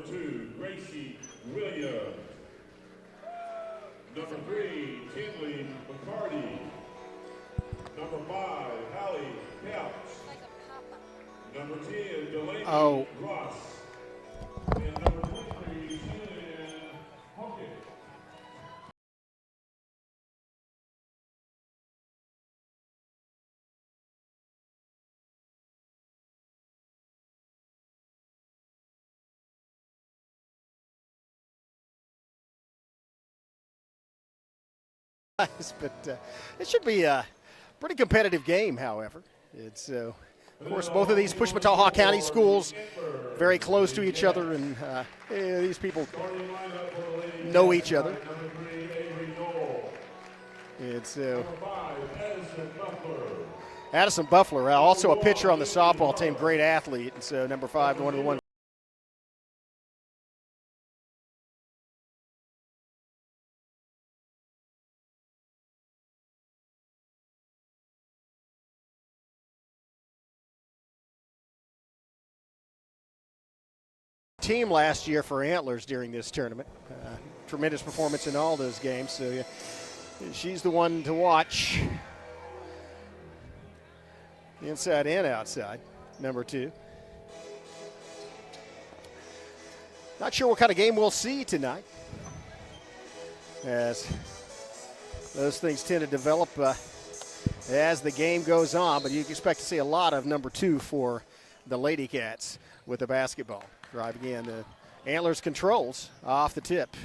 Number 2, Gracie Williams. Number 3, Kinley McCarty. Number 5, Hallie Couch. Number 10, Delaney Ross. And number 23, Shannon Hawkins. But it should be a pretty competitive game, however. It's, of course, both of these Pushmataha County schools very close to each other, and these people know each other. It's Addison Buffler, also a pitcher on the softball team, great athlete, and so number 5 going to the one. Team last year for Antlers during this tournament. Tremendous performance in all those games, so yeah, she's the one to watch. Inside and outside, number 2. Not sure what kind of game we'll see tonight, as those things tend to develop as the game goes on, but you can expect to see a lot of number 2 for the Lady Cats with the basketball. Driving in, the Antlers controls off the tip.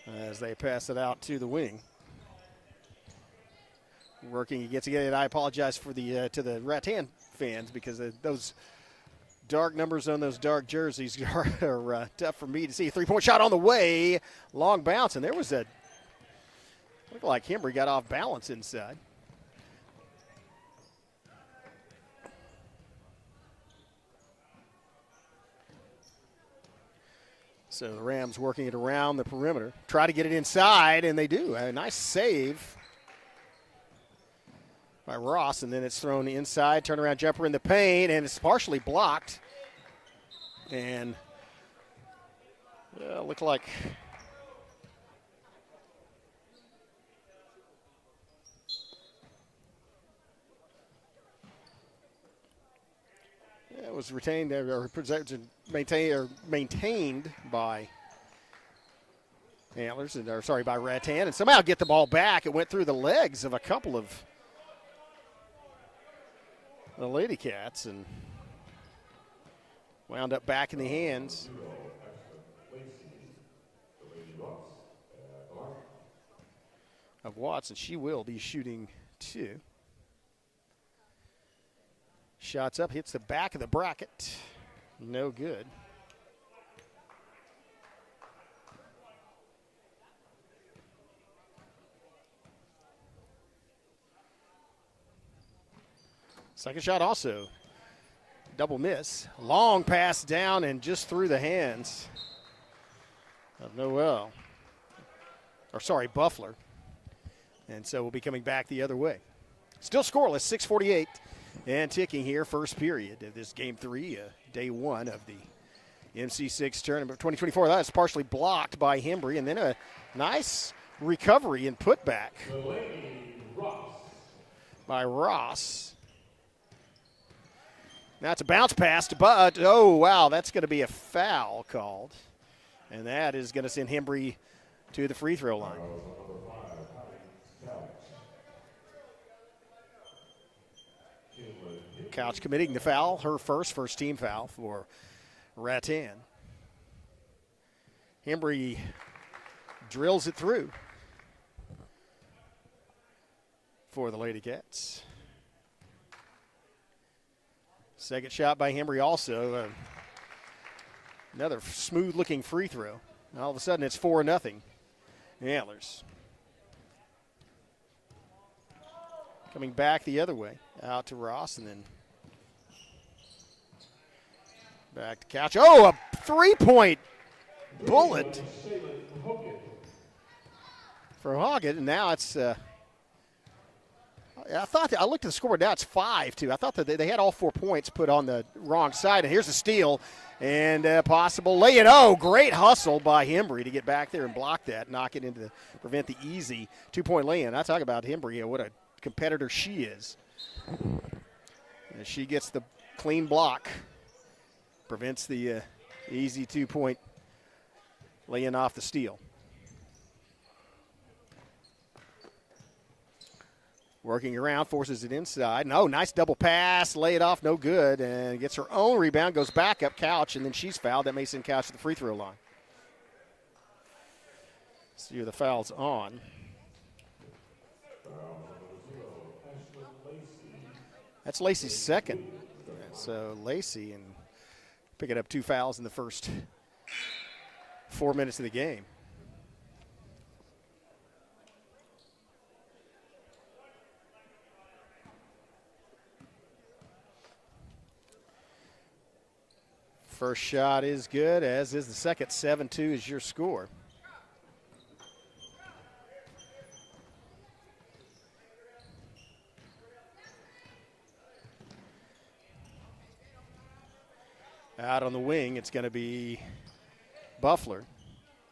As they pass it out to the wing. Working against it. I apologize for the to the Rattan fans, because those dark numbers on those dark jerseys are tough for me to see. 3-point shot on the way, long bounce, and there was a looked like Hembry got off balance inside. So the Rams working it around the perimeter. Try to get it inside, and they do. A nice save by Ross, and then it's thrown inside. Turnaround jumper in the paint, and it's partially blocked. And looked like it was retained or maintained by Antlers, by Rattan, and somehow get the ball back. It went through the legs of a couple of the Lady Cats and wound up back in the hands of Watts, and she will be shooting 2. Shots up, hits the back of the bracket. No good. Second shot also. Double miss. Long pass down and just through the hands of Noel. Buffler. And so we'll be coming back the other way. Still scoreless, 6:48. And ticking here, first period of this game 3, day 1 of the MC-6 tournament 2024. That's partially blocked by Hembry, and then a nice recovery and putback by Ross. Now it's a bounce pass to Bud. Oh, wow, that's going to be a foul called. And that is going to send Hembry to the free throw line. Couch committing the foul, her first team foul for Rattan. Hembry drills it through for the Lady Cats. Second shot by Hembry also. Another smooth-looking free throw. All of a sudden it's 4-0. Antlers. Coming back the other way, out to Ross, and then back to Couch. Oh, a 3-point bullet for Hoggett, and now it's I thought I looked at the scoreboard. Now it's 5-2. I thought that they had all 4 points put on the wrong side. And here's a steal and possible lay-in. Oh, great hustle by Hembry to get back there and block that, knock it into prevent the easy 2-point lay-in. I talk about Hembry, what a competitor she is. And she gets the clean block, prevents the easy 2-point lay-in off the steal. Working around, forces it inside. No, nice double pass, lay it off, no good, and gets her own rebound, goes back up Couch, and then she's fouled. That may send Couch to the free throw line. See the foul's on. That's Lacey's second. So Lacey and picking up 2 fouls in the first 4 minutes of the game. First shot is good, as is the second. 7-2 is your score. Out on the wing, it's going to be Buffler.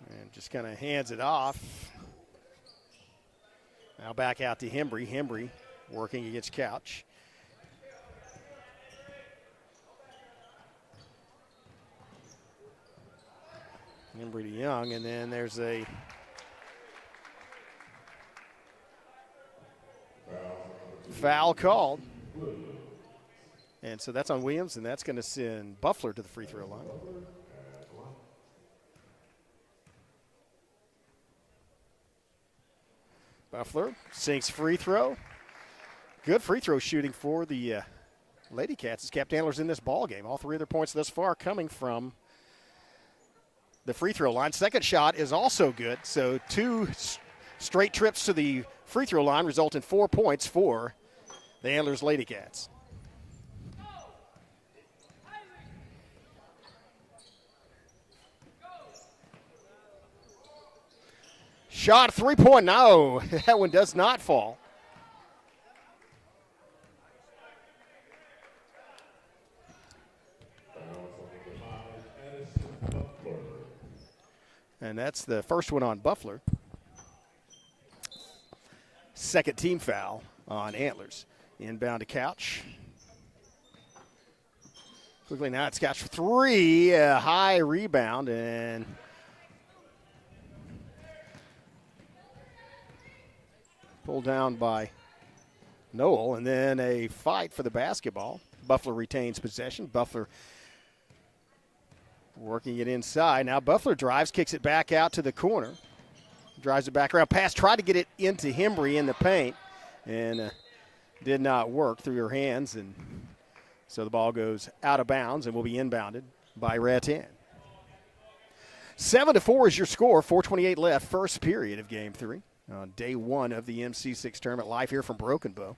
And just kind of hands it off. Now back out to Hembry. Hembry working against Couch. Hembry to Young, and then there's a foul called. And so that's on Williams, and that's going to send Buffler to the free throw line. Buffler sinks free throw. Good free throw shooting for the Lady Cats. It's kept Antlers in this ball game. All 3 of their points thus far coming from the free throw line. Second shot is also good. So 2 straight trips to the free throw line result in 4 points for the Antlers Lady Cats. Shot 3-point. No, that one does not fall. And that's the first one on Buffler. Second team foul on Antlers. Inbound to Couch. Quickly now it's Couch for 3. High rebound and pulled down by Noel. And then a fight for the basketball. Buffler retains possession. Buffler working it inside. Now Buffler drives, kicks it back out to the corner. Drives it back around. Pass, tried to get it into Hembry in the paint. And did not work through her hands. And so the ball goes out of bounds and will be inbounded by Rattan. 7-4 is your score. 4:28 left. First period of game 3. On day 1 of the MC-6 tournament. Live here from Broken Bow.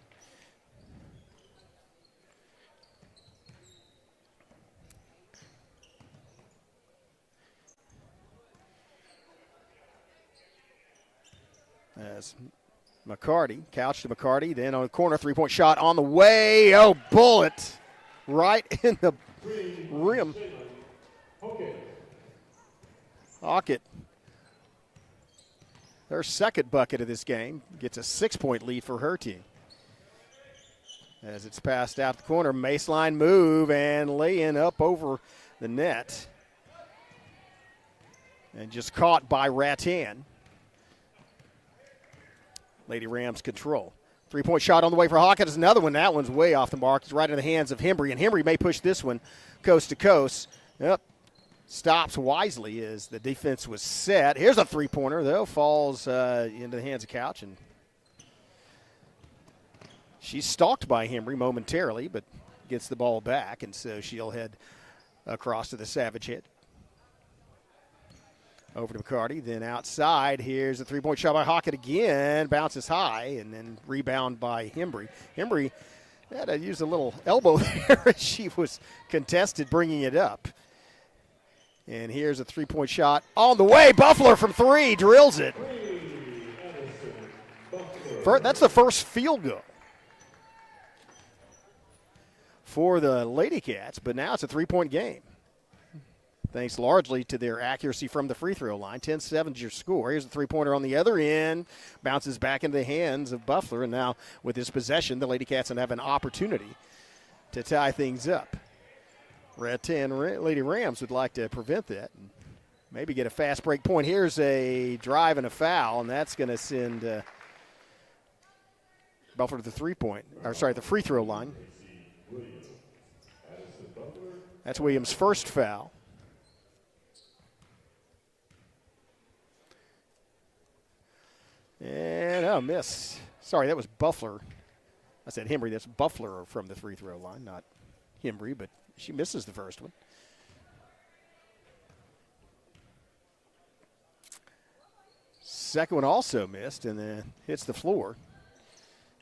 As McCarty, Couch to McCarty, then on the corner, 3-point shot on the way. Oh, bullet right in the rim. Hockett, her second bucket of this game, gets a 6-point lead for her team. As it's passed out the corner, baseline move and lay in up over the net. And just caught by Rattan. Lady Rams control. 3-point shot on the way for Hockett is another one. That one's way off the mark. It's right in the hands of Hembry, and Hembry may push this one coast to coast. Yep. Stops wisely as the defense was set. Here's a 3-pointer, though. Falls into the hands of Couch, and she's stalked by Hembry momentarily, but gets the ball back, and so she'll head across to the Savage Head. Over to McCarty, then outside. Here's a 3-point shot by Hockett again. Bounces high, and then rebound by Hembry. Hembry had to use a little elbow there as she was contested bringing it up. And here's a 3-point shot on the way. Buffler from 3 drills it. That's the first field goal for the Lady Cats, but now it's a three-point game. Thanks largely to their accuracy from the free throw line. 10-7 is your score. Here's a three-pointer on the other end. Bounces back into the hands of Buffler. And now with this possession, the Lady Cats have an opportunity to tie things up. Rattan Lady Rams would like to prevent that and maybe get a fast break point. Here's a drive and a foul, and that's going to send Buffler to the the free throw line. That's Williams' first foul. And miss. Sorry, that was Buffler. I said Hembry. That's Buffler from the free throw line, not Hembry, but she misses the first one. Second one also missed, and then hits the floor.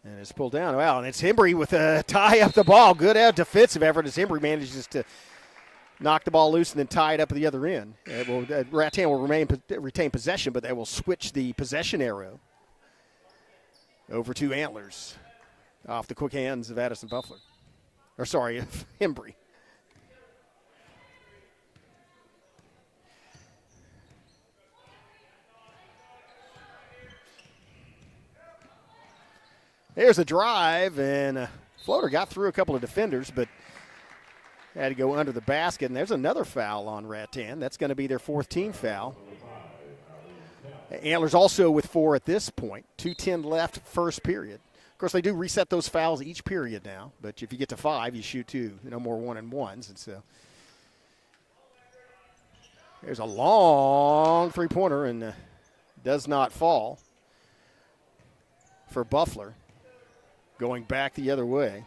And it's pulled down. Wow, and it's Hembry with a tie up the ball. Good defensive effort as Hembry manages to knock the ball loose and then tie it up at the other end. Rattan will retain possession, but they will switch the possession arrow over to Antlers off the quick hands of Addison Buffler. Hembry. There's a drive, and floater got through a couple of defenders, but had to go under the basket. And there's another foul on Rattan. That's going to be their fourth team foul. Antlers also with 4 at this point. 2:10 left, first period. Of course, they do reset those fouls each period now, but if you get to 5, you shoot 2. No more 1-and-1s. And so there's a long three-pointer, and does not fall for Buffler. Going back the other way.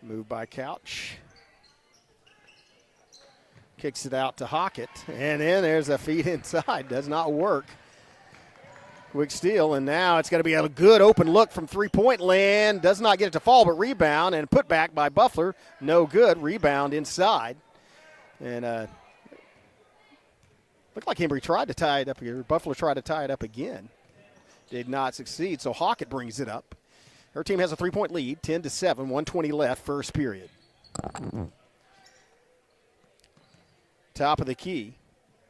Move by Couch. Kicks it out to Hockett. And then there's a feed inside. Does not work. Quick steal, and now it's going to be a good open look from three-point land. Does not get it to fall, but rebound and put back by Buffler. No good. Rebound inside. And looked like Hembry tried to tie it up here. Buffler tried to tie it up again. Did not succeed, so Hockett brings it up. Her team has a 3-point lead, 10-7, 1:20 left, first period. Top of the key,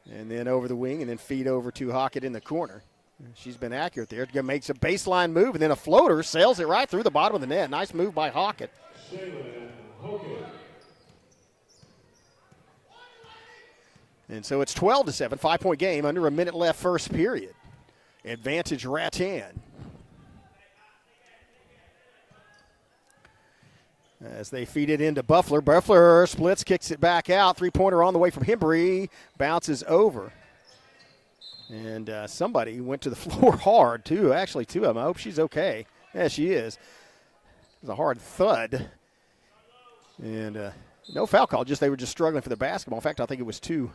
and then over the wing, and then feed over to Hockett in the corner. She's been accurate there. Makes a baseline move, and then a floater, sails it right through the bottom of the net. Nice move by Hockett. And so it's 12-7, 5-point game, under a minute left, first period. Advantage Rattan. As they feed it into Buffler. Buffler splits, kicks it back out. Three-pointer on the way from Hembry. Bounces over. And somebody went to the floor hard, too. Actually, 2 of them. I hope she's okay. Yeah, she is. It was a hard thud. And no foul call. They were just struggling for the basketball. In fact, I think it was 2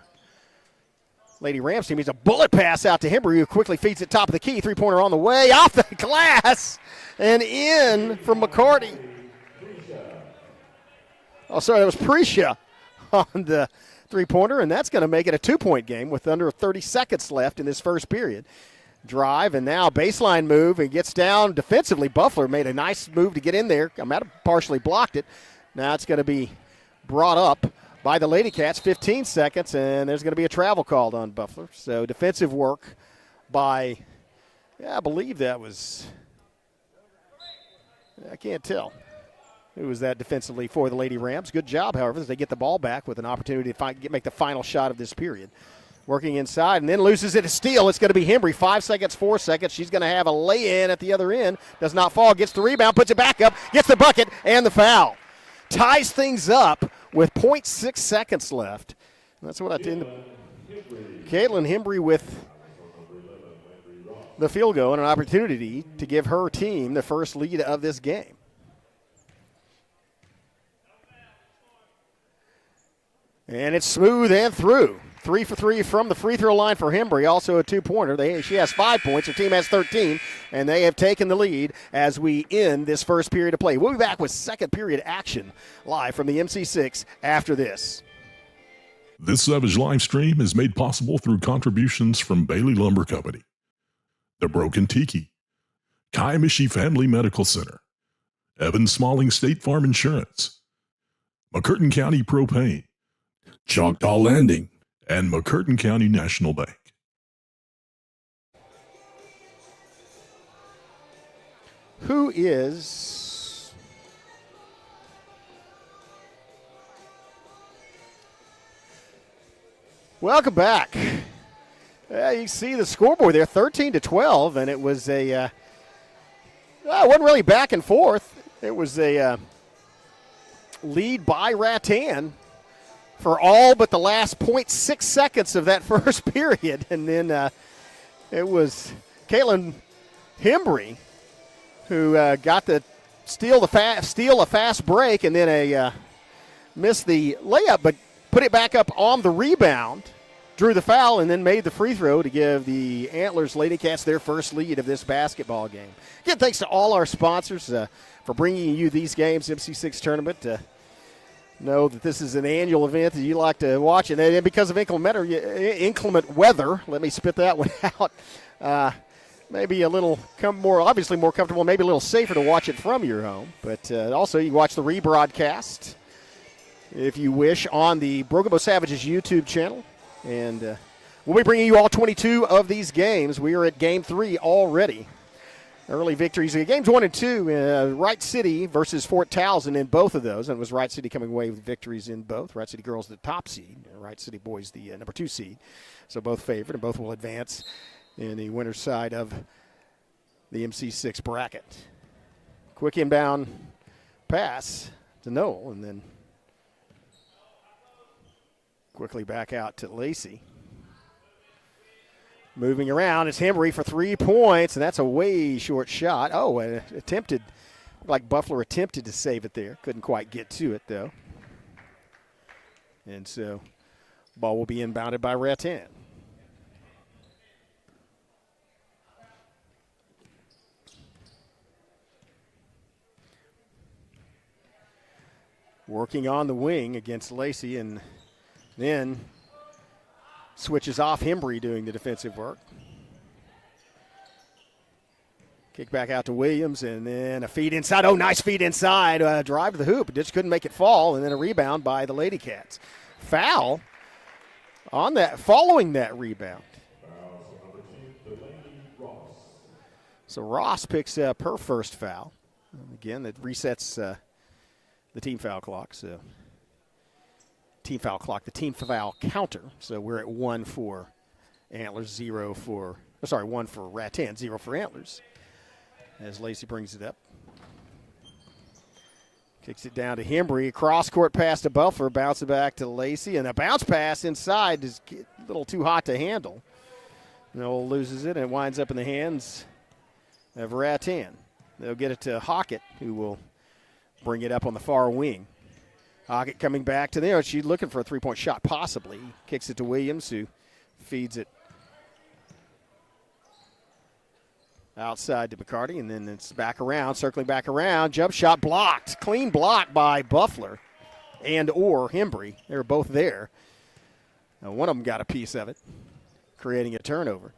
Lady Rams team. He's a bullet pass out to Hembry, who quickly feeds it top of the key. Three-pointer on the way. Off the glass. And in from McCarty. Oh, sorry, that was Prisha on the three-pointer, and that's going to make it a 2-point game with under 30 seconds left in this first period. Drive, and now baseline move, and gets down defensively. Buffler made a nice move to get in there. I might have partially blocked it. Now it's going to be brought up by the Lady Cats, 15 seconds, and there's going to be a travel called on Buffler. So defensive work by, I believe that was, I can't tell. Who was that defensively for the Lady Rams? Good job, however, as they get the ball back with an opportunity to make the final shot of this period. Working inside and then loses it a steal. It's going to be Hembry. 5 seconds, 4 seconds. She's going to have a lay-in at the other end. Does not fall. Gets the rebound, puts it back up, gets the bucket, and the foul. Ties things up with 0.6 seconds left. And that's what I did. Caitlin Hembry with the field goal and an opportunity to give her team the first lead of this game. And it's smooth and through. 3 for 3 from the free throw line for Hembry. Also a 2-pointer. She has 5 points. Her team has 13. And they have taken the lead as we end this first period of play. We'll be back with second period action live from the MC-6 after this. This Savage live stream is made possible through contributions from Bailey Lumber Company, The Broken Tiki, Kiamichi Family Medical Center, Evan Smalling State Farm Insurance, McCurtain County Propane, Choctaw Landing, and McCurtain County National Bank. Who is welcome back. You see the scoreboard there, 13-12, and it was it wasn't really back and forth. It was a lead by Rattan for all but the last 0.6 seconds of that first period, and then it was Caitlin Hembry who got to steal a fast break, and then missed the layup, but put it back up on the rebound. Drew the foul and then made the free throw to give the Antlers Lady Cats their first lead of this basketball game. Again, thanks to all our sponsors for bringing you these games, MC-6 tournament. Know that this is an annual event that you like to watch, and because of inclement weather, let me spit that one out. Maybe a little obviously more comfortable, maybe a little safer to watch it from your home. But also, you can watch the rebroadcast, if you wish, on the Broken Bow Savages YouTube channel. And we'll be bringing you all 22 of these games. We are at Game 3 already. Early victories. Games 1 and 2, Wright City versus Fort Townsend in both of those. And it was Wright City coming away with victories in both. Wright City girls the top seed. Wright City boys the number 2 seed. So both favored, and both will advance in the winner's side of the MC-6 bracket. Quick inbound pass to Noel, and then quickly back out to Lacey. Moving around, it's Hembry for 3 points, and that's a way short shot. Oh, like Buffalo attempted to save it there. Couldn't quite get to it, though. And so, ball will be inbounded by Rattan. Working on the wing against Lacey, and then switches off Hembry doing the defensive work. Kick back out to Williams, and then a feed inside. Oh, nice feed inside. Drive to the hoop. Just couldn't make it fall, and then a rebound by the Lady Cats. Foul on that, following that rebound. So Ross picks up her first foul. Again, that resets the team foul clock. So team foul clock, the team foul counter. So we're at 1 for Antlers, 1 for Rattan, 0 for Antlers. As Lacey brings it up. Kicks it down to Hembry. Cross-court pass to Buffer. Bounce it back to Lacey. And a bounce pass inside is a little too hot to handle. Noel loses it and it winds up in the hands of Rattan. They'll get it to Hockett, who will bring it up on the far wing. Hockett coming back to there. She's looking for a three-point shot, possibly. Kicks it to Williams, who feeds it outside to McCarty, and then it's back around, circling back around. Jump shot blocked. Clean block by Buffler or Hembry. They were both there. One of them got a piece of it, creating a turnover.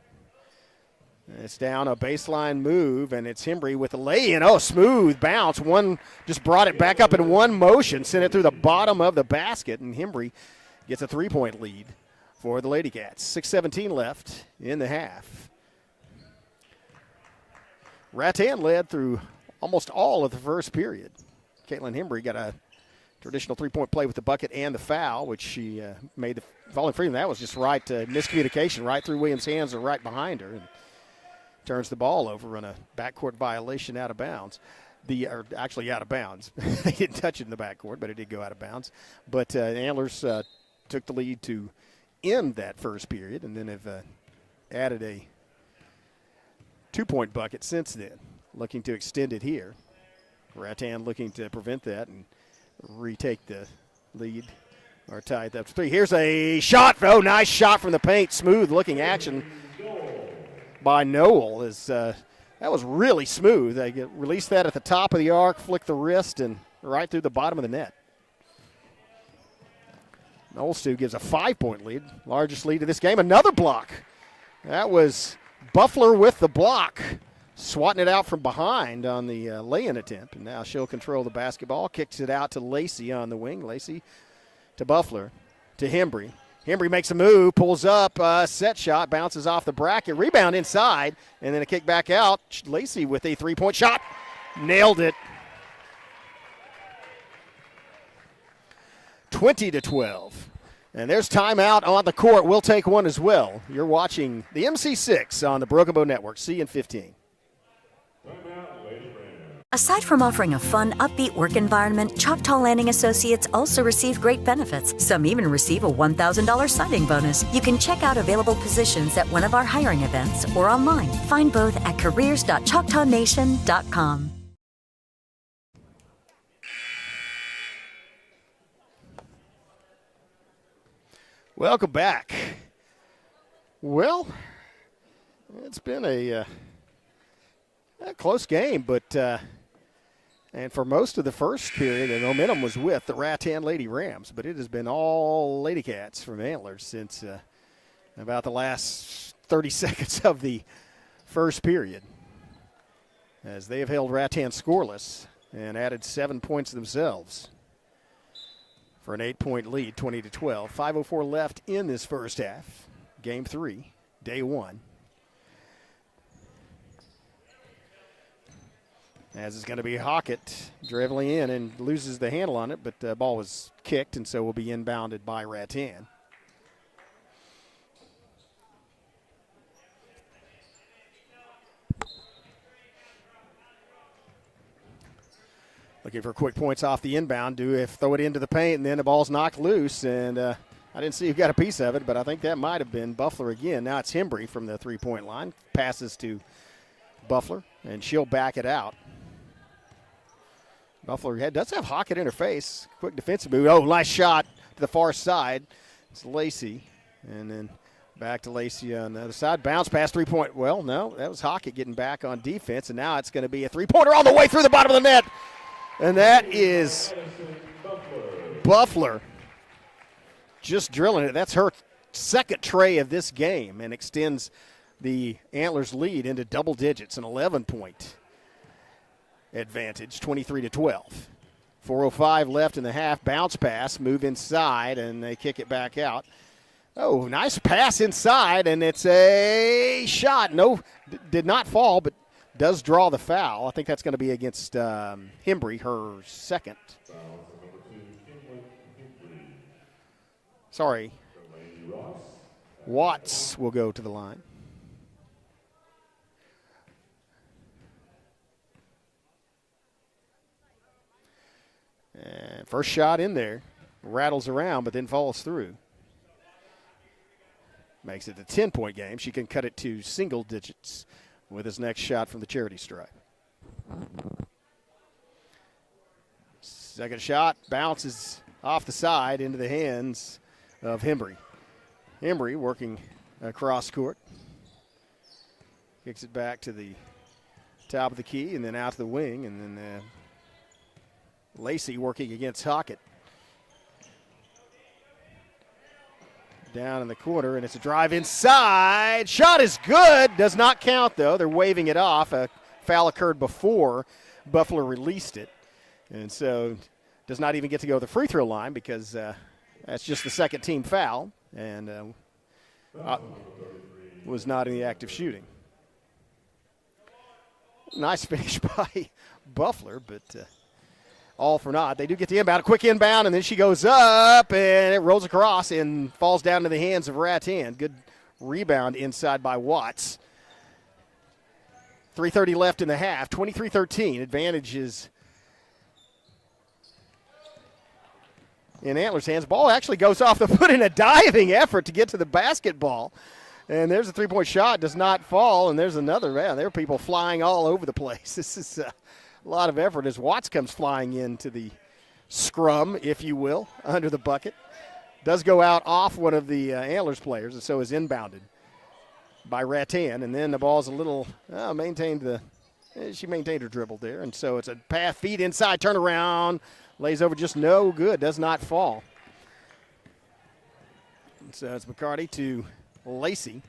And it's down a baseline move, and it's Hembry with the lay-in. Oh, smooth bounce. One just brought it back up in one motion, sent it through the bottom of the basket, and Hembry gets a three-point lead for the Lady Cats. 6:17 left in the half. Rattan led through almost all of the first period. Caitlin Hembry got a traditional three-point play with the bucket and the foul, which she made the falling free. And that was just right miscommunication right through Williams' hands or right behind her. And turns the ball over on a backcourt violation out of bounds. Actually out of bounds. They didn't touch it in the backcourt, but it did go out of bounds. But Antlers took the lead to end that first period, and then have added a two-point bucket since then, looking to extend it here. Rattan looking to prevent that and retake the lead or tie it up to 3. Here's a shot. Oh, nice shot from the paint. Smooth-looking action by Noel. That was really smooth. They released that at the top of the arc, flicked the wrist, and right through the bottom of the net. Noel Stu gives a 5-point lead, largest lead of this game. Another block. That was Buffler with the block swatting it out from behind on the lay-in attempt. And now she'll control the basketball, kicks it out to Lacey on the wing. Lacey to Buffler, to Hembry. Hembry makes a move, pulls up, set shot, bounces off the bracket, rebound inside, and then a kick back out. Lacey with a three-point shot. Nailed it. 20-12. And there's timeout on the court. We'll take one as well. You're watching the MC-6 on the Broken Bow Network. See you in 15. Aside from offering a fun, upbeat work environment, Choctaw Landing Associates also receive great benefits. Some even receive a $1,000 signing bonus. You can check out available positions at one of our hiring events or online. Find both at careers.choctawnation.com. Welcome back. Well, it's been a close game, but and for most of the first period, the momentum was with the Rattan Lady Rams, but it has been all Lady Cats from Antlers since about the last 30 seconds of the first period, as they have held Rattan scoreless and added 7 points themselves for an 8-point lead, 20-12. 5:04 left in this first half. Game 3, day 1. As it's going to be Hockett dribbling in and loses the handle on it, but the ball was kicked, and so will be inbounded by Rattan. Looking for quick points off the inbound. Throw it into the paint, and then the ball's knocked loose. And I didn't see who got a piece of it, but I think that might have been Buffler again. Now it's Hembry from the three-point line. Passes to Buffler, and she'll back it out. Buffler does have Hockett in her face. Quick defensive move. Oh, nice shot to the far side. It's Lacey. And then back to Lacey on the other side. Bounce pass, three-point. Well, no, that was Hockett getting back on defense, and now it's going to be a three-pointer all the way through the bottom of the net. And that is Buffler just drilling it. That's her second tray of this game and extends the Antlers lead into double digits, an 11-point advantage, 23-12. 4:05 left in the half. Bounce pass, move inside, and they kick it back out. Oh, nice pass inside, and it's a shot. No, did not fall, but does draw the foul. I think that's going to be against Hembry, her second. Sorry. Watts will go to the line. And first shot in there. Rattles around, but then falls through. Makes it a 10-point game. She can cut it to single digits with his next shot from the charity stripe. Second shot bounces off the side into the hands of Hembry. Hembry working across court. Kicks it back to the top of the key and then out to the wing, and then Lacey working against Hockett. Down in the corner, and it's a drive inside. Shot is good. Does not count, though. They're waving it off. A foul occurred before Buffalo released it. And so does not even get to go to the free throw line because that's just the second team foul and was not in the act of shooting. Nice finish by Buffalo, but all for naught. They do get the inbound, a quick inbound, and then she goes up, and it rolls across and falls down to the hands of Rattan. Good rebound inside by Watts. 3:30 left in the half, 23-13. Advantage is in Antlers' hands. Ball actually goes off the foot in a diving effort to get to the basketball. And there's a three-point shot, does not fall, and there's another. Man, there are people flying all over the place. This is a lot of effort as Watts comes flying into the scrum, if you will, under the bucket. Does go out off one of the Antlers players, and so is inbounded by Rattan. And then the ball's a little she maintained her dribble there. And so it's a pass, feet inside, turn around, lays over, just no good, does not fall. And so it's McCarty to Lacey.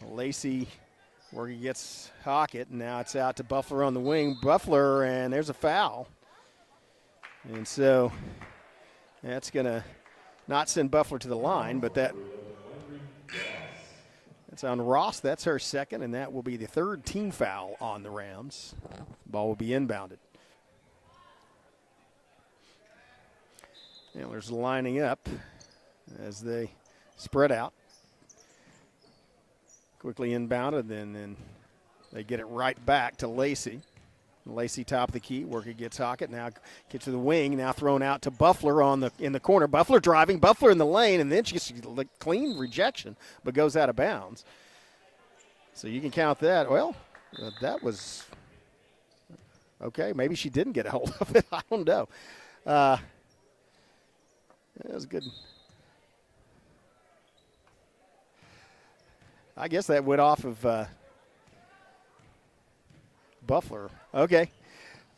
Lacey Where he gets Hockett, and now it's out to Buffler on the wing. Buffler, and there's a foul. And so that's going to not send Buffler to the line, but that's on Ross. That's her second, and that will be the third team foul on the Rams. Ball will be inbounded. Antlers lining up as they spread out. Quickly inbounded, and then they get it right back to Lacey. Lacey top of the key, worker gets Hockett, now gets to the wing, now thrown out to Buffler in the corner. Buffler driving, Buffler in the lane, and then she gets a clean rejection, but goes out of bounds. So you can count that. Well, that was okay. Maybe she didn't get a hold of it. I don't know. That was good. I guess that went off of Buffler. Okay.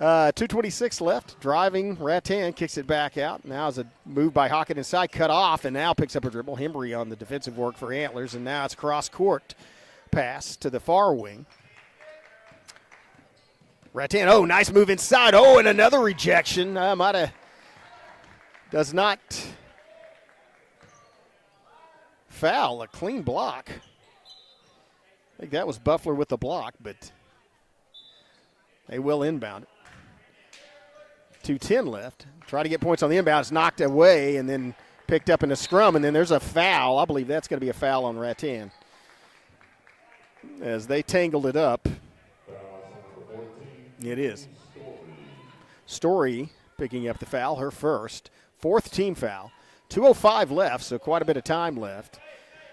2:26 left. Driving, Rattan kicks it back out. Now is a move by Hockett inside, cut off, and now picks up a dribble. Hembry on the defensive work for Antlers, and now it's cross-court pass to the far wing. Rattan, oh, nice move inside. Oh, and another rejection. Does not foul. A clean block. I think that was Buffler with the block, but they will inbound it. 2:10 left. Try to get points on the inbound. It's knocked away and then picked up in a scrum, and then there's a foul. I believe that's going to be a foul on Rattan as they tangled it up. It is. Story picking up the foul, her first. Fourth team foul. 2:05 left, so quite a bit of time left.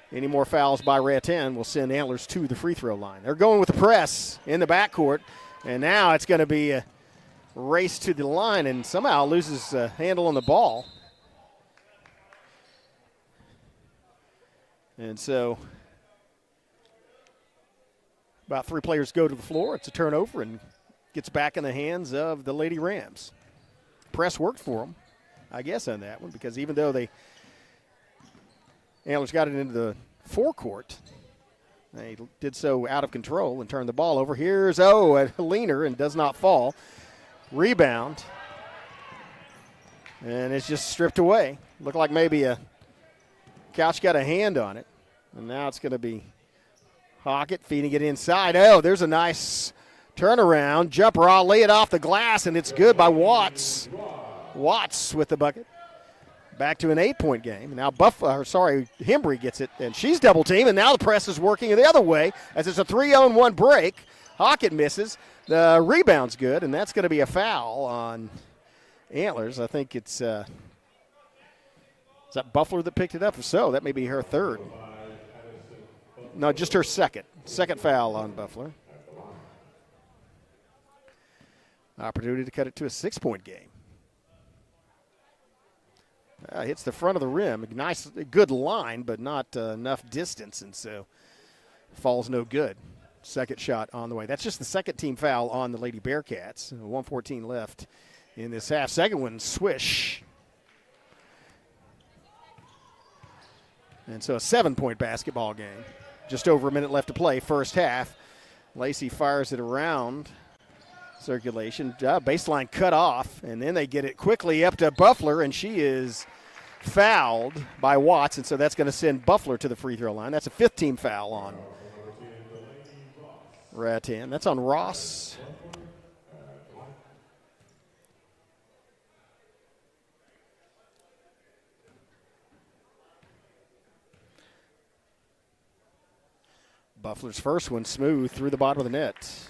Any more fouls by Rattan will send Antlers to the free throw line. They're going with the press in the backcourt, and now it's going to be a race to the line, and somehow loses a handle on the ball. And so about 3 players go to the floor. It's a turnover and gets back in the hands of the Lady Rams. Press worked for them, I guess, on that one, because even though Antlers got it into the forecourt, they did so out of control and turned the ball over. Here's, a leaner and does not fall. Rebound. And it's just stripped away. Looked like maybe a couch got a hand on it. And now it's going to be Hockett feeding it inside. Oh, there's a nice turnaround. Jump raw, lay it off the glass, and it's good by Watts. Watts with the bucket. Back to an 8-point game. Now Hembry gets it, and she's double teamed, and now the press is working the other way as it's a 3-on-1 break. Hockett misses. The rebound's good, and that's going to be a foul on Antlers. I think it's is that Buffler that picked it up? If so, that may be her third. No, just her second. Second foul on Buffler. Opportunity to cut it to a 6-point game. Hits the front of the rim. Nice, good line, but not enough distance, and so falls no good. Second shot on the way. That's just the second team foul on the Lady Bearcats. 1:14 left in this half. Second one, swish. And so a 7-point basketball game. Just over a minute left to play, first half. Lacey fires it around. Circulation, baseline cut off, and then they get it quickly up to Buffler, and she is fouled by Watts, and so that's going to send Buffler to the free throw line. That's a 5th-team foul on Rattan. That's on Ross. Buffler's first one smooth through the bottom of the net.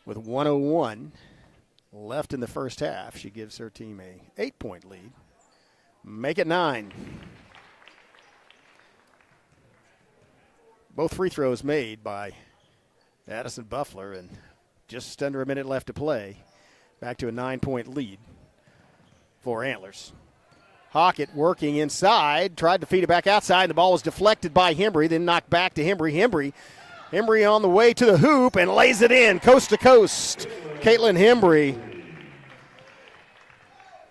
With 1:01 left in the first half, she gives her team a 8-point lead. Make it 9. Both free throws made by Addison Buffler, and just under a minute left to play. Back to a 9-point lead for Antlers. Hockett working inside, tried to feed it back outside. The ball was deflected by Hembry, then knocked back to Hembry. Hembry on the way to the hoop and lays it in, coast to coast. Caitlin Hembry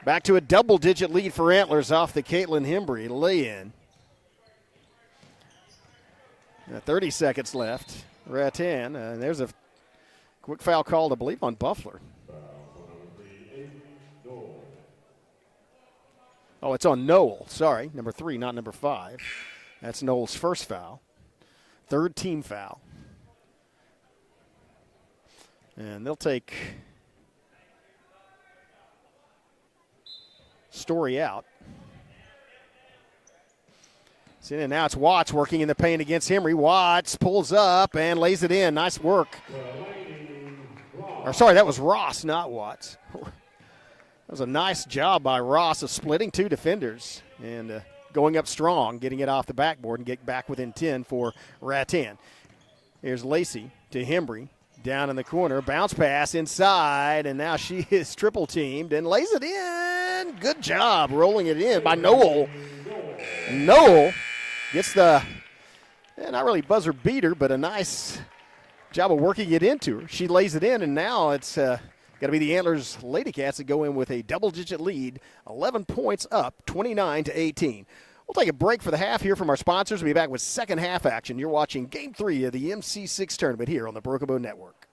back to a double-digit lead for Antlers off the Caitlin Hembry lay-in. 30 seconds left. Rattan, there's a quick foul called, I believe, on Buffler. Oh, it's on Noel. Sorry, number 3, not number 5. That's Noel's first foul. Third team foul. And they'll take Story out. So now it's Watts working in the paint against Henry. Watts pulls up and lays it in. Nice work. Or sorry, that was Ross, not Watts. That was a nice job by Ross of splitting 2 defenders and going up strong, getting it off the backboard and get back within 10 for Rattan. Here's Lacey to Hembry, down in the corner. Bounce pass inside, and now she is triple teamed and lays it in. Good job rolling it in by Noel. Noel gets the, not really buzzer beater, but a nice job of working it into her. She lays it in, and now it's got to be the Antlers Lady Cats that go in with a double-digit lead, 11 points up, 29-18. We'll take a break for the half here from our sponsors. We'll be back with second half action. You're watching Game 3 of the MC-6 tournament here on the Broken Bow Network.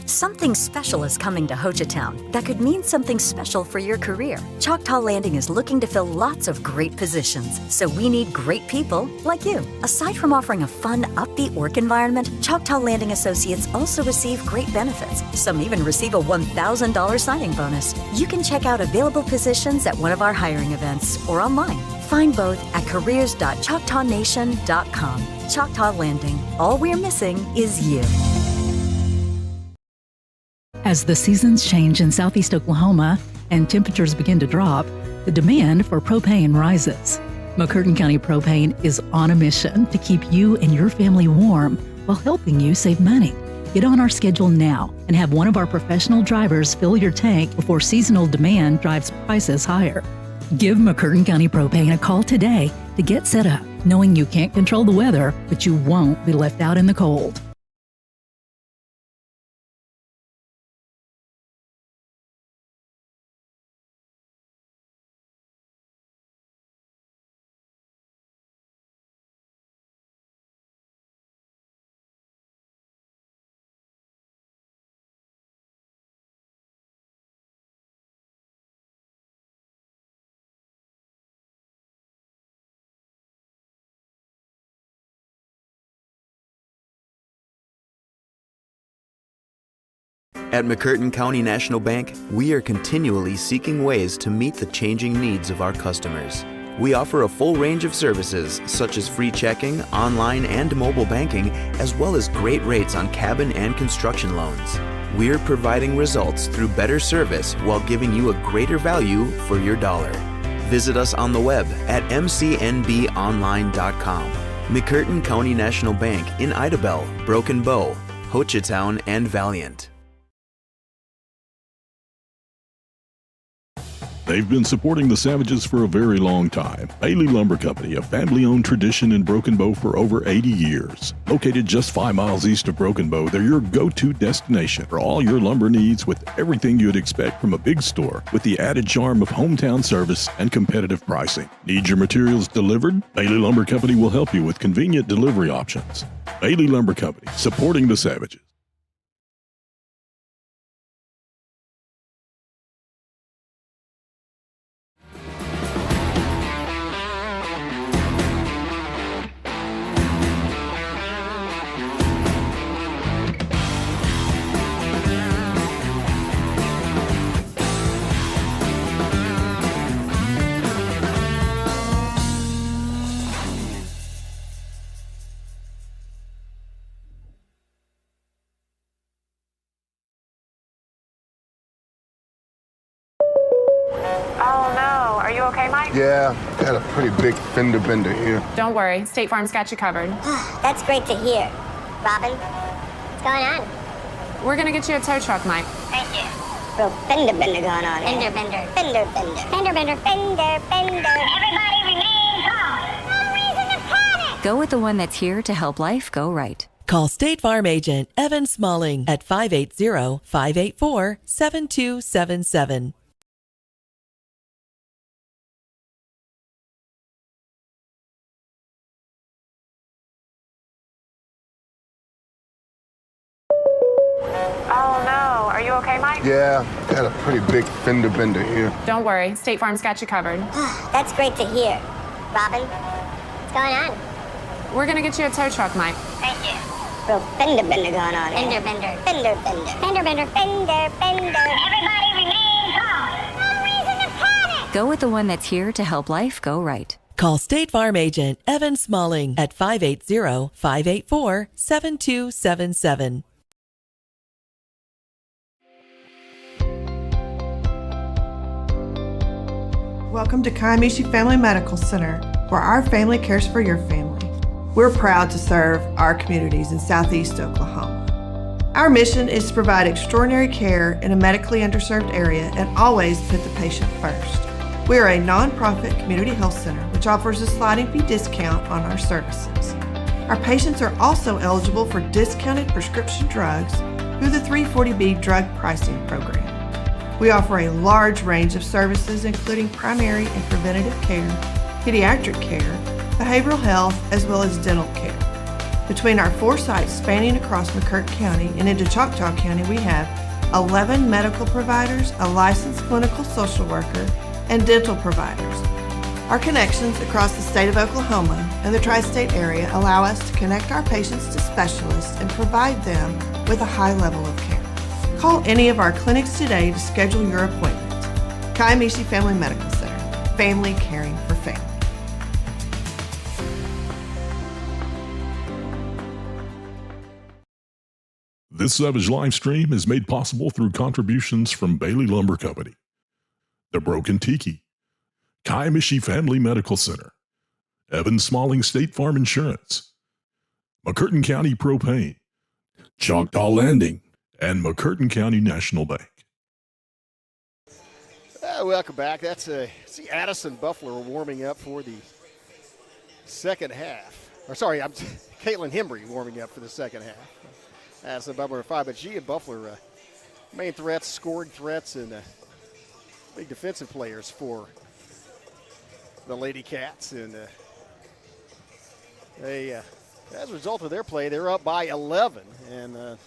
Something special is coming to Hochatown that could mean something special for your career. Choctaw Landing is looking to fill lots of great positions, so we need great people like you. Aside from offering a fun, upbeat work environment, Choctaw Landing Associates also receive great benefits. Some even receive a $1,000 signing bonus. You can check out available positions at one of our hiring events or online. Find both at careers.choctawnation.com. Choctaw Landing. All we're missing is you. As the seasons change in southeast Oklahoma and temperatures begin to drop, the demand for propane rises. McCurtain County Propane is on a mission to keep you and your family warm while helping you save money. Get on our schedule now and have one of our professional drivers fill your tank before seasonal demand drives prices higher. Give McCurtain County Propane a call today to get set up, knowing you can't control the weather, but you won't be left out in the cold. At McCurtain County National Bank, we are continually seeking ways to meet the changing needs of our customers. We offer a full range of services such as free checking, online and mobile banking, as well as great rates on cabin and construction loans. We're providing results through better service while giving you a greater value for your dollar. Visit us on the web at mcnbonline.com. McCurtain County National Bank in Idabel, Broken Bow, Hochatown, and Valliant. They've been supporting the Savages for a very long time. Bailey Lumber Company, a family-owned tradition in Broken Bow for over 80 years. Located just 5 miles east of Broken Bow, they're your go-to destination for all your lumber needs with everything you'd expect from a big store, with the added charm of hometown service and competitive pricing. Need your materials delivered? Bailey Lumber Company will help you with convenient delivery options. Bailey Lumber Company, supporting the Savages. Oh no, are you okay, Mike? Yeah, got a pretty big fender bender here. Don't worry, State Farm's got you covered. That's great to hear. Robin, what's going on? We're gonna get you a tow truck, Mike. Thank you. Real fender bender going on here. Fender bender. Fender bender. Fender bender. Fender bender. Everybody remain calm. No reason to panic. Go with the one that's here to help life go right. Call State Farm agent Evan Smalling at 580-584-7277. Oh, no. Are you okay, Mike? Yeah, got a pretty big fender bender here. Don't worry. State Farm's got you covered. That's great to hear. Robin, what's going on? We're going to get you a tow truck, Mike. Thank you. Real fender bender going on here. Fender bender. Fender bender. Fender bender. Fender bender. Everybody remain calm. No reason to panic. Go with the one that's here to help life go right. Call State Farm agent Evan Smalling at 580-584-7277. Welcome to Kiamichi Family Medical Center, where our family cares for your family. We're proud to serve our communities in Southeast Oklahoma. Our mission is to provide extraordinary care in a medically underserved area and always put the patient first. We are a nonprofit community health center which offers a sliding fee discount on our services. Our patients are also eligible for discounted prescription drugs through the 340B drug pricing program. We offer a large range of services including primary and preventative care, pediatric care, behavioral health, as well as dental care. Between our 4 sites spanning across McCurtain County and into Choctaw County, we have 11 medical providers, a licensed clinical social worker, and dental providers. Our connections across the state of Oklahoma and the tri-state area allow us to connect our patients to specialists and provide them with a high level of care. Call any of our clinics today to schedule your appointment. Kiamichi Family Medical Center, family caring for family. This Savage live stream is made possible through contributions from Bailey Lumber Company, The Broken Tiki, Kiamichi Family Medical Center, Evan Smalling State Farm Insurance, McCurtain County Propane, Choctaw Landing, and McCurtain County National Bank. Welcome back. That's see Addison Buffalo warming up for the second half. Or sorry, I'm Caitlin Hembry warming up for the second half. Addison Buffalo 5, but she and Buffalo main threats, scoring threats, and big defensive players for the Lady Cats. And they, as a result of their play, they're up by 11. And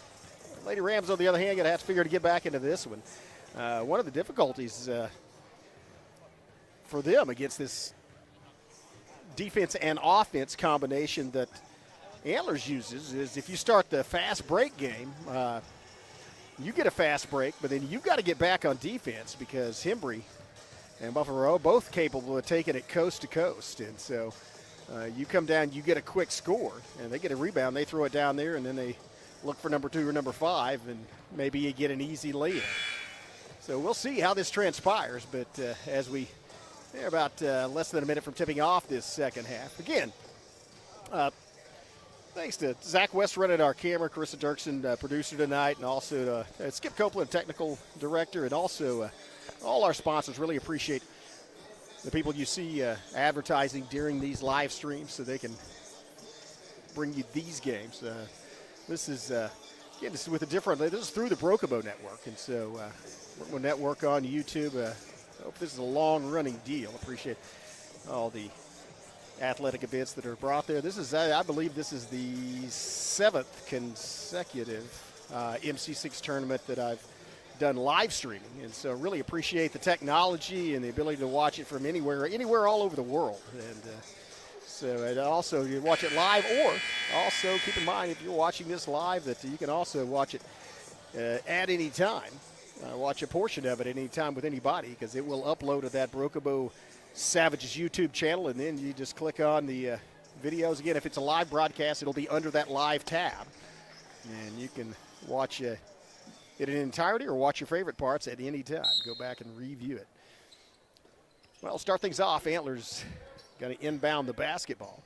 Lady Rams, on the other hand, going to have to figure to get back into this one. One of the difficulties for them against this defense and offense combination that Antlers uses is if you start the fast break game, you get a fast break, but then you've got to get back on defense because Hembry and Buffalo both capable of taking it coast to coast. And so you come down, you get a quick score, and they get a rebound, they throw it down there, and then they look for number 2 or number 5, and maybe you get an easy lay-in. So we'll see how this transpires, but as we're about less than a minute from tipping off this second half. Again, thanks to Zach West running our camera, Carissa Dirksen, producer tonight, and also Skip Copeland, technical director, and also all our sponsors. Really appreciate the people you see advertising during these live streams so they can bring you these games. This is, again, this is with a different, this is through the Brocobo Network, and so we're network on YouTube. I hope this is a long-running deal. Appreciate all the athletic events that are brought there. This is, I believe this is the 7th consecutive MC-6 tournament that I've done live streaming, and so really appreciate the technology and the ability to watch it from anywhere all over the world. And so also you watch it live, or also keep in mind if you're watching this live that you can also watch it at any time. Watch a portion of it at any time with anybody because it will upload to that Brocobo Savages YouTube channel, and then you just click on the videos. Again, if it's a live broadcast, it'll be under that live tab, and you can watch it in entirety or watch your favorite parts at any time. Go back and review it. Well, start things off. Antlers going to inbound the basketball,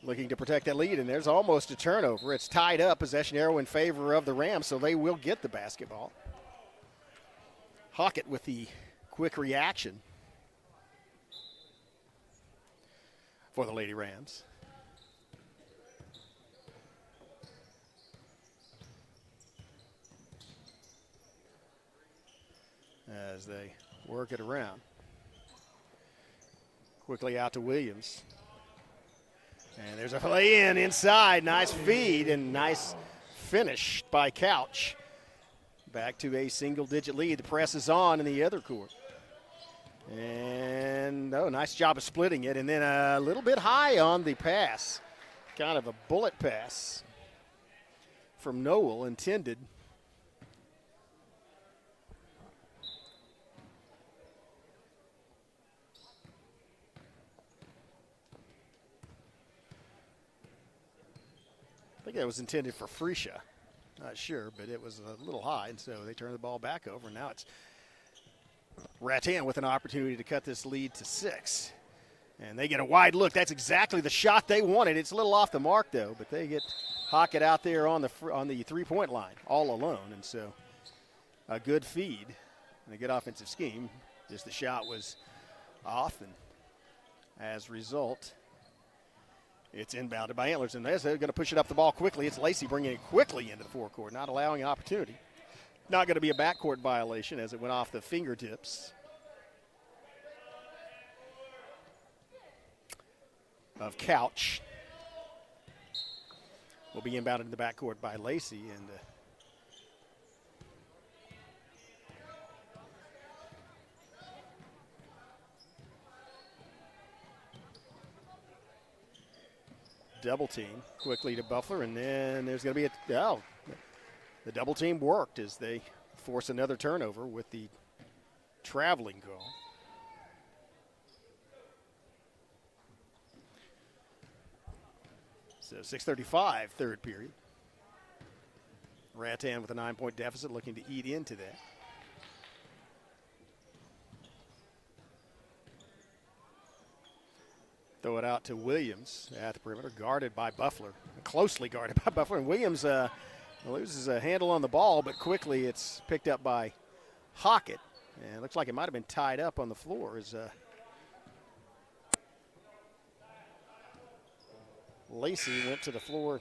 looking to protect that lead, and there's almost a turnover. It's tied up, possession arrow in favor of the Rams, so they will get the basketball. Hockett with the quick reaction for the Lady Rams. As they work it around. Quickly out to Williams. And there's a play inside. Nice feed and nice finished by Couch. Back to a single-digit lead. The press is on in the other court. And, nice job of splitting it. And then a little bit high on the pass. Kind of a bullet pass from Noel intended. I think that was intended for Freesia. Not sure, but it was a little high, and so they turned the ball back over. Now it's Rattan with an opportunity to cut this lead to 6. And they get a wide look. That's exactly the shot they wanted. It's a little off the mark, though, but they get Hockett out there on the three-point line all alone. And so a good feed and a good offensive scheme. Just the shot was off, and as a result, it's inbounded by Antlers. And they're going to push it up the ball quickly. It's Lacey bringing it quickly into the forecourt, not allowing an opportunity. Not going to be a backcourt violation as it went off the fingertips of Couch. Will be inbounded in the backcourt by Lacey. And double team quickly to Buffler, and then there's going to be the double team worked as they force another turnover with the traveling call. So 6:35, third period. Rattan with a 9-point deficit, looking to eat into that. Throw it out to Williams at the perimeter, guarded by Buffler, closely guarded by Buffler. And Williams loses a handle on the ball, but quickly it's picked up by Hockett. And it looks like it might have been tied up on the floor as Lacey went to the floor.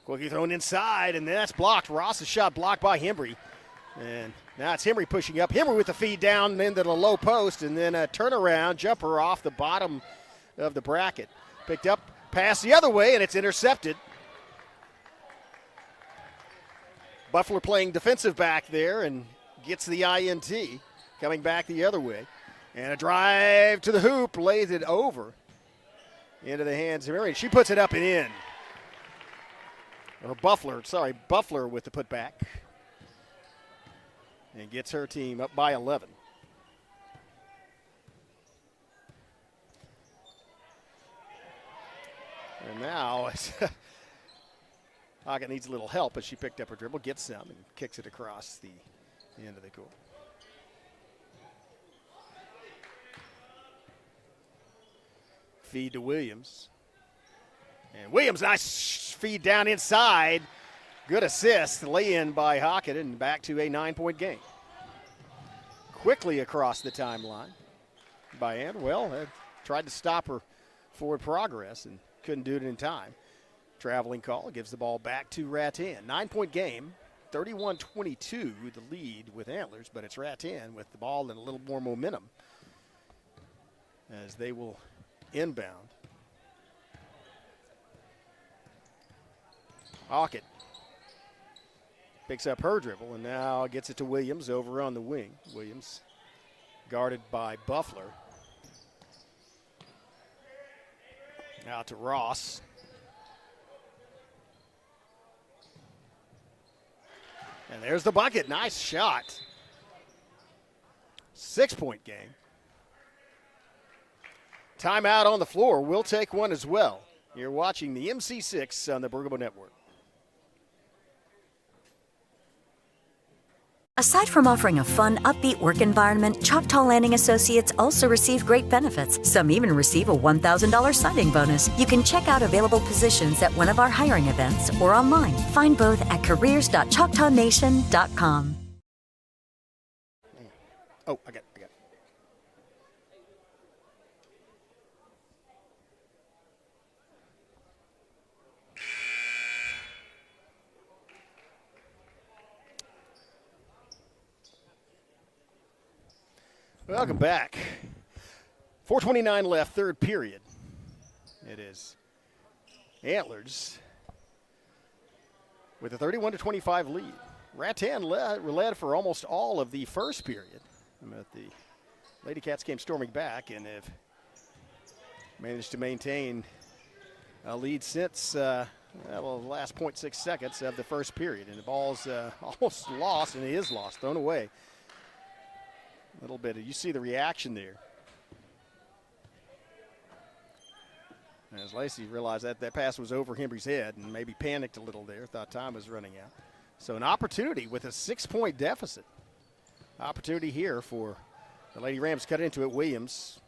Quickly thrown inside, and that's blocked. Ross's shot blocked by Hembry. And now it's Hembry pushing up. Hembry with the feed down into the low post, and then a turnaround jumper off the bottom of the bracket. Picked up, pass the other way, and it's intercepted. Buffalo playing defensive back there and gets the INT, coming back the other way. And a drive to the hoop, lays it over into the hands of Mary. She puts it up and in. Or Buffler with the putback. And gets her team up by 11. And now Hockett needs a little help as she picked up her dribble, gets some, and kicks it across the end of the court. Feed to Williams. And Williams, nice feed down inside. Good assist, lay-in by Hockett, and back to a 9-point game. Quickly across the timeline by Ann. Well, tried to stop her forward progress and couldn't do it in time. Traveling call gives the ball back to Rattan. 9-point game, 31-22 the lead with Antlers, but it's Rattan with the ball and a little more momentum as they will inbound. Hockett picks up her dribble and now gets it to Williams over on the wing. Williams guarded by Buffler. Out to Ross. And there's the bucket. Nice shot. 6-point game. Timeout on the floor. We'll take one as well. You're watching the MC-6 on the Bergamo Network. Aside from offering a fun, upbeat work environment, Choctaw Landing Associates also receive great benefits. Some even receive a $1,000 signing bonus. You can check out available positions at one of our hiring events or online. Find both at careers.choctawnation.com. Oh, I got it. Welcome back. 4:29 left, third period. It is Antlers with a 31-25 lead. Rattan led for almost all of the first period. But the Lady Cats came storming back and have managed to maintain a lead since the last 0.6 seconds of the first period. And the ball's almost lost, and it is lost, thrown away. A little bit. You see the reaction there. As Lacey realized that pass was over Hembry's head and maybe panicked a little there, thought time was running out. So an opportunity with a 6-point deficit. Opportunity here for the Lady Rams. Cut into it. Williams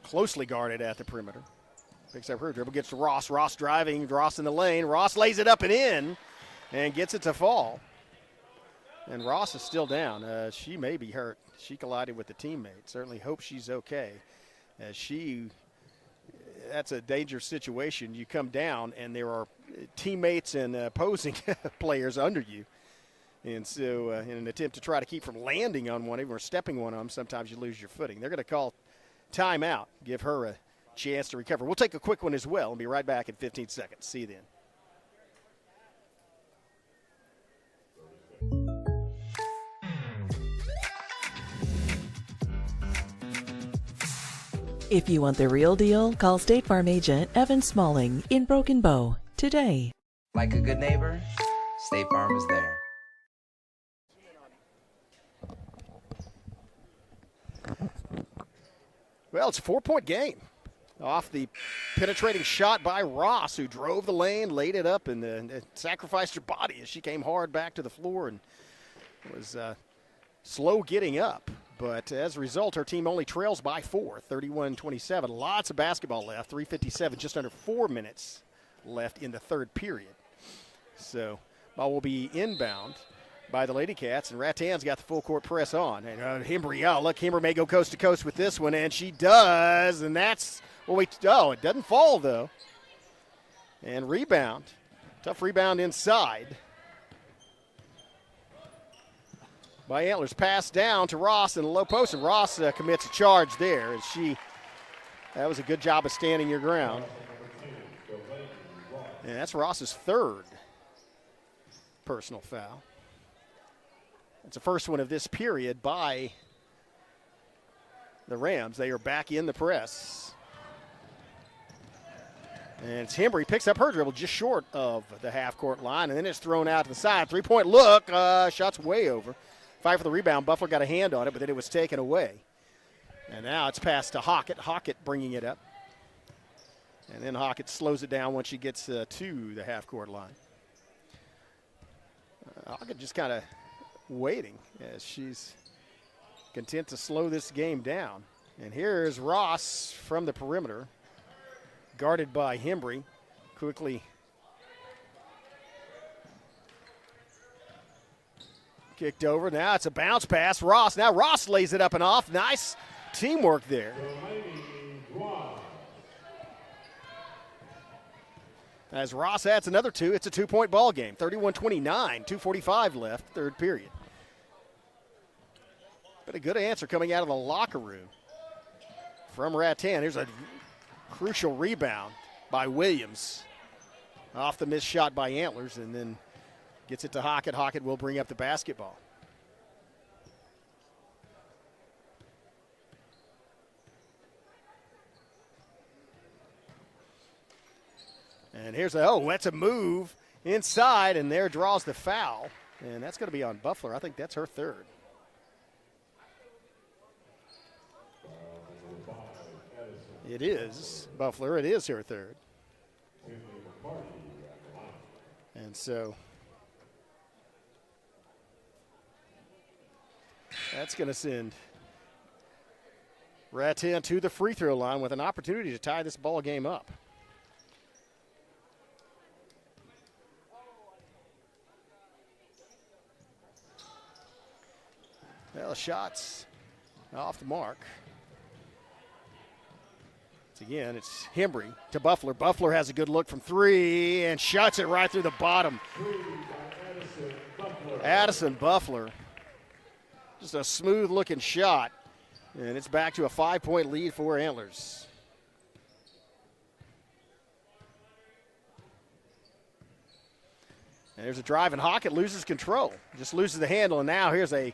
closely guarded at the perimeter. Picks up her dribble, gets to Ross. Ross driving, Ross in the lane. Ross lays it up and in and gets it to fall. And Ross is still down. She may be hurt. She collided with a teammate. Certainly hope she's okay. That's a dangerous situation. You come down and there are teammates and opposing players under you. And so in an attempt to try to keep from landing on one, even or stepping one on them, sometimes you lose your footing. They're going to call timeout, give her a chance to recover. We'll take a quick one as well and be right back in 15 seconds. See you then. If you want the real deal, call State Farm agent Evan Smalling in Broken Bow today. Like a good neighbor, State Farm is there. Well, it's a 4-point game off the penetrating shot by Ross, who drove the lane, laid it up, and sacrificed her body as she came hard back to the floor and was slow getting up. But as a result, her team only trails by 4, 31-27. Lots of basketball left, 3:57, just under 4 minutes left in the third period. So ball will be inbound by the Lady Cats, and Rattan's got the full court press on. And Hembry, look, Hembry may go coast to coast with this one, and she does. And that's what it doesn't fall, though. And rebound. Tough rebound inside by Antlers. Pass down to Ross in the low post, and Ross commits a charge there. And that was a good job of standing your ground. And that's Ross's third personal foul. It's the first one of this period by the Rams. They are back in the press. And it's Hembry, picks up her dribble just short of the half-court line, and then it's thrown out to the side. Three-point look, shot's way over. Fight for the rebound. Buffalo got a hand on it, but then it was taken away. And now it's passed to Hockett. Hockett bringing it up. And then Hockett slows it down once she gets to the half-court line. Hockett just kind of waiting as she's content to slow this game down. And here's Ross from the perimeter, guarded by Hembry. Quickly kicked over. Now it's a bounce pass. Ross. Now Ross lays it up and off. Nice teamwork there. As Ross adds another two, it's a 2-point ball game. 31-29, 2:45 left, third period. But a good answer coming out of the locker room from Rattan. Here's a crucial rebound by Williams off the missed shot by Antlers, and then gets it to Hockett. Hockett will bring up the basketball. And here's that's a move inside, and there draws the foul. And that's going to be on Buffler. I think that's her third. It is Buffler. It is her third. And so that's going to send Rattan to the free throw line with an opportunity to tie this ball game up. Well, shots off the mark. Again, it's Hembry to Buffler. Buffler has a good look from three and shuts it right through the bottom. Addison Buffler. Just a smooth-looking shot. And it's back to a 5-point lead for Antlers. And there's a drive, and Hockett loses control. Just loses the handle, and now here's a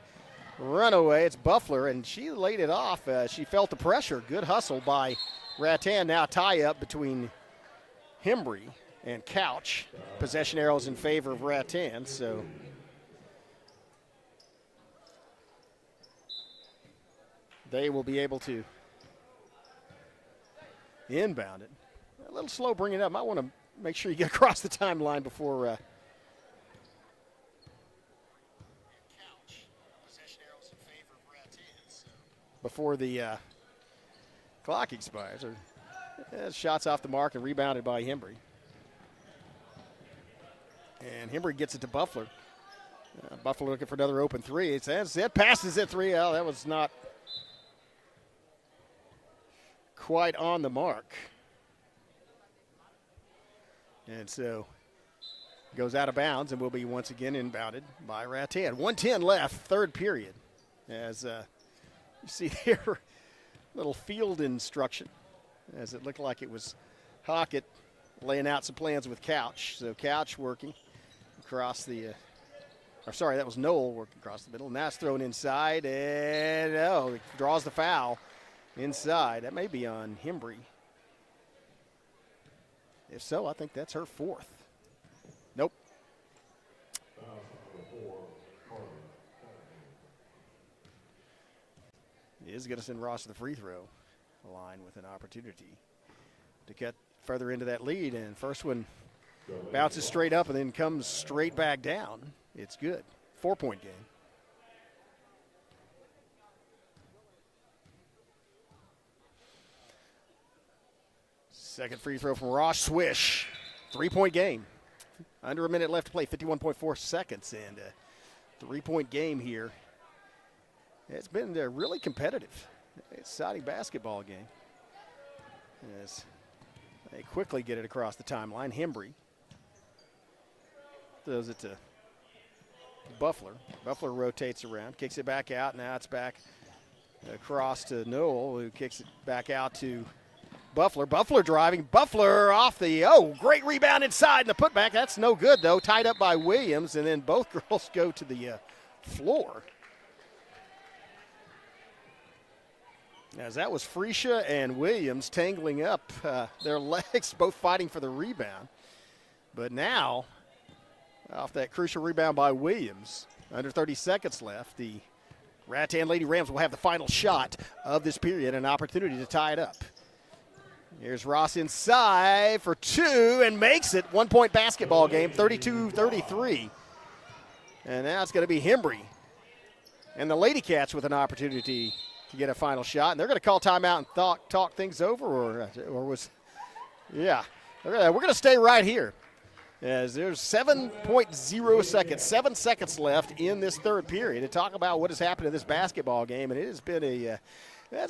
runaway. It's Buffler, and she laid it off. She felt the pressure. Good hustle by Rattan. Now tie up between Hembry and Couch. Possession arrows in favor of Rattan, so they will be able to inbound it. A little slow bringing it up. Might want to make sure you get across the timeline before before the clock expires. Shots off the mark and rebounded by Hembry. And Hembry gets it to Buffler. Buffler looking for another open three. It passes at three. Oh, that was not quite on the mark. And so goes out of bounds and will be once again inbounded by Rattan. 1:10 left, third period. As you see there, little field instruction, as it looked like it was Hockett laying out some plans with Couch. So Couch working across the, that was Noel working across the middle. Now it's thrown inside, and draws the foul inside. That may be on Hembry. If so, I think that's her fourth. Nope. Is going to send Ross to the free throw line with an opportunity to get further into that lead. And first one bounces straight up and then comes straight back down. It's good. 4-point game. Second free throw from Ross. Swish. 3-point game. Under a minute left to play, 51.4 seconds. And a 3-point game here. It's been a really competitive, exciting basketball game. As they quickly get it across the timeline. Hembry throws it to Buffler. Buffler rotates around, kicks it back out. Now it's back across to Noel, who kicks it back out to Buffler. Buffler driving. Buffler off the, great rebound inside and the putback. That's no good, though. Tied up by Williams, and then both girls go to the floor. As that was Freesia and Williams tangling up their legs, both fighting for the rebound. But now, off that crucial rebound by Williams, under 30 seconds left, the Rattan Lady Rams will have the final shot of this period, an opportunity to tie it up. Here's Ross inside for two and makes it. 1-point basketball game, 32-33. And now it's going to be Hembry and the Lady Cats with an opportunity to get a final shot. And they're going to call timeout and talk things over, or we're going to stay right here. As there's 7.0 seconds, 7 seconds left in this third period to talk about what has happened in this basketball game. And it has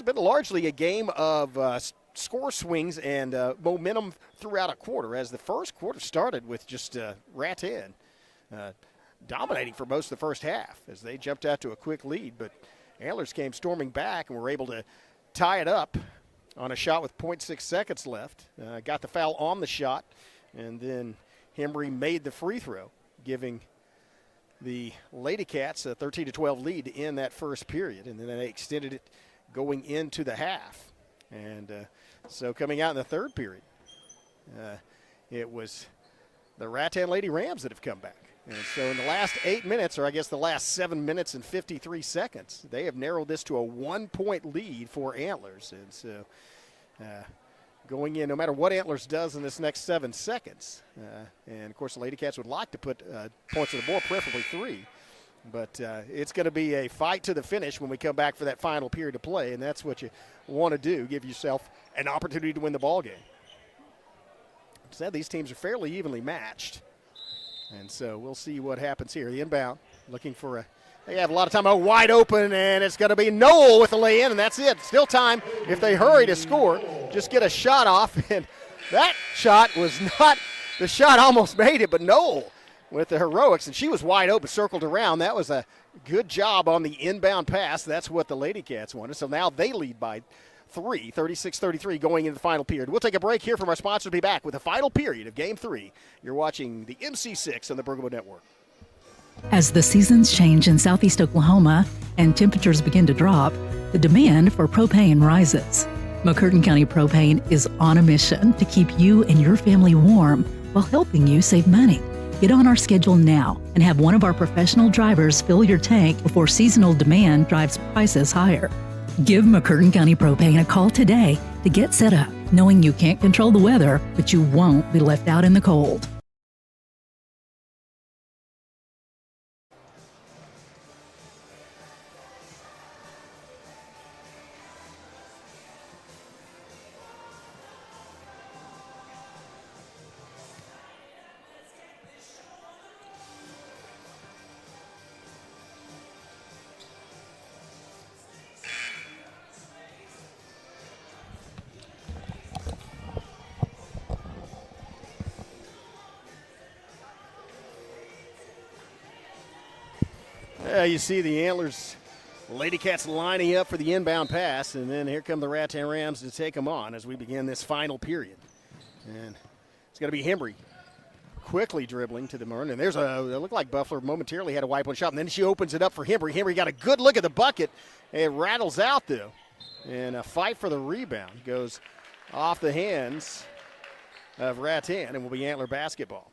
been largely a game of score swings and momentum throughout a quarter, as the first quarter started with just Rattan dominating for most of the first half as they jumped out to a quick lead. But Antlers came storming back and were able to tie it up on a shot with 0.6 seconds left. Got the foul on the shot, and then Hembry made the free throw, giving the Lady Cats a 13-12 lead in that first period, and then they extended it going into the half. And so coming out in the third period, it was the Rattan Lady Rams that have come back. And so in the last 8 minutes, or I guess the last 7 minutes and 53 seconds, they have narrowed this to a 1-point lead for Antlers. And so going in, no matter what Antlers does in this next 7 seconds, and of course the Lady Cats would like to put points on the board, preferably 3. But it's going to be a fight to the finish when we come back for that final period of play, and that's what you want to do, give yourself an opportunity to win the ball game. Said these teams are fairly evenly matched. And so we'll see what happens here. The inbound, looking for they have a lot of time. Wide open, and it's going to be Noel with the lay-in, and that's it. Still time if they hurry to score. Just get a shot off, and that shot was not, the shot almost made it, but Noel with the heroics, and she was wide open, circled around. That was a good job on the inbound pass. That's what the Lady Cats wanted. So now they lead by 3, 36-33 going into the final period. We'll take a break here from our sponsor to be back with the final period of Game 3. You're watching the MC-6 on the Broken Bow Network. As the seasons change in southeast Oklahoma and temperatures begin to drop, the demand for propane rises. McCurtain County Propane is on a mission to keep you and your family warm while helping you save money. Get on our schedule now and have one of our professional drivers fill your tank before seasonal demand drives prices higher. Give McCurtain County Propane a call today to get set up, knowing you can't control the weather, but you won't be left out in the cold. You see the Antlers Lady Cats lining up for the inbound pass, and then here come the Rattan Rams to take them on as we begin this final period. And it's going to be Hembry quickly dribbling to the Maroon. And there's it looked like Buffalo momentarily had a wipe on shot, and then she opens it up for Hembry. Hembry got a good look at the bucket. It rattles out, though. And a fight for the rebound goes off the hands of Rattan and will be Antler basketball.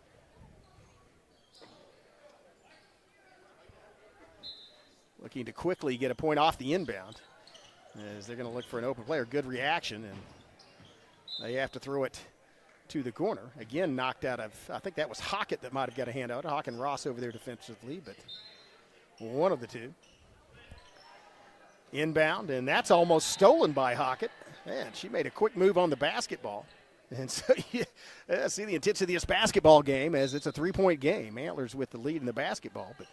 Looking to quickly get a point off the inbound as they're going to look for an open player. Good reaction, and they have to throw it to the corner. Again, knocked out of, I think that was Hockett that might have got a handout. Hawk and Ross over there defensively, but one of the two. Inbound, and that's almost stolen by Hockett. Man, she made a quick move on the basketball. And so you see the intensity of this basketball game as it's a three-point game. Antlers with the lead in the basketball, but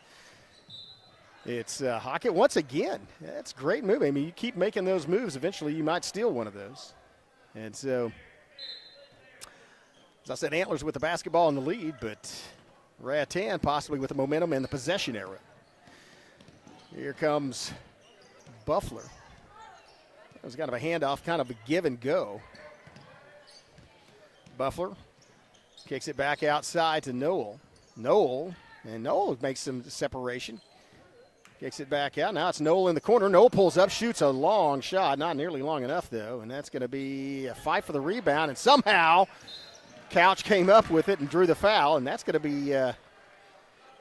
it's Hockett once again. That's a great move. I mean, you keep making those moves, eventually you might steal one of those. And so, as I said, Antlers with the basketball in the lead, but Rattan possibly with the momentum and the possession era. Here comes Buffler. That was kind of a handoff, kind of a give and go. Buffler kicks it back outside to Noel. Noel makes some separation. Kicks it back out. Now it's Noel in the corner. Noel pulls up, shoots a long shot. Not nearly long enough, though. And that's going to be a fight for the rebound. And somehow Couch came up with it and drew the foul. And that's going to be, I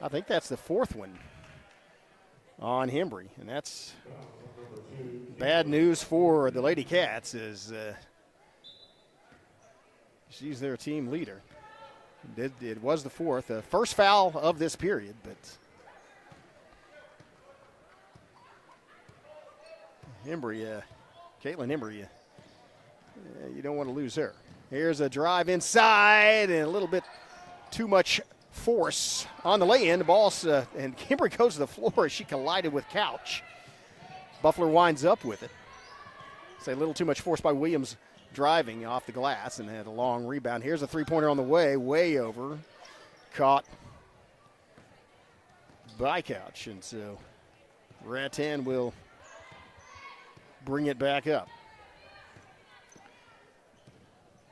think that's the fourth one on Hembry. And that's bad news for the Lady Cats as she's their team leader. It was the fourth. First foul of this period, but Hembry, Caitlin Hembry, you don't want to lose her. Here's a drive inside and a little bit too much force on the lay-in. The ball's, and Hembry goes to the floor as she collided with Couch. Buffler winds up with it. Say a little too much force by Williams driving off the glass and had a long rebound. Here's a three-pointer on the way over. Caught by Couch, and so Rattan will bring it back up.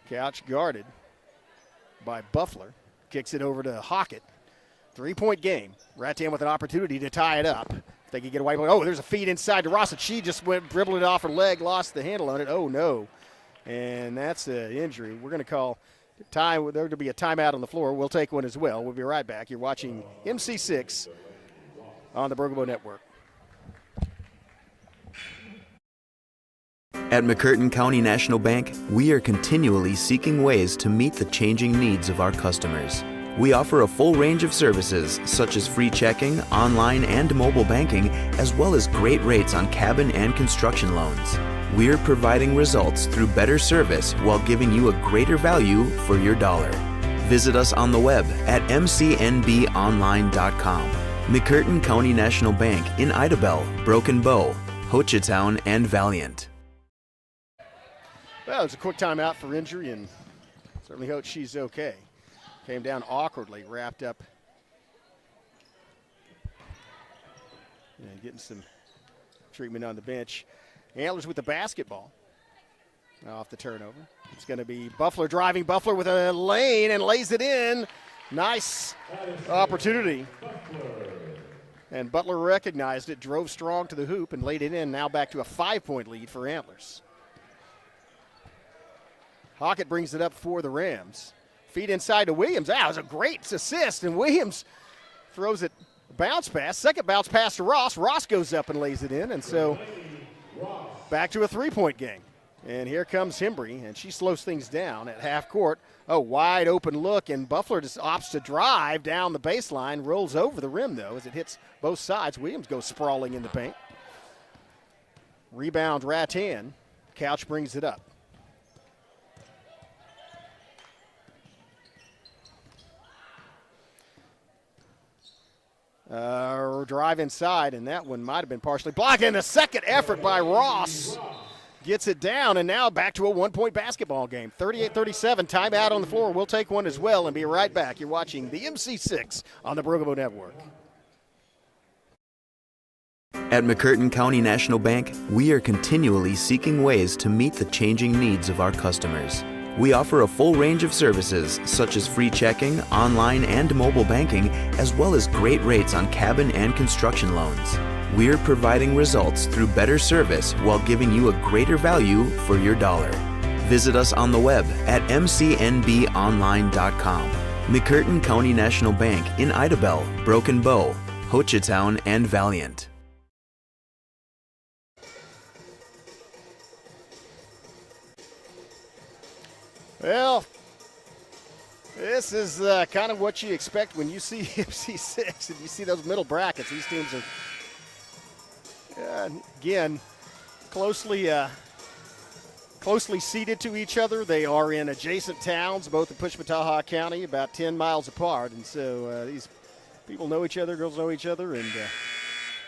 Couch guarded by Buffler. Kicks it over to Hockett. Three-point game. Rattan with an opportunity to tie it up. If they could get away. Oh, there's a feed inside to Ross, and she just went dribbled it off her leg, lost the handle on it. Oh, no. And that's an injury. We're going to call time. There to be a timeout on the floor. We'll take one as well. We'll be right back. You're watching MC-6 on the Broken Bow Network. At McCurtain County National Bank, we are continually seeking ways to meet the changing needs of our customers. We offer a full range of services such as free checking, online and mobile banking, as well as great rates on cabin and construction loans. We're providing results through better service while giving you a greater value for your dollar. Visit us on the web at mcnbonline.com. McCurtain County National Bank in Idabel, Broken Bow, Hochatown, and Valliant. Well, it's a quick timeout for injury, and certainly hope she's okay. Came down awkwardly, wrapped up getting some treatment on the bench. Antlers with the basketball off the turnover. It's going to be Buffler driving. Buffler with a lane and lays it in. Nice opportunity. And Butler recognized it, drove strong to the hoop, and laid it in. Now back to a 5-point lead for Antlers. Hockett brings it up for the Rams. Feed inside to Williams. That was a great assist, and Williams throws it bounce pass. Second bounce pass to Ross. Ross goes up and lays it in, and so back to a 3-point game. And here comes Hembry, and she slows things down at half court. Oh, wide open look, and Buffler just opts to drive down the baseline, rolls over the rim, though, as it hits both sides. Williams goes sprawling in the paint. Rebound, Rattan. Couch brings it up. Drive inside, and that one might have been partially blocked. And a second effort by Ross gets it down, and now back to a 1-point basketball game. 38-37, timeout on the floor. We'll take one as well and be right back. You're watching the MC-6 on the Broken Bow Network. At McCurtain County National Bank, we are continually seeking ways to meet the changing needs of our customers. We offer a full range of services such as free checking, online and mobile banking, as well as great rates on cabin and construction loans. We're providing results through better service while giving you a greater value for your dollar. Visit us on the web at mcnbonline.com. McCurtain County National Bank in Idabel, Broken Bow, Hochatown, and Valliant. Well, this is kind of what you expect when you see MC-6 and you see those middle brackets. These teams are, again, closely seated to each other. They are in adjacent towns, both in Pushmataha County, about 10 miles apart. And so these people know each other, girls know each other, and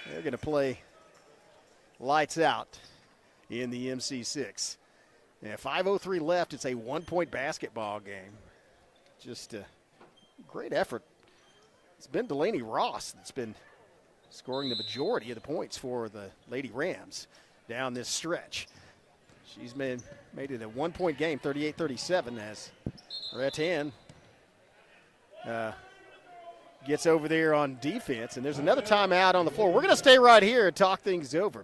they're going to play lights out in the MC-6. Yeah, 5:03 left. It's a 1-point basketball game. Just a great effort. It's been Delaney Ross that's been scoring the majority of the points for the Lady Rams down this stretch. She's made it a 1-point game, 38-37, as Rattan gets over there on defense. And there's another timeout on the floor. We're going to stay right here and talk things over.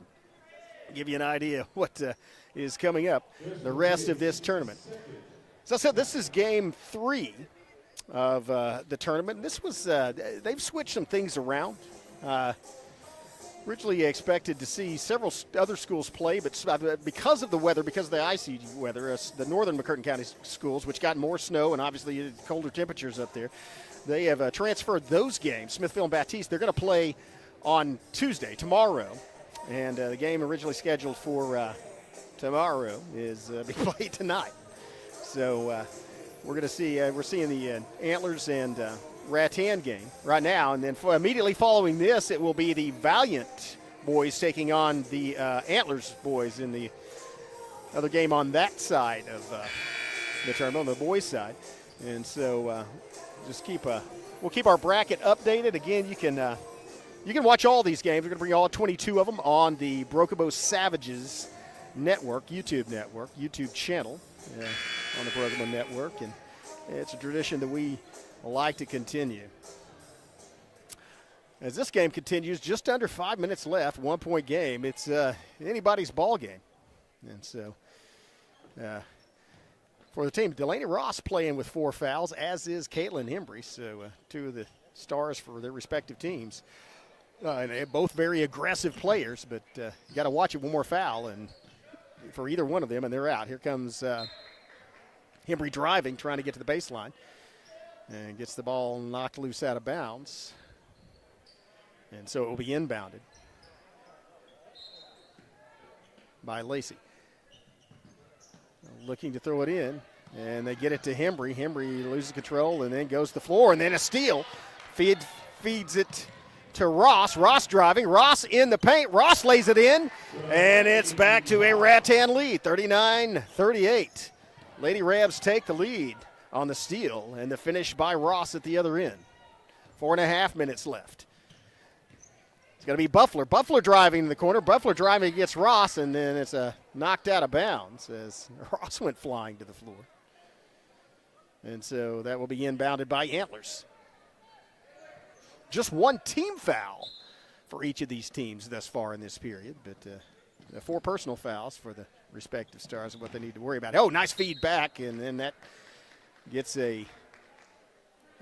Give you an idea what is coming up the rest of this tournament. As I said, this is game 3 of the tournament. This was they've switched some things around. Originally expected to see several other schools play, but because of the weather, because of the icy weather, the northern McCurtain County schools, which got more snow and obviously colder temperatures up there, they have transferred those games. Smithville and Baptiste, they're going to play on Tuesday, tomorrow. And the game originally scheduled for tomorrow is being played tonight. So we're going to see, we're seeing the Antlers and Rattan game right now. And then immediately following this, it will be the Valliant boys taking on the Antlers boys in the other game on that side of the tournament, on the boys' side. And so just we'll keep our bracket updated. Again, you can watch all these games. We're going to bring all 22 of them on the Broken Bow Savages network, YouTube channel on the Broken Bow Network. And it's a tradition that we like to continue. As this game continues, just under 5 minutes left, 1-point game. It's anybody's ball game. And so for the team, Delaney Ross playing with 4 fouls, as is Caitlin Hembry. So 2 of the stars for their respective teams. And they're both very aggressive players, but you got to watch it. One more foul, and for either one of them, and they're out. Here comes Hembry driving, trying to get to the baseline, and gets the ball knocked loose out of bounds. And so it will be inbounded by Lacey. Looking to throw it in, and they get it to Hembry. Hembry loses control and then goes to the floor, and then a steal. Feeds it to Ross. Ross driving. Ross in the paint. Ross lays it in, and it's back to a Rattan lead, 39-38. Lady Rams take the lead on the steal, and the finish by Ross at the other end. 4.5 minutes left. It's going to be Buffler. Buffler driving in the corner. Buffler driving against Ross, and then it's knocked out of bounds as Ross went flying to the floor. And so that will be inbounded by Antlers. Just one team foul for each of these teams thus far in this period, but 4 personal fouls for the respective Stars of what they need to worry about. Oh, nice feedback, and then that gets a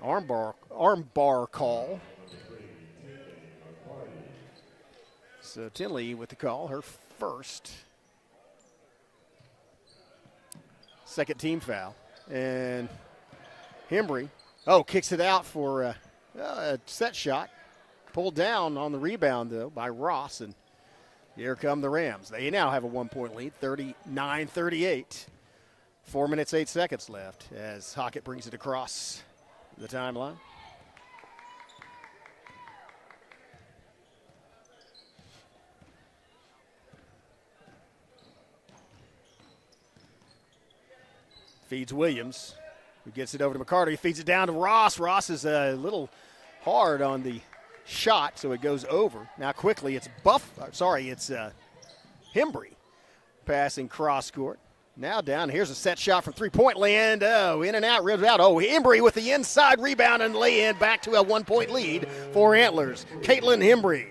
arm bar call. So Tinley with the call, her first. Second team foul. And Hembry, kicks it out for a set shot. Pulled down on the rebound, though, by Ross. And here come the Rams. They now have a 1-point lead, 39-38. 4 minutes, 8 seconds left as Hockett brings it across the timeline. Feeds Williams, who gets it over to McCarty, feeds it down to Ross. Ross is a little hard on the shot, so it goes over. Now quickly, it's Hembry passing cross court. Now down, here's a set shot from three-point land. In and out, rims out. Hembry with the inside rebound and lay-in, back to a 1-point lead for Antlers. Caitlin Hembry.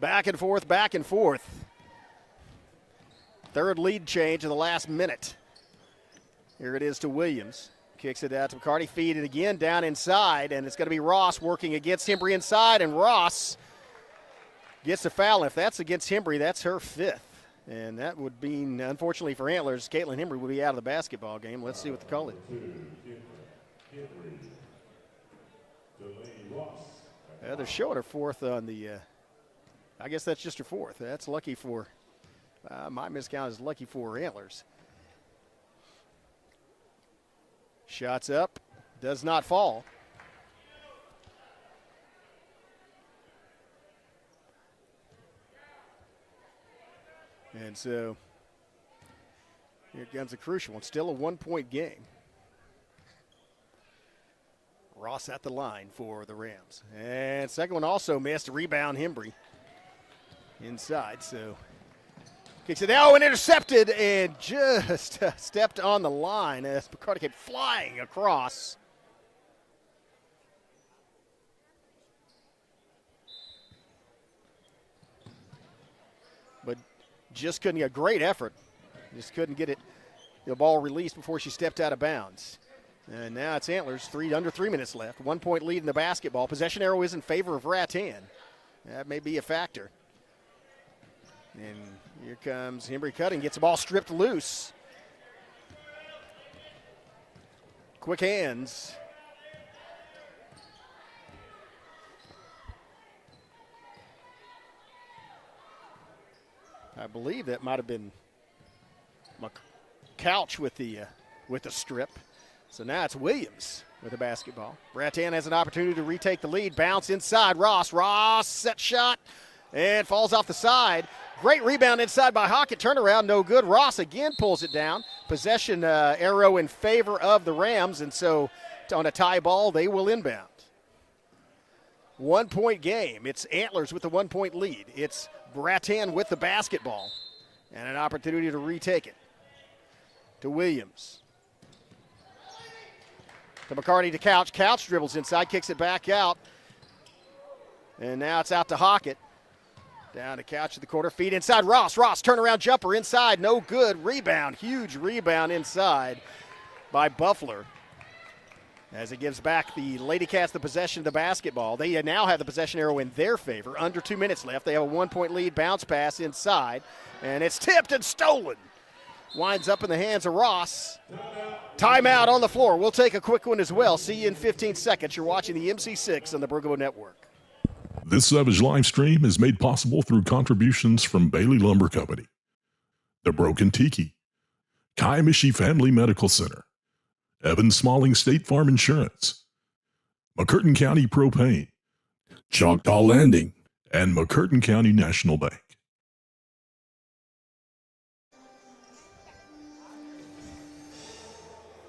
Back and forth, back and forth. Third lead change in the last minute. Here it is to Williams. Kicks it out to McCarty. Feed it again down inside, and it's going to be Ross working against Hembry inside, and Ross gets a foul. If that's against Hembry, that's her 5th. And that would mean, unfortunately for Antlers, Caitlin Hembry will be out of the basketball game. Let's see what the call is. They're showing her 4th on the, I guess that's just her 4th. That's lucky for, my miscount is lucky for Antlers. Shots up, does not fall. And so here comes a crucial one. Still a 1-point game. Ross at the line for the Rams. And second one also missed. A rebound, Hembry inside. So kicks it out and intercepted and just stepped on the line as McCarty came flying across. But just couldn't get a great effort. Just couldn't get the ball released before she stepped out of bounds. And now it's Antlers, under 3 minutes left. 1-point lead in the basketball. Possession arrow is in favor of Rattan. That may be a factor. And here comes Hembry cutting, gets the ball stripped loose. Quick hands. I believe that might have been Couch with the strip. So now it's Williams with the basketball. Rattan has an opportunity to retake the lead. Bounce inside, Ross. Ross, set shot, and falls off the side. Great rebound inside by Hockett. Turnaround, no good. Ross again pulls it down. Possession arrow in favor of the Rams, and so on a tie ball, they will inbound. 1-point game. It's Antlers with the 1-point lead. It's Rattan with the basketball and an opportunity to retake it. To Williams. To McCarty to Couch. Couch dribbles inside, kicks it back out. And now it's out to Hockett. Down to Couch at the corner. Feed inside. Ross. Ross, turnaround jumper inside. No good. Rebound. Huge rebound inside by Buffler. As it gives back the Lady Cats the possession of the basketball. They now have the possession arrow in their favor. Under 2 minutes left. They have a 1-point lead. Bounce pass inside. And it's tipped and stolen. Winds up in the hands of Ross. Timeout on the floor. We'll take a quick one as well. See you in 15 seconds. You're watching the MC-6 on the Brookable Network. This Savage live stream is made possible through contributions from Bailey Lumber Company, The Broken Tiki, Kiamichi Family Medical Center, Evan Smalling State Farm Insurance, McCurtain County Propane, Choctaw Landing, and McCurtain County National Bank.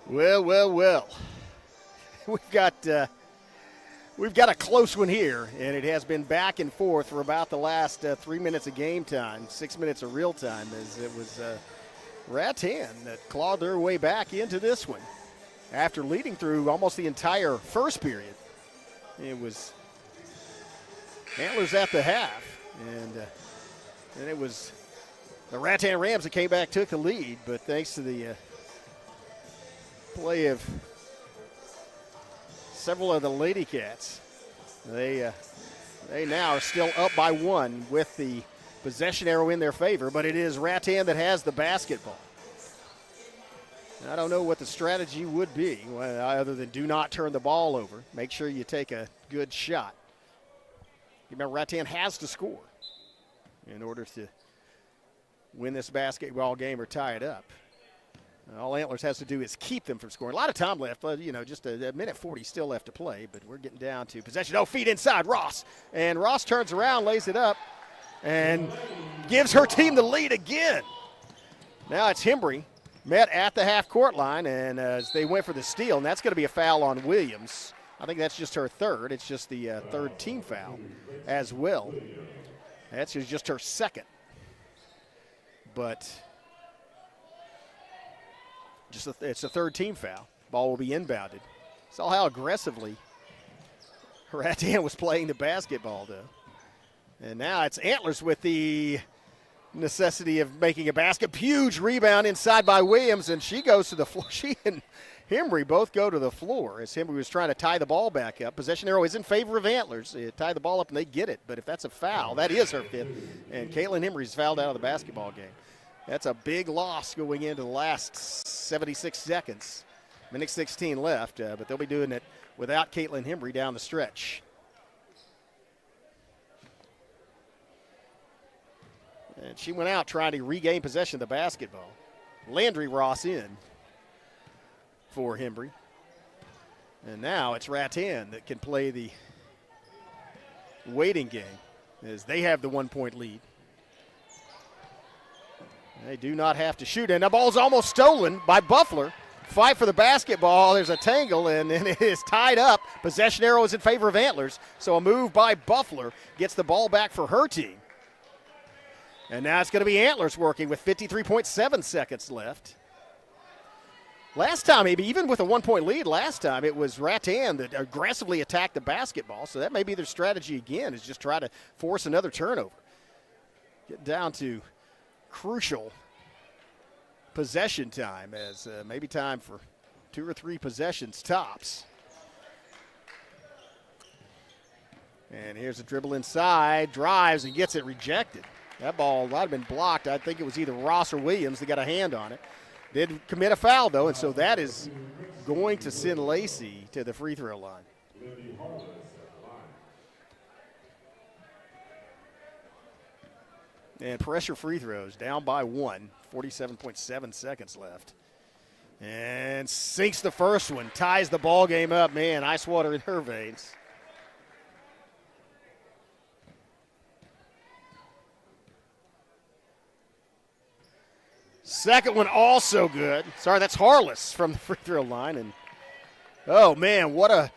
Well. We've got We've got a close one here, and it has been back and forth for about the last 3 minutes of game time, 6 minutes of real time, as it was Rattan that clawed their way back into this one after leading through almost the entire first period. It was Antlers at the half, and then it was the Rattan Rams that came back, took the lead, but thanks to the play of several of the Lady Cats, they now are still up by 1 with the possession arrow in their favor, but it is Rattan that has the basketball. I don't know what the strategy would be other than do not turn the ball over. Make sure you take a good shot. Remember, Rattan has to score in order to win this basketball game or tie it up. All Antlers has to do is keep them from scoring. A lot of time left, just a minute 40 still left to play, but we're getting down to possession. Oh, feed inside, Ross. And Ross turns around, lays it up, and gives her team the lead again. Now it's Hembry, met at the half-court line, and as they went for the steal, and that's going to be a foul on Williams. I think that's just her third. It's just the third team foul as well. That's just her second. But it's a third team foul. Ball will be inbounded. Saw how aggressively Rattan was playing the basketball, though. And now it's Antlers with the necessity of making a basket. Huge rebound inside by Williams, and she goes to the floor. She and Hembry both go to the floor as Hembry was trying to tie the ball back up. Possession arrow is in favor of Antlers. They tie the ball up and they get it, but if that's a foul, that is her fifth. And Caitlin Hembry's fouled out of the basketball game. That's a big loss going into the last 76 seconds. Minute 16 left, but they'll be doing it without Caitlin Hembry down the stretch. And she went out trying to regain possession of the basketball. Landry Ross in for Hembry. And now it's Rattan that can play the waiting game as they have the 1-point lead. They do not have to shoot, and the ball's almost stolen by Buffler. Fight for the basketball. There's a tangle, and it is tied up. Possession arrow is in favor of Antlers, so a move by Buffler gets the ball back for her team. And now it's going to be Antlers working with 53.7 seconds left. Last time, maybe even with a 1-point lead last time, it was Rattan that aggressively attacked the basketball, so that may be their strategy again, is just try to force another turnover. Get down to crucial possession time, as maybe time for 2 or 3 possessions tops. And here's a dribble inside, drives and gets it rejected. That ball might have been blocked. I think it was either Ross or Williams that got a hand on it. Did commit a foul, though, and so that is going to send Lacey to the free throw line. And pressure free throws down by 1, 47.7 seconds left. And sinks the first one, ties the ball game up. Man, ice water in her veins. Second one also good. Sorry, that's Harless from the free throw line. And oh, man, what a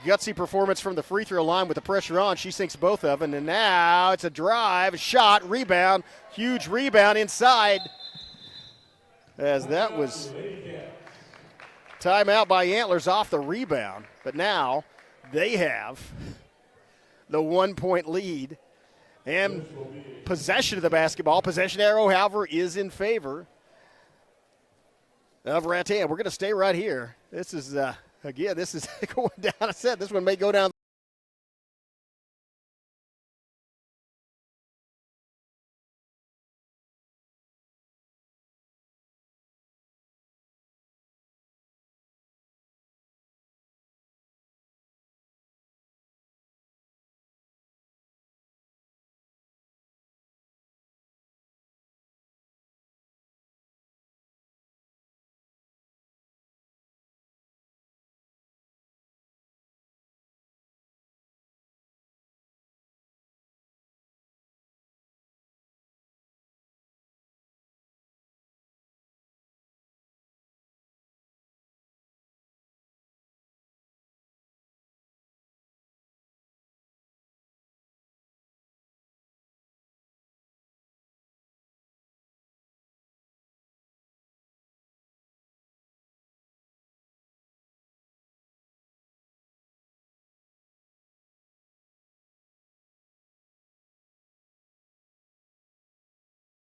gutsy performance from the free throw line with the pressure on. She sinks both of them, and now it's a drive, a shot, rebound, huge rebound inside. As that was timeout by Antlers off the rebound. But now they have the 1-point lead and possession of the basketball. Possession arrow, however, is in favor of Rattan. We're going to stay right here. This is again, this is going down. I said this one may go down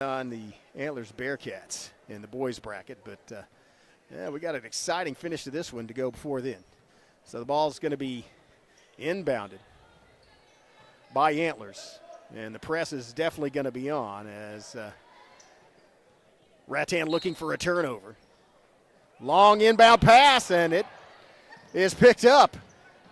On the Antlers Bearcats in the boys bracket, but yeah, we got an exciting finish to this one to go before then. So the ball's going to be inbounded by Antlers, and the press is definitely going to be on as Rattan looking for a turnover. Long inbound pass, and it is picked up.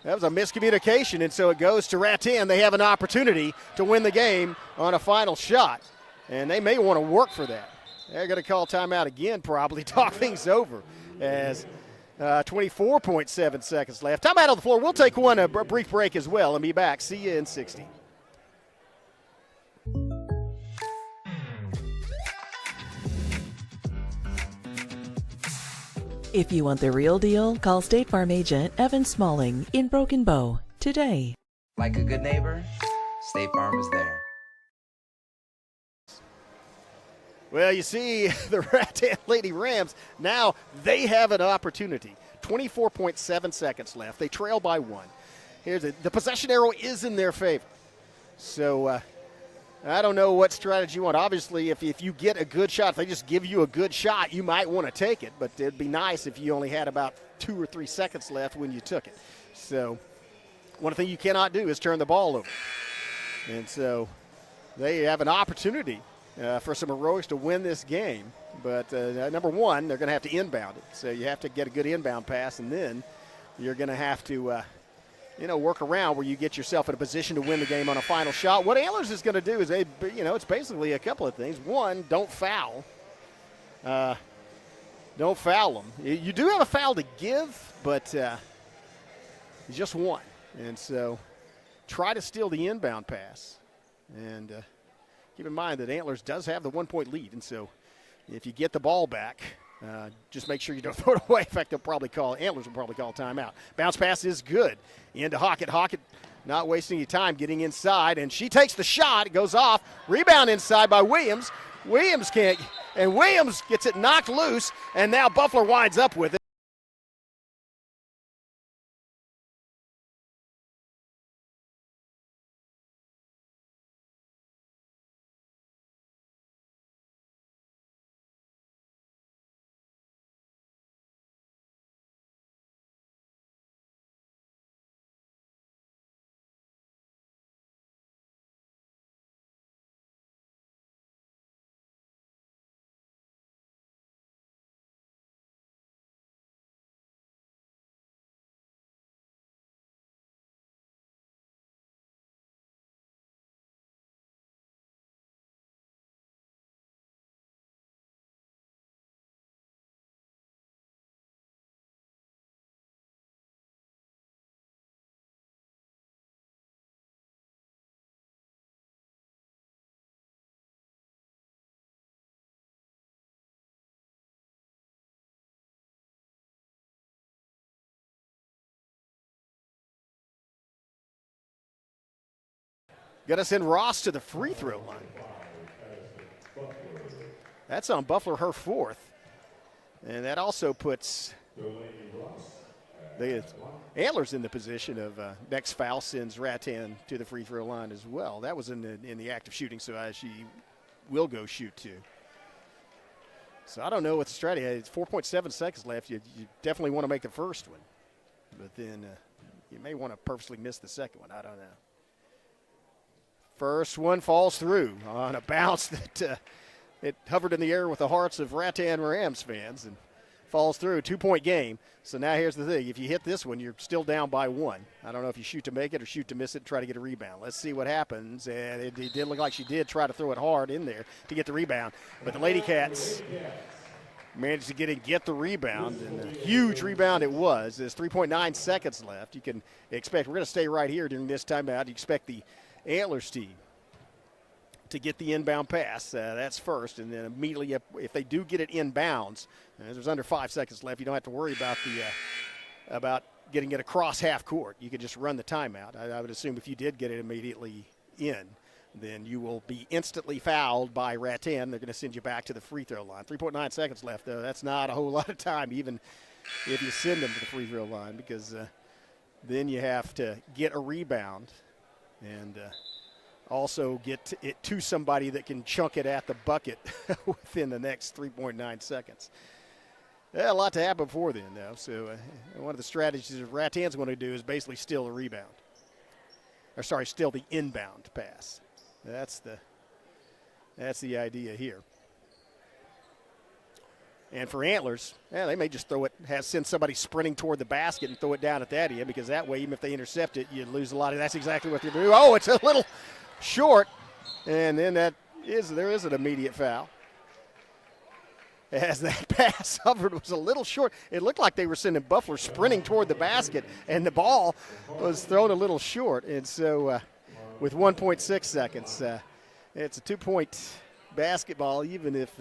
That was a miscommunication, and so it goes to Rattan. They have an opportunity to win the game on a final shot, and they may want to work for that. They're going to call timeout again, probably talk things over as 24.7 seconds left. Timeout on the floor. We'll take one, a brief break as well, and be back. See you in 60. If you want the real deal, call State Farm agent Evan Smalling in Broken Bow today. Like a good neighbor, State Farm is there. Well, you see, the Rattan Lady Rams, now they have an opportunity. 24.7 seconds left. They trail by one. Here's the possession arrow is in their favor. So I don't know what strategy you want. Obviously, if you get a good shot, if they just give you a good shot, you might want to take it. But it'd be nice if you only had about 2 or 3 seconds left when you took it. So one thing you cannot do is turn the ball over. And so they have an opportunity for some heroics to win this game. But number one, they're going to have to inbound it. So you have to get a good inbound pass, and then you're going to have to work around where you get yourself in a position to win the game on a final shot. What Antlers is going to do is, it's basically a couple of things. One, don't foul. Don't foul them. You do have a foul to give, but just one. And so try to steal the inbound pass. And keep in mind that Antlers does have the 1-point lead, and so if you get the ball back, just make sure you don't throw it away. In fact, Antlers will probably call timeout. Bounce pass is good. Into Hockett. Hockett not wasting any time getting inside, and she takes the shot. It goes off. Rebound inside by Williams. Williams can't, and Williams gets it knocked loose, and now Buffalo winds up with it. Got to send Ross to the free throw line. That's on Buffalo, her fourth. And that also puts the Antlers in the position of next foul sends Rattan to the free throw line as well. That was in the act of shooting, so she will go shoot too. So I don't know what the strategy is. It's 4.7 seconds left. You definitely want to make the first one. But then you may want to purposely miss the second one. I don't know. First one falls through on a bounce that it hovered in the air with the hearts of Rattan Rams fans and falls through. 2-point game. So now here's the thing. If you hit this one, you're still down by one. I don't know if you shoot to make it or shoot to miss it and try to get a rebound. Let's see what happens. And it did look like she did try to throw it hard in there to get the rebound. But the Lady Cats managed to get the rebound, and a huge rebound it was. There's 3.9 seconds left. You can expect, we're going to stay right here during this timeout. You expect the Antlers team to get the inbound pass. That's first, and then immediately if they do get it inbounds, there's under 5 seconds left. You don't have to worry about getting it across half court. You can just run the timeout. I would assume if you did get it immediately in, then you will be instantly fouled by Rattan. They're going to send you back to the free throw line. 3.9 seconds left, though. That's not a whole lot of time, even if you send them to the free throw line, because then you have to get a rebound. And also get it to somebody that can chunk it at the bucket within the next 3.9 seconds. Yeah, a lot to happen before then, though. So one of the strategies that Rattan's going to do is basically steal the rebound. Or sorry, steal the inbound pass. That's the idea here. And for Antlers, they may just send somebody sprinting toward the basket and throw it down at that end, because that way, even if they intercept it, you lose a lot. That's exactly what they're doing. Oh, it's a little short, and then there is an immediate foul. As that pass Hubbard was a little short. It looked like they were sending Buffalo sprinting toward the basket, and the ball was thrown a little short. And so with 1.6 seconds, it's a 2-point basketball, even if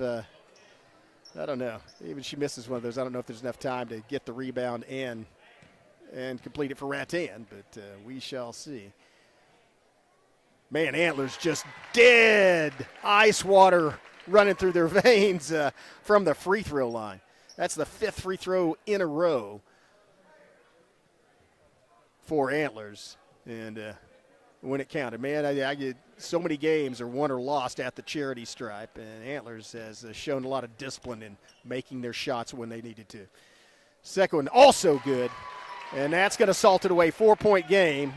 I don't know. Even she misses one of those. I don't know if there's enough time to get the rebound and complete it for Rattan, but we shall see. Man, Antlers just dead ice water running through their veins from the free throw line. That's the 5th free throw in a row for Antlers. And when it counted, man, I get so many games are won or lost at the charity stripe, and Antlers has shown a lot of discipline in making their shots when they needed to. Second one also good, and that's going to salt it away. 4-point game,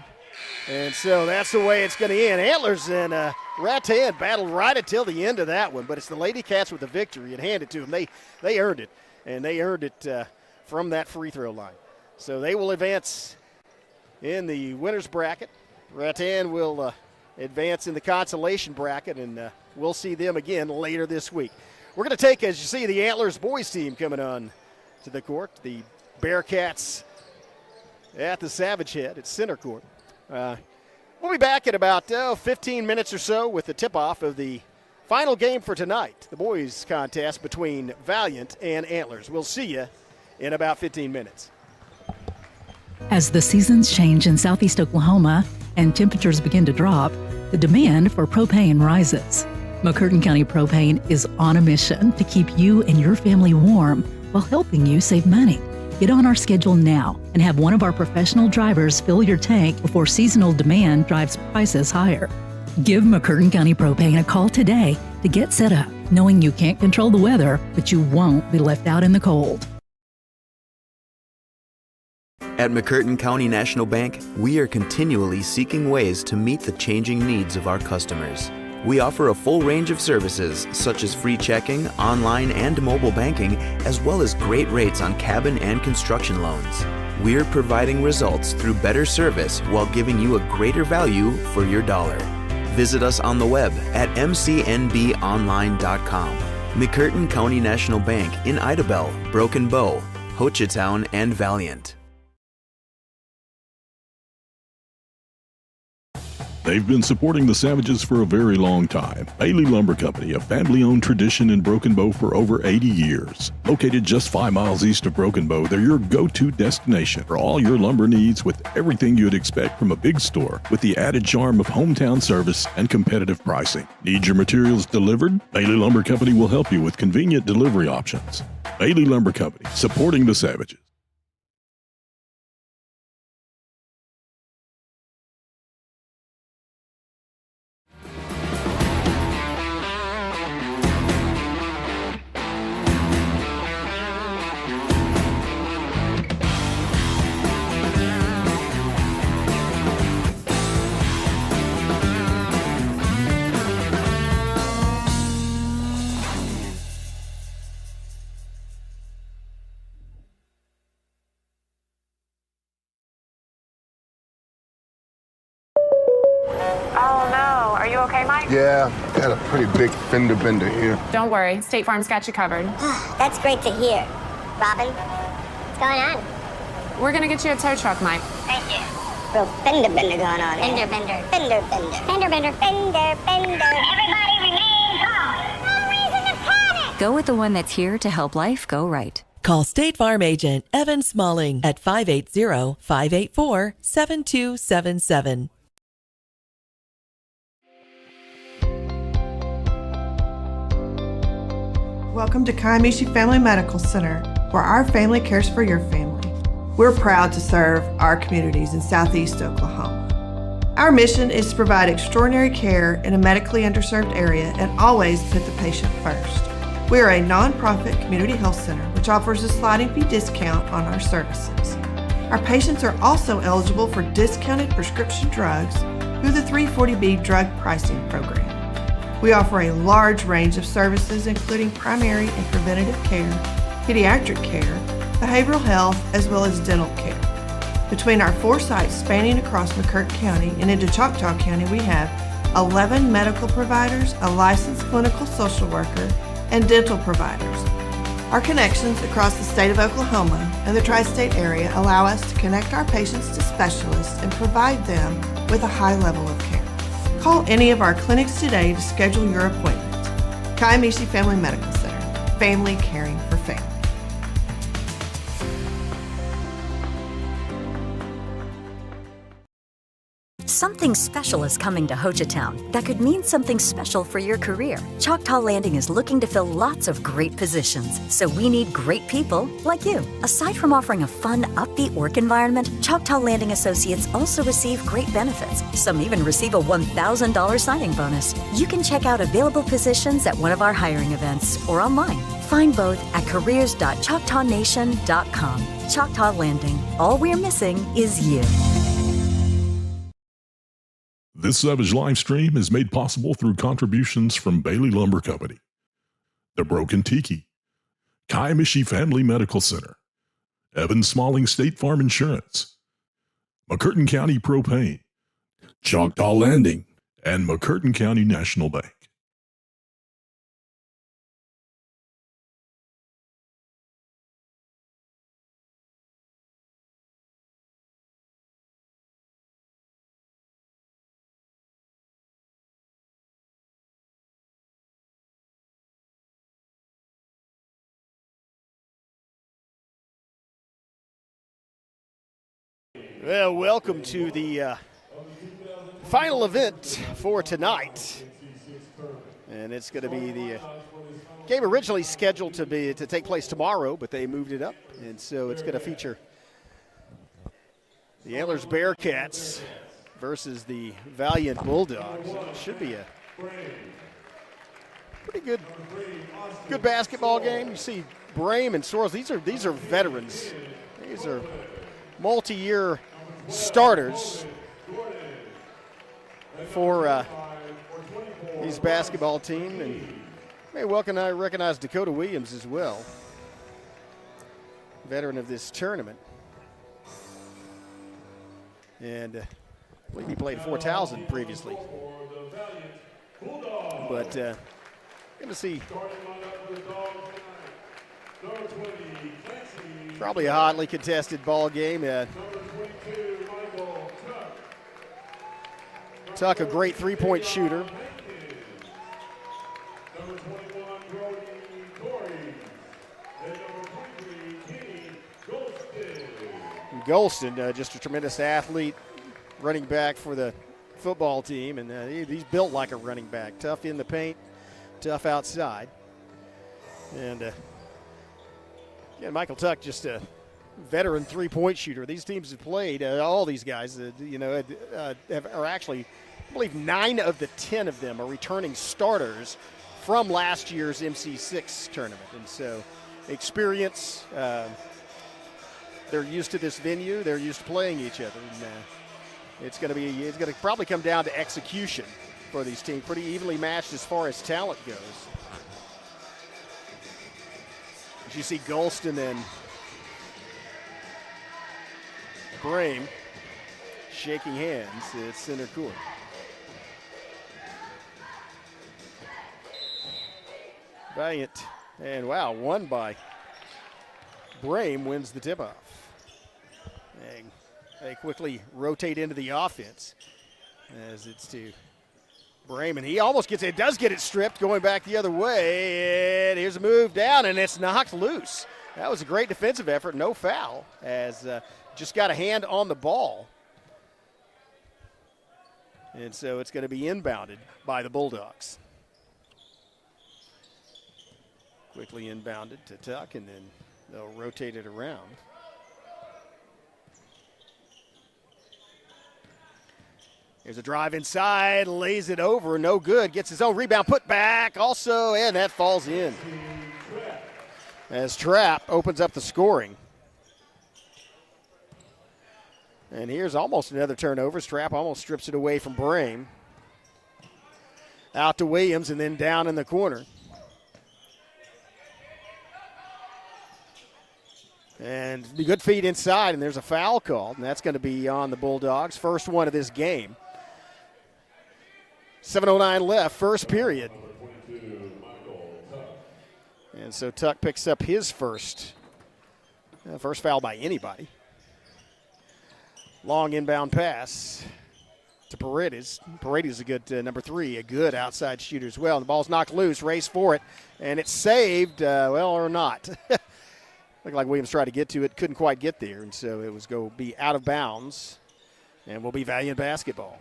and so that's the way it's going to end. Antlers and Rattan battled right until the end of that one, but it's the Lady Cats with the victory, and hand it to them. They earned it, and they earned it from that free throw line. So they will advance in the winner's bracket. Rattan will advance in the consolation bracket, and we'll see them again later this week. We're going to take, as you see, the Antlers boys team coming on to the court. The Bearcats at the Savage Head at center court. We'll be back in about 15 minutes or so with the tip-off of the final game for tonight, the boys contest between Valliant and Antlers. We'll see you in about 15 minutes. As the seasons change in southeast Oklahoma and temperatures begin to drop, the demand for propane rises. McCurtain County Propane is on a mission to keep you and your family warm while helping you save money. Get on our schedule now and have one of our professional drivers fill your tank before seasonal demand drives prices higher. Give McCurtain County Propane a call today to get set up, knowing you can't control the weather, but you won't be left out in the cold. At McCurtain County National Bank, we are continually seeking ways to meet the changing needs of our customers. We offer a full range of services such as free checking, online and mobile banking, as well as great rates on cabin and construction loans. We're providing results through better service while giving you a greater value for your dollar. Visit us on the web at mcnbonline.com. McCurtain County National Bank in Idabel, Broken Bow, Hochatown, and Valliant. They've been supporting the Savages for a very long time. Bailey Lumber Company, a family-owned tradition in Broken Bow for over 80 years. Located just 5 miles east of Broken Bow, they're your go-to destination for all your lumber needs, with everything you'd expect from a big store, with the added charm of hometown service and competitive pricing. Need your materials delivered? Bailey Lumber Company will help you with convenient delivery options. Bailey Lumber Company, supporting the Savages. Yeah, got a pretty big fender bender here. Don't worry, State Farm's got you covered. That's great to hear. Robin, what's going on? We're gonna get you a tow truck, Mike. Thank you. Real fender bender going on. Fender bender. Fender bender. Fender bender. Fender bender. Everybody remain calm. No reason to panic. Go with the one that's here to help life go right. Call State Farm agent Evan Smalling at 580-584-7277. Welcome to Kiamichi Family Medical Center, where our family cares for your family. We're proud to serve our communities in southeast Oklahoma. Our mission is to provide extraordinary care in a medically underserved area and always put the patient first. We are a nonprofit community health center which offers a sliding fee discount on our services. Our patients are also eligible for discounted prescription drugs through the 340B drug pricing program. We offer a large range of services including primary and preventative care, pediatric care, behavioral health, as well as dental care. Between our 4 sites spanning across McCurtain County and into Choctaw County, we have 11 medical providers, a licensed clinical social worker, and dental providers. Our connections across the state of Oklahoma and the tri-state area allow us to connect our patients to specialists and provide them with a high level of care. Call any of our clinics today to schedule your appointment. Kiamichi Family Medical Center, family caring for family. Something special is coming to Hochatown that could mean something special for your career. Choctaw Landing is looking to fill lots of great positions, so we need great people like you. Aside from offering a fun, upbeat work environment, Choctaw Landing Associates also receive great benefits. Some even receive a $1,000 signing bonus. You can check out available positions at one of our hiring events or online. Find both at careers.choctawnation.com. Choctaw Landing. All we're missing is you. This Savage live stream is made possible through contributions from Bailey Lumber Company, The Broken Tiki, Kiamichi Family Medical Center, Evan Smalling State Farm Insurance, McCurtain County Propane, Choctaw Landing, and McCurtain County National Bank. Well, welcome to the final event for tonight. And it's going to be the game originally scheduled to take place tomorrow, but they moved it up. And so it's going to feature the Antlers Bearcats versus the Valliant Bulldogs. It should be a pretty good basketball game. You see Brame and Sorrells. These are veterans. These are multi-year starters for these basketball team, and may I recognize Dakota Williams as well, veteran of this tournament, and I believe he played Fort Townsend previously. But going to see probably a hotly contested ball game. Tuck, a great three-point shooter. Golston, just a tremendous athlete, running back for the football team, and he's built like a running back. Tough in the paint, tough outside. And Michael Tuck, just a veteran three-point shooter. These teams have played, all these guys, are actually, I believe 9 of the 10 of them are returning starters from last year's MC-6 tournament. And so experience, they're used to this venue, they're used to playing each other. And it's going to probably come down to execution for these teams, pretty evenly matched as far as talent goes. As you see Golston and Brame shaking hands at center court. Valliant, and wow, won by Brame, wins the tip-off. And they quickly rotate into the offense as it's to Brame, and he almost gets it, does get it stripped, going back the other way, and here's a move down, and it's knocked loose. That was a great defensive effort, no foul, as just got a hand on the ball. And so it's going to be inbounded by the Bulldogs. Quickly inbounded to Tuck, and then they'll rotate it around. Here's a drive inside, lays it over, no good. Gets his own rebound, put back also, and that falls in. As Trapp opens up the scoring. And here's almost another turnover. Trapp almost strips it away from Brame. Out to Williams and then down in the corner. And good feed inside, and there's a foul called, and that's going to be on the Bulldogs. First one of this game. 7:09 left, first period. And so Tuck picks up his first foul by anybody. Long inbound pass to Paredes. Paredes is a good number 3, a good outside shooter as well. And the ball's knocked loose, race for it, and it's saved, or not. Looked like Williams tried to get to it, couldn't quite get there, and so it was going to be out of bounds and will be Valliant basketball.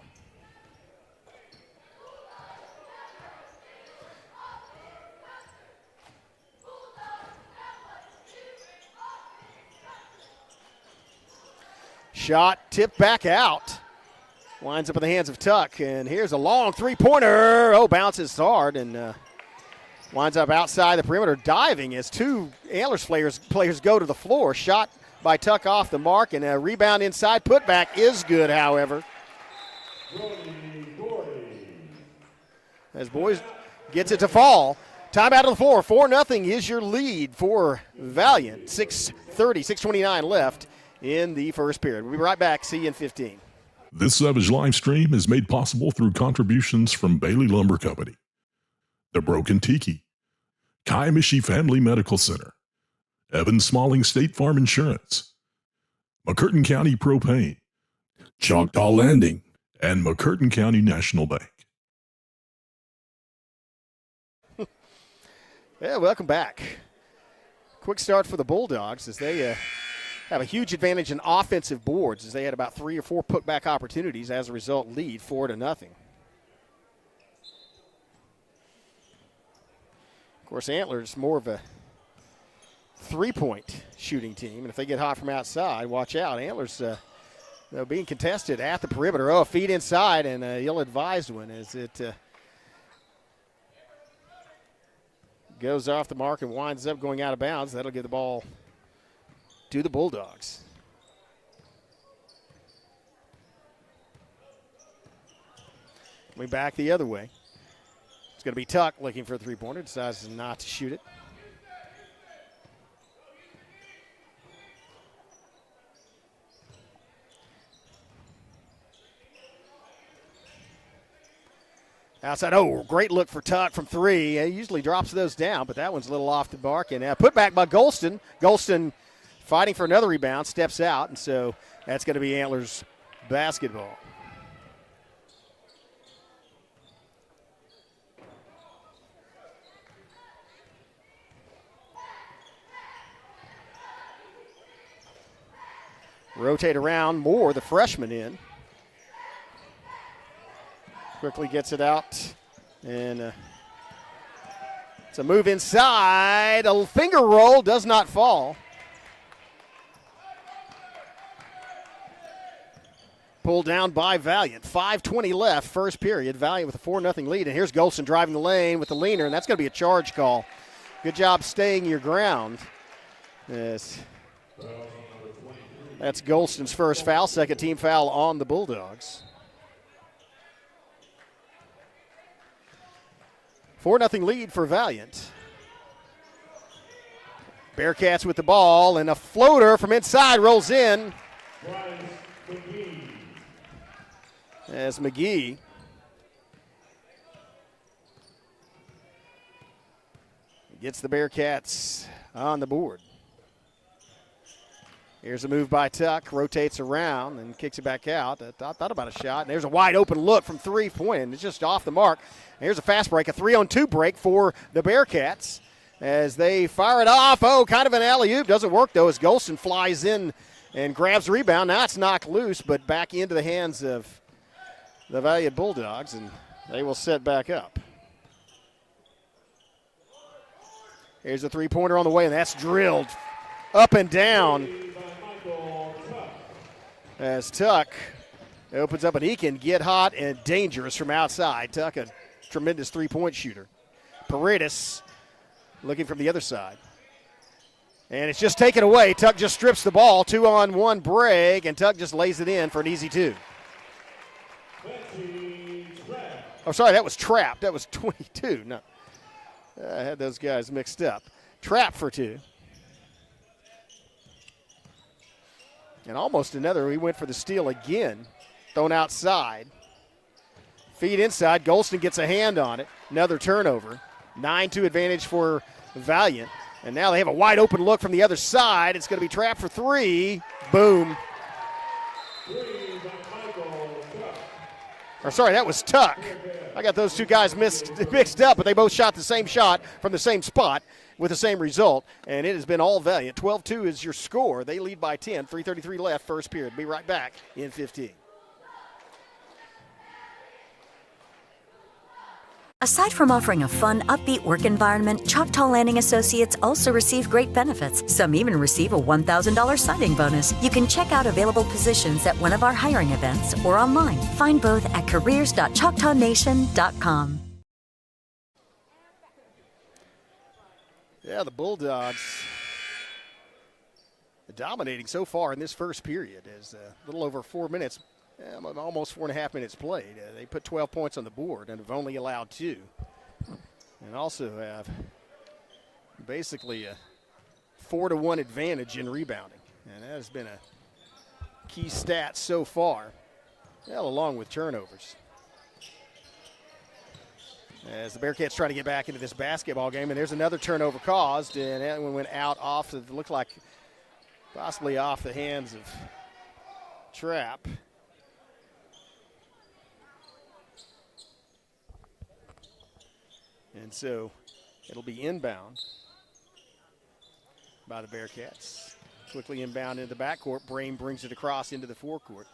Shot tipped back out. Winds up in the hands of Tuck, and here's a long three-pointer. Oh, bounces hard and winds up outside the perimeter, diving as two Antlers players go to the floor. Shot by Tuck off the mark, and a rebound inside. Putback is good, however. As Boys gets it to fall. Timeout on the floor. 4-0 is your lead for Valliant. 6:29 left in the first period. We'll be right back. See you in 15. This Savage live stream is made possible through contributions from Bailey Lumber Company, The Broken Tiki, Kiamichi Family Medical Center, Evan Smalling State Farm Insurance, McCurtain County Propane, Choctaw Landing, and McCurtain County National Bank. Yeah, welcome back. Quick start for the Bulldogs as they have a huge advantage in offensive boards as they had about 3 or 4 putback opportunities. As a result, lead 4-0. Of course, Antlers more of a three-point shooting team, and if they get hot from outside, watch out. Antlers being contested at the perimeter. Oh, feed inside, and a ill-advised one as it goes off the mark and winds up going out of bounds. That'll give the ball to the Bulldogs. Coming back the other way. It's going to be Tuck looking for a three-pointer. Decides not to shoot it. Outside, great look for Tuck from 3. He usually drops those down, but that one's a little off the mark. And put back by Golston. Golston fighting for another rebound, steps out, and so that's going to be Antlers basketball. Rotate around Moore, the freshman, in. Quickly gets it out, and it's a move inside. A finger roll does not fall. Pulled down by Valliant. 5:20 left, first period. Valliant with a 4-0 lead, and here's Golston driving the lane with the leaner, and that's going to be a charge call. Good job staying your ground. Yes. That's Golston's first foul, second team foul on the Bulldogs. 4-0 lead for Valliant. Bearcats with the ball, and a floater from inside rolls in. As McGee gets the Bearcats on the board. Here's a move by Tuck, rotates around and kicks it back out. Thought about a shot, and there's a wide open look from three-point, and it's just off the mark. And here's a fast break, a 3-on-2 break for the Bearcats as they fire it off. Kind of an alley-oop. Doesn't work, though, as Golston flies in and grabs the rebound. Now it's knocked loose, but back into the hands of the Valliant Bulldogs, and they will set back up. Here's a three-pointer on the way, and that's drilled up and down as Tuck It opens up, and he can get hot and dangerous from outside. Tuck, a tremendous three-point shooter. Paredes looking from the other side. And it's just taken away. Tuck just strips the ball. 2-on-1 break, and Tuck just lays it in for an easy two. Oh, sorry, that was Trap. That was 22. No, I had those guys mixed up. Trap for two. And almost another. He went for the steal again. Thrown outside. Feed inside. Golston gets a hand on it. Another turnover. 9-2 advantage for Valliant. And now they have a wide open look from the other side. It's going to be Trap for three. Boom. Or sorry, that was Tuck. I got those two guys mixed up, but they both shot the same shot from the same spot with the same result, and it has been all Valliant. 12-2 is your score. They lead by 10. 3:33 left, first period. Be right back in 15. Aside from offering a fun, upbeat work environment, Choctaw Landing Associates also receive great benefits. Some even receive a $1,000 signing bonus. You can check out available positions at one of our hiring events or online. Find both at careers.choctawnation.com. Yeah, the Bulldogs dominating so far in this first period as a little over 4 minutes. Almost 4.5 minutes played. They put 12 points on the board and have only allowed 2. And also have basically a 4-1 advantage in rebounding. And that has been a key stat so far, well, along with turnovers. As the Bearcats try to get back into this basketball game, and there's another turnover caused, and that one went out off, it looked like possibly off the hands of Trap. And so it'll be inbound by the Bearcats. Quickly inbound into the backcourt. Brame brings it across into the forecourt.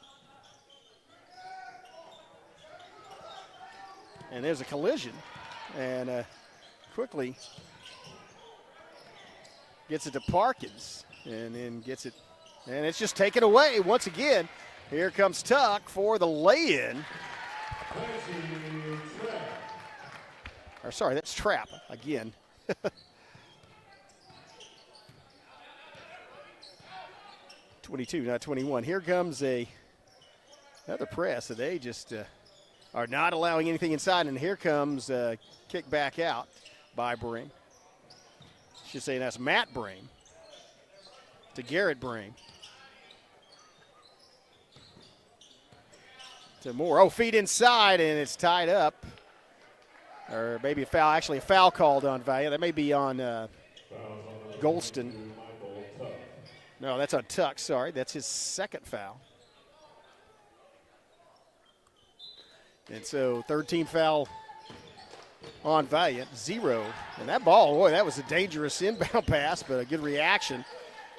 And there's a collision. And quickly gets it to Parkins. And then gets it. And it's just taken away once again. Here comes Tuck for the lay-in. Or sorry, that's Trap again. 22, not 21. Here comes another press. So they just are not allowing anything inside. And here comes a kick back out by Brame. Should say that's Matt Brame to Garrett Brame. To Moore. Oh, feet inside, and it's tied up. Or maybe a foul, actually a foul called on Valliant. That may be on Golston. No, that's on Tuck, sorry. That's his second foul. And so third team foul on Valliant, 0. And that ball, boy, that was a dangerous inbound pass, but a good reaction.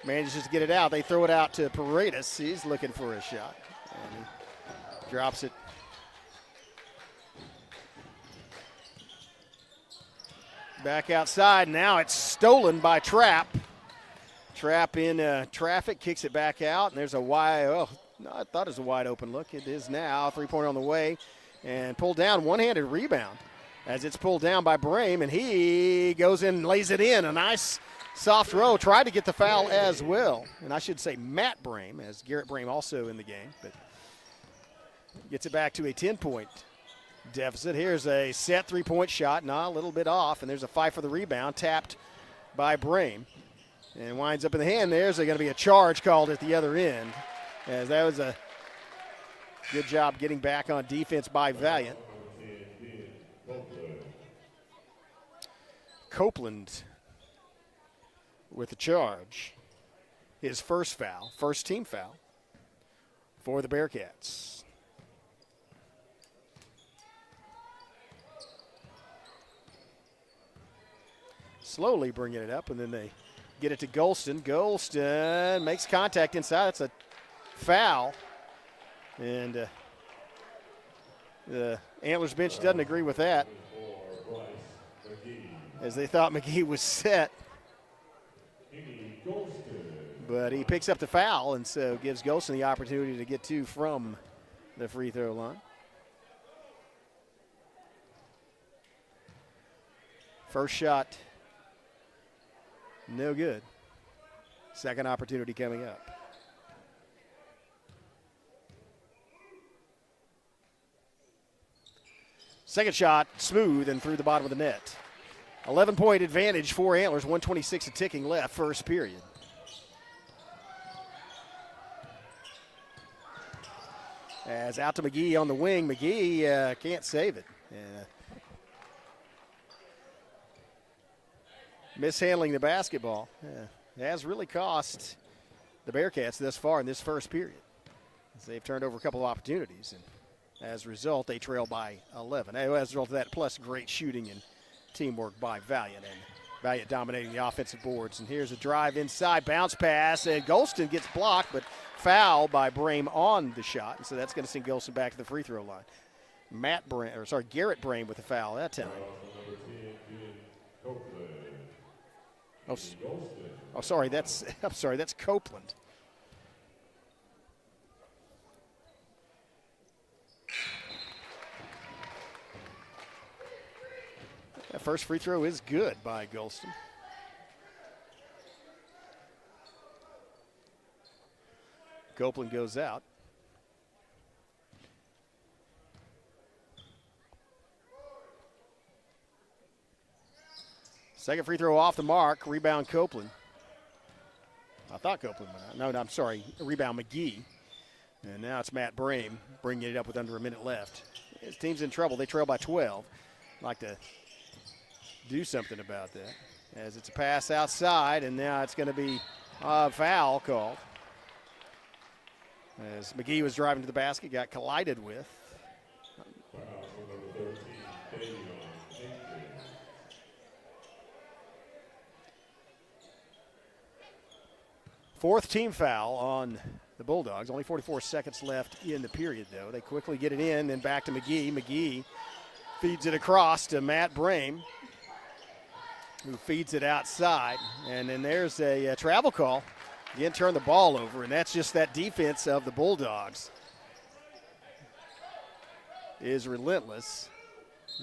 Manages to get it out. They throw it out to Paredes. He's looking for a shot. And he drops it. Back outside. Now it's stolen by Trap. Trap in traffic, kicks it back out, and there's a wide, oh, no, I thought it was a wide open look. It is now. 3-pointer on the way, and pulled down, one-handed rebound as it's pulled down by Brame, and he goes in and lays it in. A nice soft roll. Tried to get the foul as well, and I should say Matt Brame, as Garrett Brame also in the game, but gets it back to a 10-point deficit. Here's a set 3-point shot, a little bit off, and there's a fight for the rebound, tapped by Brame, and winds up in the hand. There's going to be a charge called at the other end, as that was a good job getting back on defense by Valliant. Copeland with the charge. His first foul, first team foul for the Bearcats. Slowly bringing it up, and then they get it to Golston. Golston makes contact inside. That's a foul. And the Antlers bench doesn't agree with that, as they thought McGee was set. But he picks up the foul, and so gives Golston the opportunity to get 2 from the free throw line. First shot, no good. Second opportunity coming up. Second shot, smooth and through the bottom of the net. 11-point advantage for Antlers, 1:26 ticking left, first period. As out to McGee on the wing, McGee can't save it. Mishandling the basketball has really cost the Bearcats thus far in this first period, as they've turned over a couple of opportunities, and as a result, they trail by 11. As a result of that, plus great shooting and teamwork by Valliant, and Valliant dominating the offensive boards. And here's a drive inside, bounce pass, and Golston gets blocked, but foul by Brame on the shot, and so that's going to send Golston back to the free throw line. Garrett Brame with the foul that time. Oh, sorry, that's Copeland. That first free throw is good by Golston. Copeland goes out. Second free throw off the mark. Rebound Copeland. I thought Copeland went out. No, I'm sorry. Rebound McGee. And now it's Matt Brame bringing it up with under a minute left. His team's in trouble. They trail by 12. Like to do something about that, as it's a pass outside, and now it's going to be a foul called. As McGee was driving to the basket, got collided with. Fourth team foul on the Bulldogs. Only 44 seconds left in the period, though. They quickly get it in, then back to McGee. McGee feeds it across to Matt Brame, who feeds it outside. And then there's a travel call. Again, turn the ball over, and that's just that defense of the Bulldogs is relentless.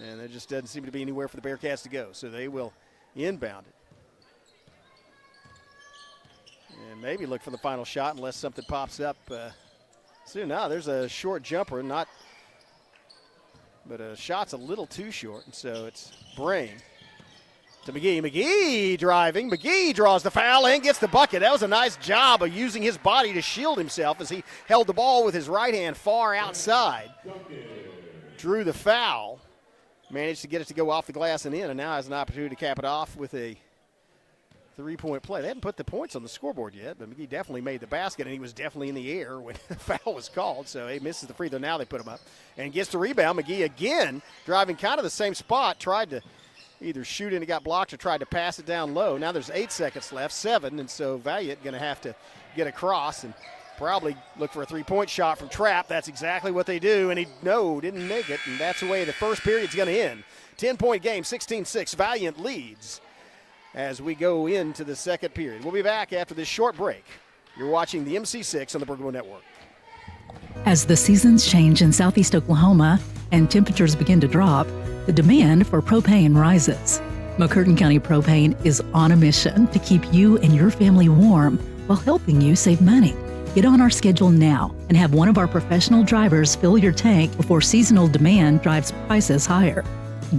And there just doesn't seem to be anywhere for the Bearcats to go, so they will inbound it. And maybe look for the final shot unless something pops up soon. Now there's a short jumper, but a shot's a little too short, and so it's Brame to McGee. McGee driving. McGee draws the foul and gets the bucket. That was a nice job of using his body to shield himself as he held the ball with his right hand far outside. Drew the foul. Managed to get it to go off the glass and in, and now has an opportunity to cap it off with a three-point play. They haven't put the points on the scoreboard yet, but McGee definitely made the basket, and he was definitely in the air when the foul was called, so he misses the free throw. Now they put him up and gets the rebound. McGee again driving kind of the same spot, tried to either shoot and it got blocked or tried to pass it down low. Now there's 8 seconds left, 7, and so Valliant going to have to get across and probably look for a three-point shot from Trapp. That's exactly what they do, and he didn't make it, and that's the way the first period's going to end. 10-point game, 16-6. Valliant leads as we go into the second period. We'll be back after this short break. You're watching the MC-6 on the Brookwood Network. As the seasons change in southeast Oklahoma and temperatures begin to drop, the demand for propane rises. McCurtain County Propane is on a mission to keep you and your family warm while helping you save money. Get on our schedule now and have one of our professional drivers fill your tank before seasonal demand drives prices higher.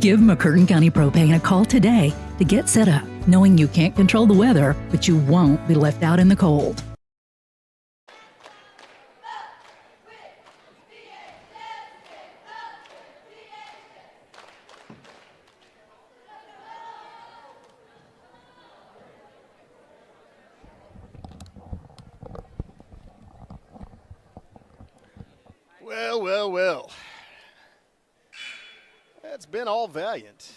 Give McCurtain County Propane a call today to get set up, knowing you can't control the weather, but you won't be left out in the cold. Well. That's been all Valliant,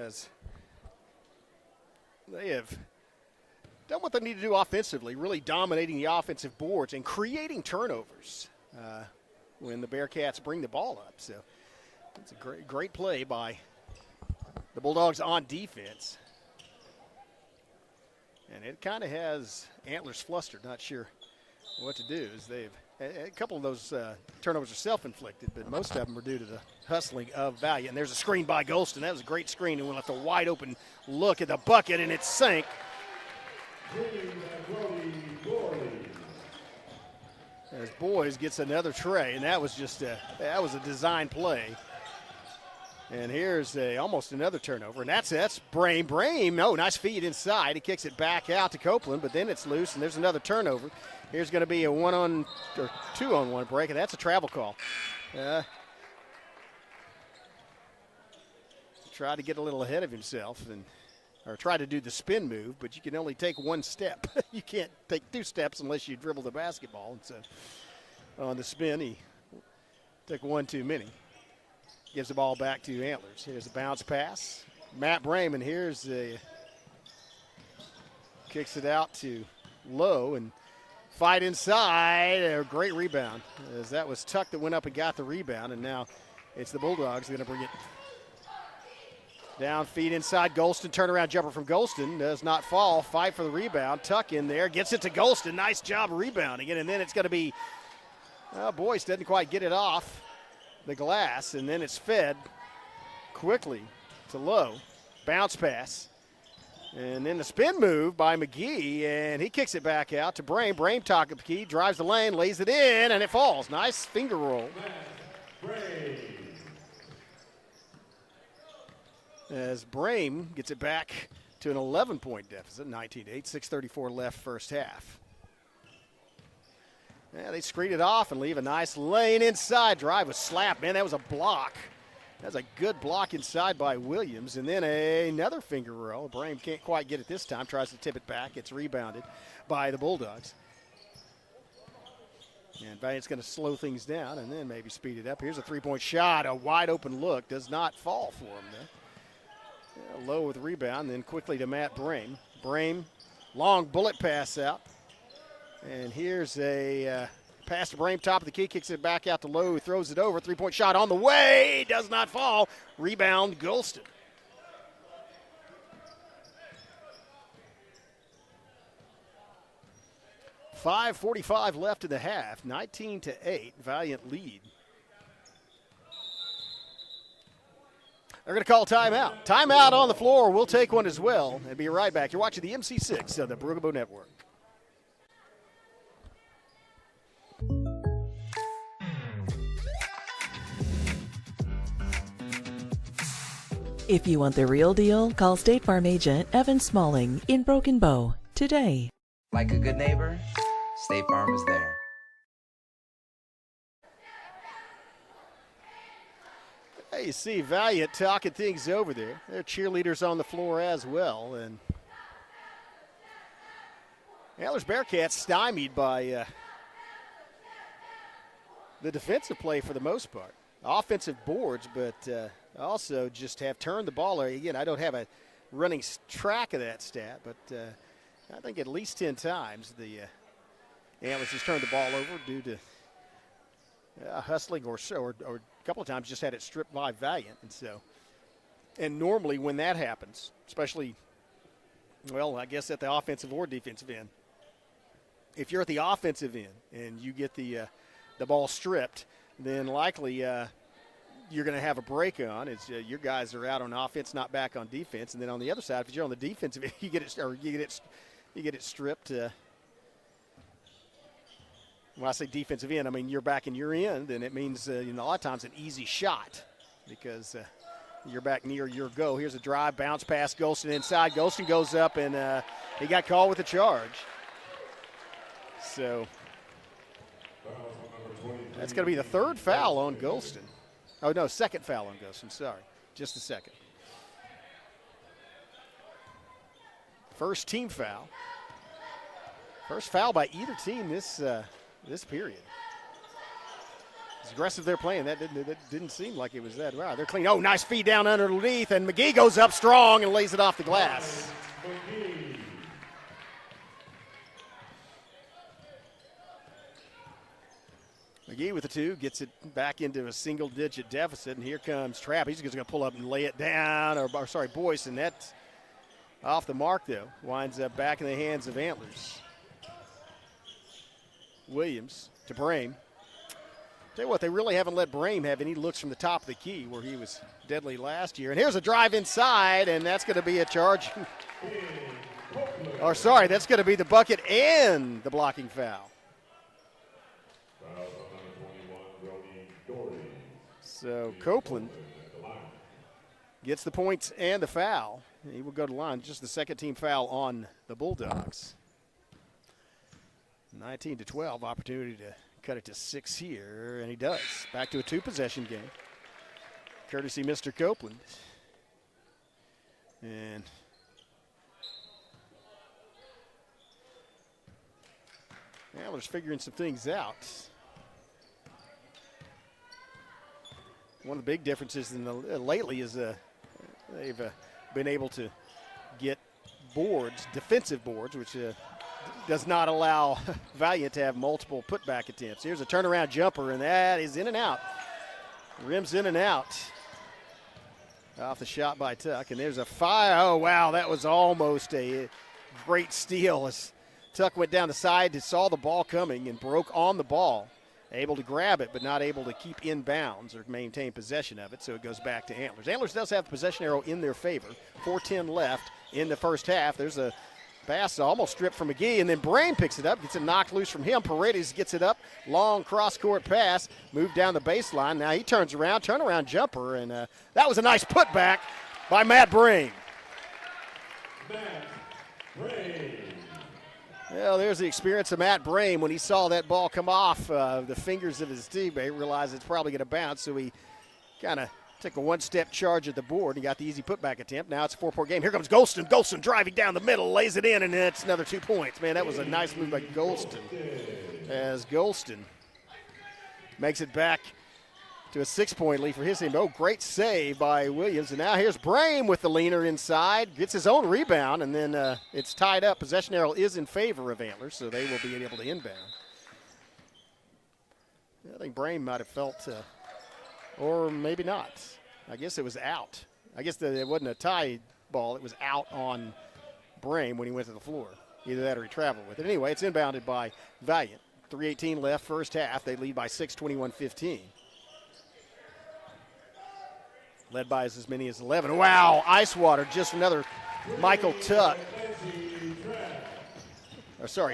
as they have done what they need to do offensively, really dominating the offensive boards and creating turnovers when the Bearcats bring the ball up. So it's a great play by the Bulldogs on defense. And it kind of has Antlers flustered, not sure what to do, as they've a couple of those turnovers are self-inflicted, but most of them are due to the hustling of Valliant. And there's a screen by Golston. That was a great screen, and we left a wide-open look at the bucket, and it sank. As Boys gets another tray, and that was just that was a design play. And here's almost another turnover, and that's Brame. Brame, no, nice feed inside. He kicks it back out to Copeland, but then it's loose, and there's another turnover. Here's going to be a 1-on or 2-on-1 break, and that's a travel call. Tried to get a little ahead of himself or try to do the spin move, but you can only take one step. You can't take 2 steps unless you dribble the basketball. And so on the spin, he took 1 too many. Gives the ball back to Antlers. Here's a bounce pass. Matt Brame, and here's kicks it out to Lowe, and fight inside. A great rebound, as that was Tuck that went up and got the rebound, and now it's the Bulldogs going to bring it down, feed inside. Golston, turnaround jumper from Golston, does not fall. Fight for the rebound. Tuck in there, gets it to Golston. Nice job rebounding it, and then it's going to be, Boyce doesn't quite get it off the glass, and then it's fed quickly to Lowe. Bounce pass. And then the spin move by McGee, and he kicks it back out to Brame. Brame talking to McGee, drives the lane, lays it in, and it falls. Nice finger roll. As Brame gets it back to an 11-point deficit, 19-8, 6:34 left first half. Yeah, they screen it off and leave a nice lane inside. Drive was slapped. Man, that was a block. That's a good block inside by Williams. And then another finger roll. Brame can't quite get it this time. Tries to tip it back. It's rebounded by the Bulldogs. And Valiant's going to slow things down and then maybe speed it up. Here's a 3-point shot. A wide open look. Does not fall for him, though. Yeah, Low with the rebound. Then quickly to Matt Brame. Brame, long bullet pass out. And here's a pass to Brame, top of the key, kicks it back out to Lowe, throws it over. 3-point shot on the way, does not fall. Rebound, Golston. .5:45 left in the half, 19-8, Valliant lead. They're going to call timeout. Timeout on the floor. We'll take one as well and be right back. You're watching the MC-6 of the Brugabo Network. If you want the real deal, call State Farm agent Evan Smalling in Broken Bow today. Like a good neighbor, State Farm is there. Hey, you see Valliant talking things over there. There are cheerleaders on the floor as well. And Antlers Bearcats stymied by the defensive play for the most part. Offensive boards, but also just have turned the ball. Again, I don't have a running track of that stat, but I think at least 10 times the Antlers just turned the ball over due to hustling or a couple of times just had it stripped by Valliant. And normally when that happens, especially, well, I guess at the offensive or defensive end, if you're at the offensive end and you get the ball stripped, then likely you're going to have a break on. It's your guys are out on offense, not back on defense, and then on the other side, if you're on the defensive end, you get it stripped. When I say defensive end, I mean you're back in your end, and it means a lot of times an easy shot because you're back near your goal. Here's a drive, bounce pass, Golston inside. Golston goes up, and he got called with a charge. So that's going to be the third foul on Golston. Oh, no, second foul on Golston. Sorry, just the second. First team foul. First foul by either team this period. As aggressive they're playing, that didn't seem like it was that. Wow, they're clean. Oh, nice feed down underneath, and McGee goes up strong and lays it off the glass. McGee with the 2, gets it back into a single-digit deficit, and here comes Trapp. He's just going to pull up and lay it down, Boyce, and that's off the mark, though. Winds up back in the hands of Antlers. Williams to Brame. Tell you what, they really haven't let Brame have any looks from the top of the key where he was deadly last year. And here's a drive inside, and that's going to be a charge. Or sorry, that's going to be the bucket and the blocking foul. So Copeland gets the points and the foul. He will go to the line. Just the second team foul on the Bulldogs. 19-12, opportunity to cut it to 6 here, and he does. Back to a 2-possession game. Courtesy Mr. Copeland. And Antlers figuring some things out. One of the big differences lately is they've been able to get boards, defensive boards, which does not allow Valliant to have multiple putback attempts. Here's a turnaround jumper, and that is in and out. Rims in and out. Off the shot by Tuck, and there's a fire. Oh, wow, that was almost a great steal as Tuck went down the side, saw the ball coming, and broke on the ball. Able to grab it, but not able to keep in bounds or maintain possession of it, so it goes back to Antlers. Antlers does have the possession arrow in their favor. 4:10 left in the first half. There's a pass almost stripped from McGee, and then Brame picks it up, gets it knocked loose from him. Paredes gets it up, long cross-court pass, moved down the baseline. Now he turns around, turnaround jumper, and that was a nice putback by Matt Brame. Well, there's the experience of Matt Brame when he saw that ball come off the fingers of his teammate, realized it's probably going to bounce, so he kind of took a one-step charge at the board. He got the easy putback attempt. Now it's a 4-point game. Here comes Golston. Golston driving down the middle, lays it in, and it's another 2 points. Man, that was a nice move by Golston, as Golston makes it back to a 6-point lead for his team. Oh, great save by Williams. And now here's Brame with the leaner inside. Gets his own rebound, and then it's tied up. Possession arrow is in favor of Antlers, so they will be able to inbound. I think Brame might have felt, or maybe not. I guess it was out. I guess it wasn't a tie ball. It was out on Brame when he went to the floor. Either that or he traveled with it. Anyway, it's inbounded by Valliant. 3:18 left, first half. They lead by 6, 21-15. Led by as many as 11. Wow, ice water, just another Michael Tuck.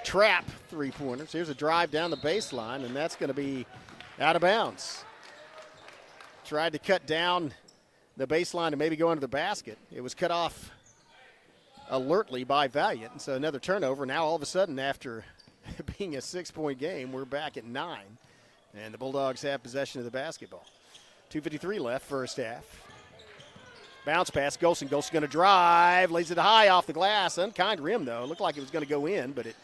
Trap three-pointers. Here's a drive down the baseline, and that's going to be out of bounds. Tried to cut down the baseline to maybe go into the basket. It was cut off alertly by Valliant, and so another turnover. Now all of a sudden, after being a 6-point game, we're back at 9, and the Bulldogs have possession of the basketball. 2:53 left, first half. Bounce pass, Golston. Golston's going to drive, lays it high off the glass. Unkind rim, though. Looked like it was going to go in, but it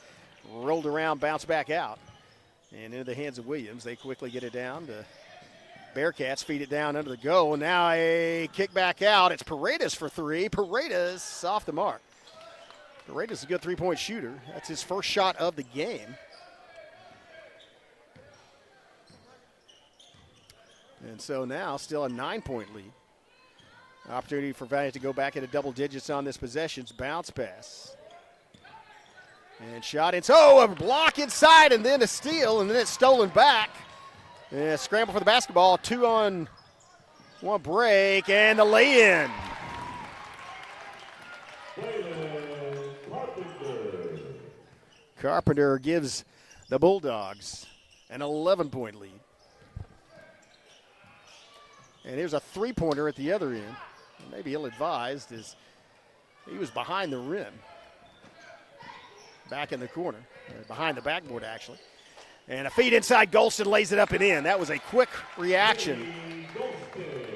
rolled around, bounced back out. And into the hands of Williams. They quickly get it down to Bearcats, feed it down under the goal. Now a kick back out. It's Paredes for 3. Paredes off the mark. Paredes is a good 3-point shooter. That's his first shot of the game. And so now still a 9-point lead. Opportunity for Valliant to go back into double digits on this possession. Bounce pass. And shot in. So a block inside and then a steal and then it's stolen back. And scramble for the basketball. 2-on-1 break and the lay-in. Carpenter gives the Bulldogs an 11-point lead. And here's a three-pointer at the other end. Maybe ill-advised as he was behind the rim. Back in the corner, behind the backboard actually. And a feed inside, Golston lays it up and in. That was a quick reaction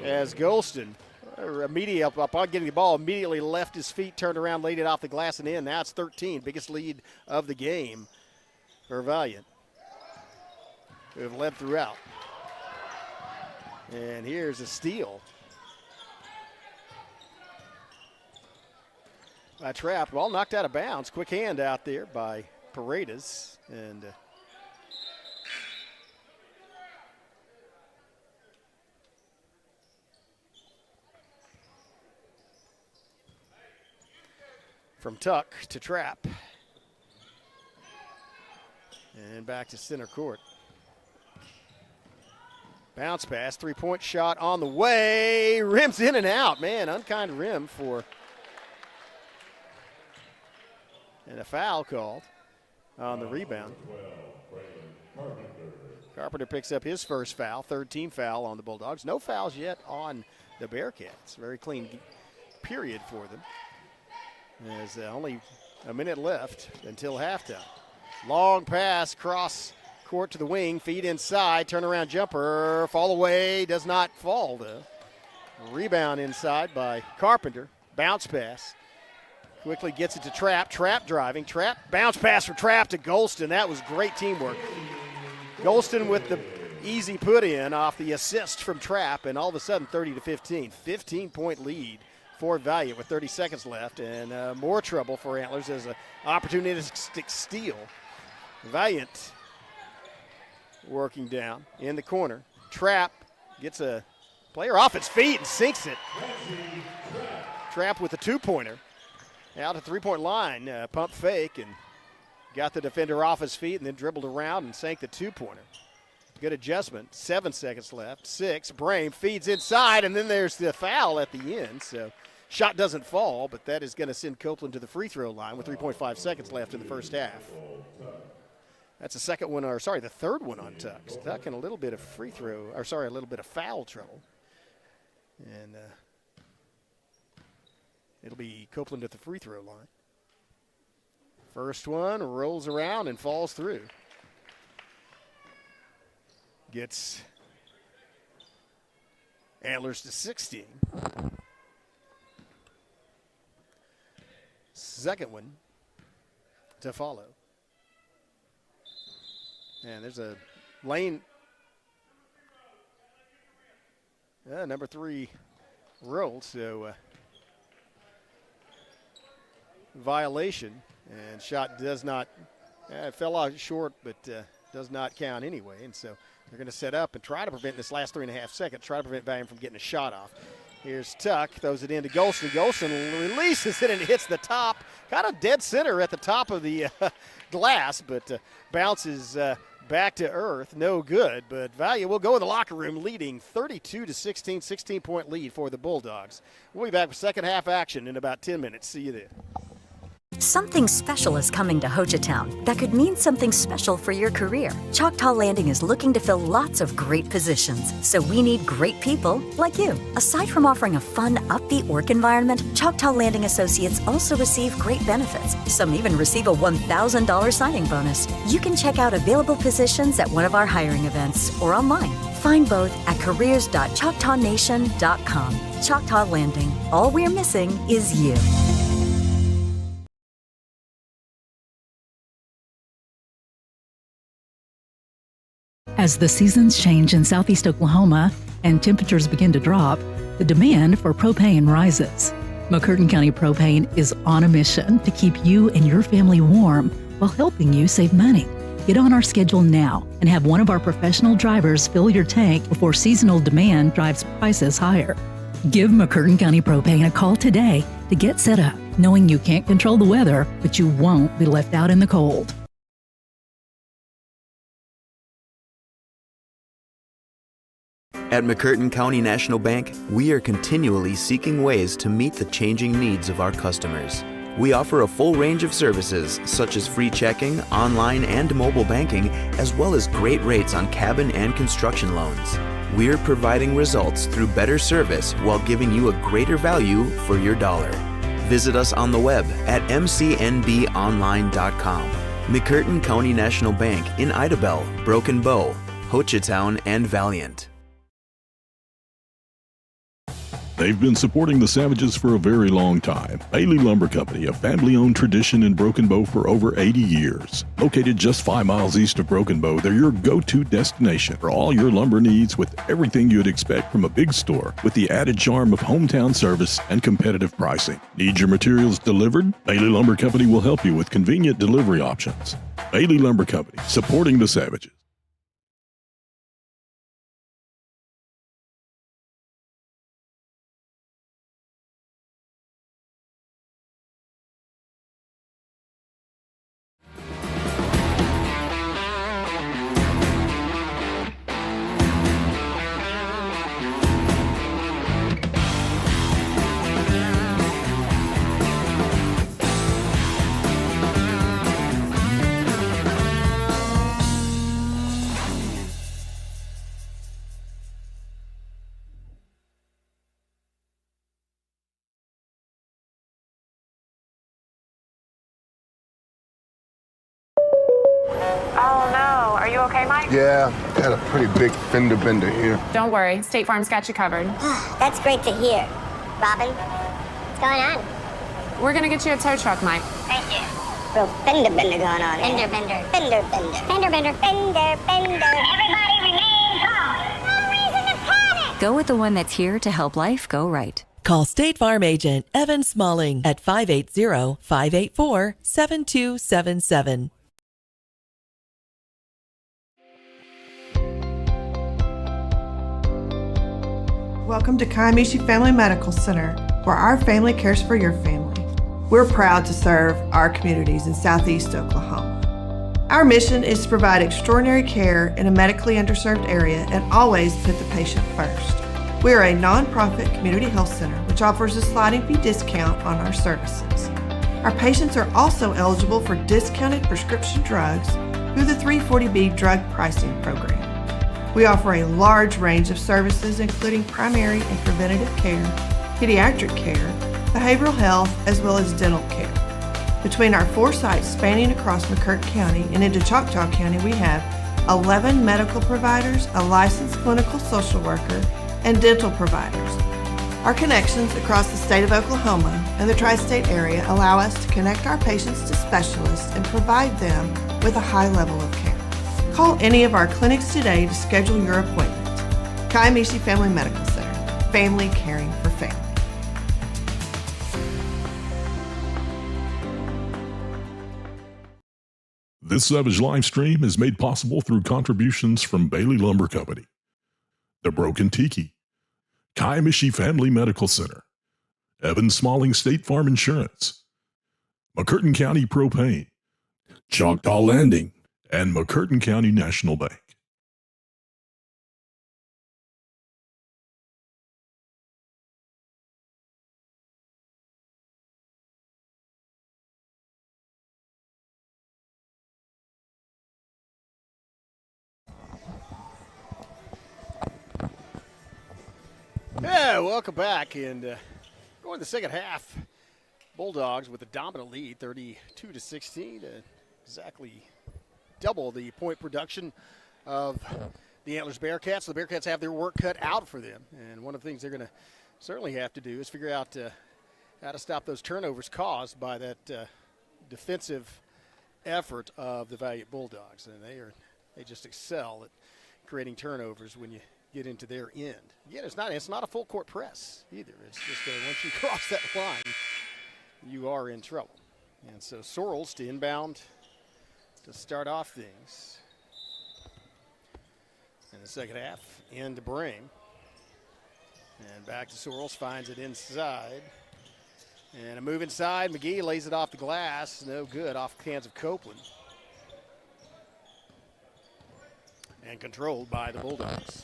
as Golston, upon getting the ball, immediately left his feet, turned around, laid it off the glass and in. Now it's 13, biggest lead of the game for Valliant, who have led throughout. And here's a steal by Trapp. Ball knocked out of bounds. Quick hand out there by Paredes. And from Tuck to Trapp. And back to center court. Bounce pass, three-point shot on the way. Rims in and out. Man, unkind rim and a foul called on the rebound. Carpenter picks up his first foul, third team foul on the Bulldogs. No fouls yet on the Bearcats. Very clean period for them. There's only a minute left until halftime. Long pass, cross court to the wing, feed inside, turnaround jumper, fall away, does not fall though. Rebound inside by Carpenter, bounce pass. Quickly gets it to Trapp, Trapp driving, Trapp, bounce pass for Trapp to Golston. That was great teamwork. Golston with the easy put in off the assist from Trapp, and all of a sudden 30-15, 15-point lead for Valliant with 30 seconds left, and more trouble for Antlers as an opportunistic steal. Valliant working down in the corner. Trapp gets a player off its feet and sinks it. Trapp with a two-pointer. Out at three-point line, pump fake, and got the defender off his feet and then dribbled around and sank the two-pointer. Good adjustment. 7 seconds left. 6. Brame feeds inside, and then there's the foul at the end. So shot doesn't fall, but that is going to send Copeland to the free throw line with 3.5 seconds left in the first half. That's the second one, or sorry, the third one on Tuck. Tuck in a little bit of free throw, or sorry, a little bit of foul trouble. And it'll be Copeland at the free throw line. First one rolls around and falls through. Gets Antlers to 16. Second one to follow. And there's a lane. Number 3 rolled, so violation. And shot does not, it fell out short, but does not count anyway. And so they're going to set up and try to prevent this last 3.5 seconds, try to prevent Valliant from getting a shot off. Here's Tuck, throws it into Golston. Golston releases it and it hits the top, kind of dead center at the top of the glass, but bounces back to earth. No good, but Valliant will go in the locker room leading 32-16, 16-point lead for the Bulldogs. We'll be back with second half action in about 10 minutes. See you then. Something special is coming to Hochatown that could mean something special for your career. Choctaw Landing is looking to fill lots of great positions, so we need great people like you. Aside from offering a fun, upbeat work environment, Choctaw Landing Associates also receive great benefits. Some even receive a $1,000 signing bonus. You can check out available positions at one of our hiring events or online. Find both at careers.choctawnation.com. Choctaw Landing. All we're missing is you. As the seasons change in southeast Oklahoma and temperatures begin to drop, the demand for propane rises. McCurtain County Propane is on a mission to keep you and your family warm while helping you save money. Get on our schedule now and have one of our professional drivers fill your tank before seasonal demand drives prices higher. Give McCurtain County Propane a call today to get set up, knowing you can't control the weather, but you won't be left out in the cold. At McCurtain County National Bank, we are continually seeking ways to meet the changing needs of our customers. We offer a full range of services such as free checking, online and mobile banking, as well as great rates on cabin and construction loans. We're providing results through better service while giving you a greater value for your dollar. Visit us on the web at mcnbonline.com. McCurtain County National Bank in Idabel, Broken Bow, Hochatown, and Valliant. They've been supporting the Savages for a very long time. Bailey Lumber Company, a family-owned tradition in Broken Bow for over 80 years. Located just 5 miles east of Broken Bow, they're your go-to destination for all your lumber needs with everything you'd expect from a big store, with the added charm of hometown service and competitive pricing. Need your materials delivered? Bailey Lumber Company will help you with convenient delivery options. Bailey Lumber Company, supporting the Savages. okay, Mike? Yeah, got a pretty big fender bender here. Don't worry. State Farm's got you covered. That's great to hear. Robin, what's going on? We're going to get you a tow truck, Mike. Thank you. Real fender bender going on. Fender bender. Fender bender. Fender bender. Fender bender. Everybody remain calm. No reason to panic. Go with the one that's here to help life go right. Call State Farm agent Evan Smalling at 580-584-7277. Welcome to Kiamichi Family Medical Center, where our family cares for your family. We're proud to serve our communities in Southeast Oklahoma. Our mission is to provide extraordinary care in a medically underserved area and always put the patient first. We are a nonprofit community health center which offers a sliding fee discount on our services. Our patients are also eligible for discounted prescription drugs through the 340B drug pricing program. We offer a large range of services including primary and preventative care, pediatric care, behavioral health, as well as dental care. Between our 4 sites spanning across McCurtain County and into Choctaw County, we have 11 medical providers, a licensed clinical social worker, and dental providers. Our connections across the state of Oklahoma and the tri-state area allow us to connect our patients to specialists and provide them with a high level of care. Call any of our clinics today to schedule your appointment. Kiamichi Family Medical Center, family caring for family. This Savage live stream is made possible through contributions from Bailey Lumber Company, The Broken Tiki, Kiamichi Family Medical Center, Evan Smalling State Farm Insurance, McCurtain County Propane, Choctaw Landing, and McCurtain County National Bank. Yeah, welcome back, and going to the second half. Bulldogs with a dominant lead, 32-16, exactly double the point production of the Antlers Bearcats. The Bearcats have their work cut out for them, and one of the things they're going to certainly have to do is figure out how to stop those turnovers caused by that defensive effort of the Valliant Bulldogs, and they just excel at creating turnovers when you get into their end. Again, it's not a full court press either. It's just once you cross that line, you are in trouble. And so Sorrells to inbound to start off things in the second half. Into Brame. And back to Sorrells, finds it inside. And a move inside. McGee lays it off the glass. No good, off hands of Copeland. And controlled by the Bulldogs.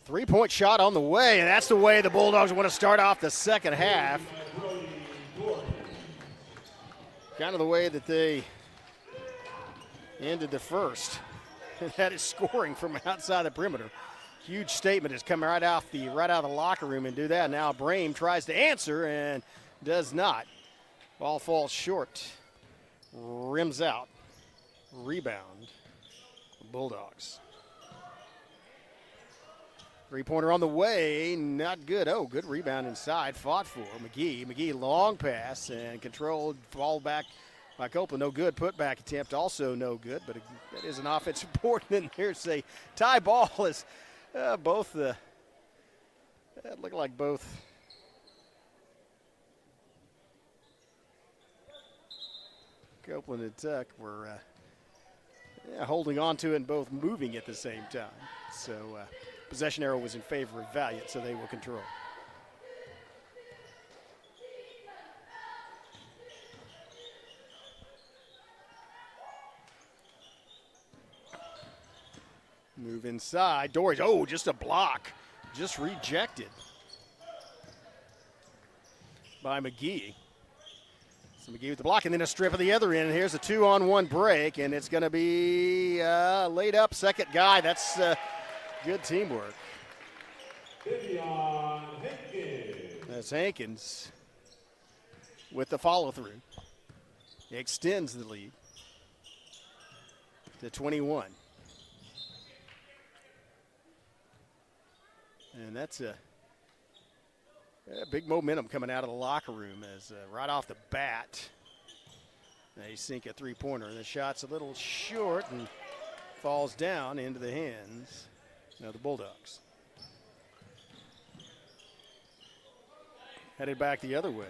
Three-point shot on the way, and that's the way the Bulldogs want to start off the second half. Kind of the way that they ended the first. And that is scoring from outside the perimeter. Huge statement has come right out of the locker room and do that. Now Brame tries to answer and does not. Ball falls short. Rims out. Rebound. Bulldogs. Three-pointer on the way, not good. Oh, good rebound inside, fought for McGee. McGee, long pass and controlled, fall back by Copeland. No good, put-back attempt also no good, but that is an offensive board. And there's a tie ball as both it looked like both Copeland and Tuck were holding on to it and both moving at the same time. So possession arrow was in favor of Valliant, so they will control. Move inside. Doris, just a block. Just rejected by McGee. So McGee with the block, and then a strip at the other end. And here's a 2-on-1 break, and it's going to be laid up. Second guy. That's good teamwork. That's Hankins with the follow-through. extends the lead to 21. And that's a big momentum coming out of the locker room as right off the bat, they sink a three-pointer. The shot's a little short and falls down into the hands of the Bulldogs. Headed back the other way.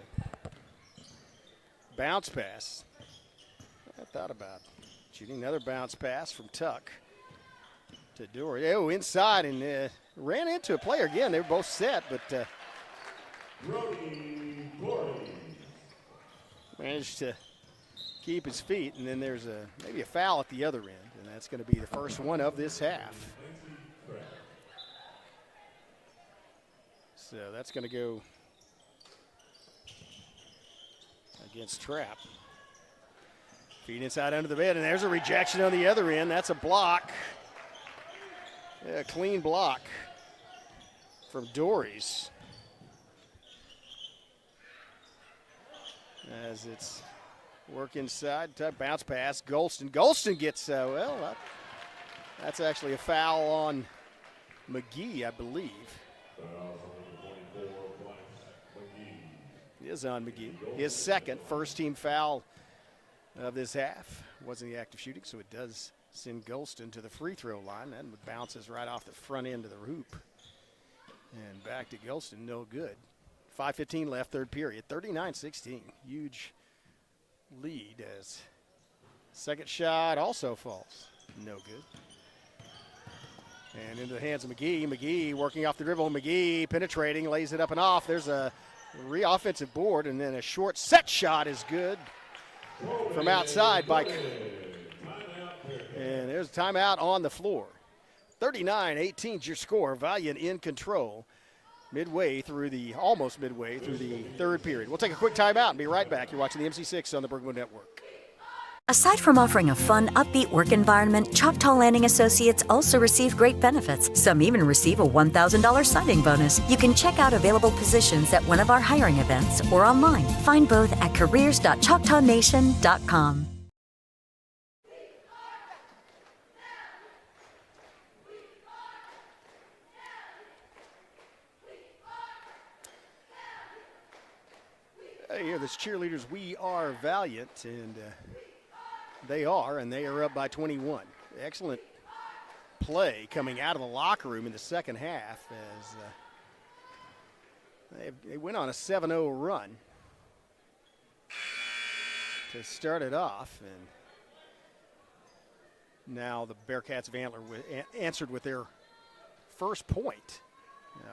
Bounce pass. I thought about shooting another bounce pass from Tuck to Dory. Oh, inside and ran into a player again. They were both set, but managed to keep his feet. And then there's maybe a foul at the other end, and that's going to be the first one of this half. So that's going to go against Trapp. Feet inside under the bed, and there's a rejection on the other end. That's a block. A clean block from Dories. As it's work inside, bounce pass, Golston. Golston gets, that's actually a foul on McGee, I believe. It is on McGee. His second first-team foul of this half. Wasn't the active shooting, so it does send Golston to the free throw line. That bounces right off the front end of the hoop. And back to Golston, no good. 5:15 left, third period, 39-16. Huge lead as second shot also falls. No good. And into the hands of McGee. McGee working off the dribble. McGee penetrating, lays it up and off. There's a offensive board, and then a short set shot is good from outside by. And there's a timeout on the floor. 39-18 is your score. Valliant in control. Almost midway through the third period. We'll take a quick timeout and be right back. You're watching the MC-6 on the Brookwood Network. Aside from offering a fun, upbeat work environment, Choctaw Landing Associates also receive great benefits. Some even receive a $1,000 signing bonus. You can check out available positions at one of our hiring events or online. Find both at careers.choctawnation.com. Hey, here, this cheerleaders, we are Valliant, and they are up by 21. Excellent play coming out of the locker room in the second half as they went on a 7-0 run to start it off. And now the Bearcats of Antler answered with their first point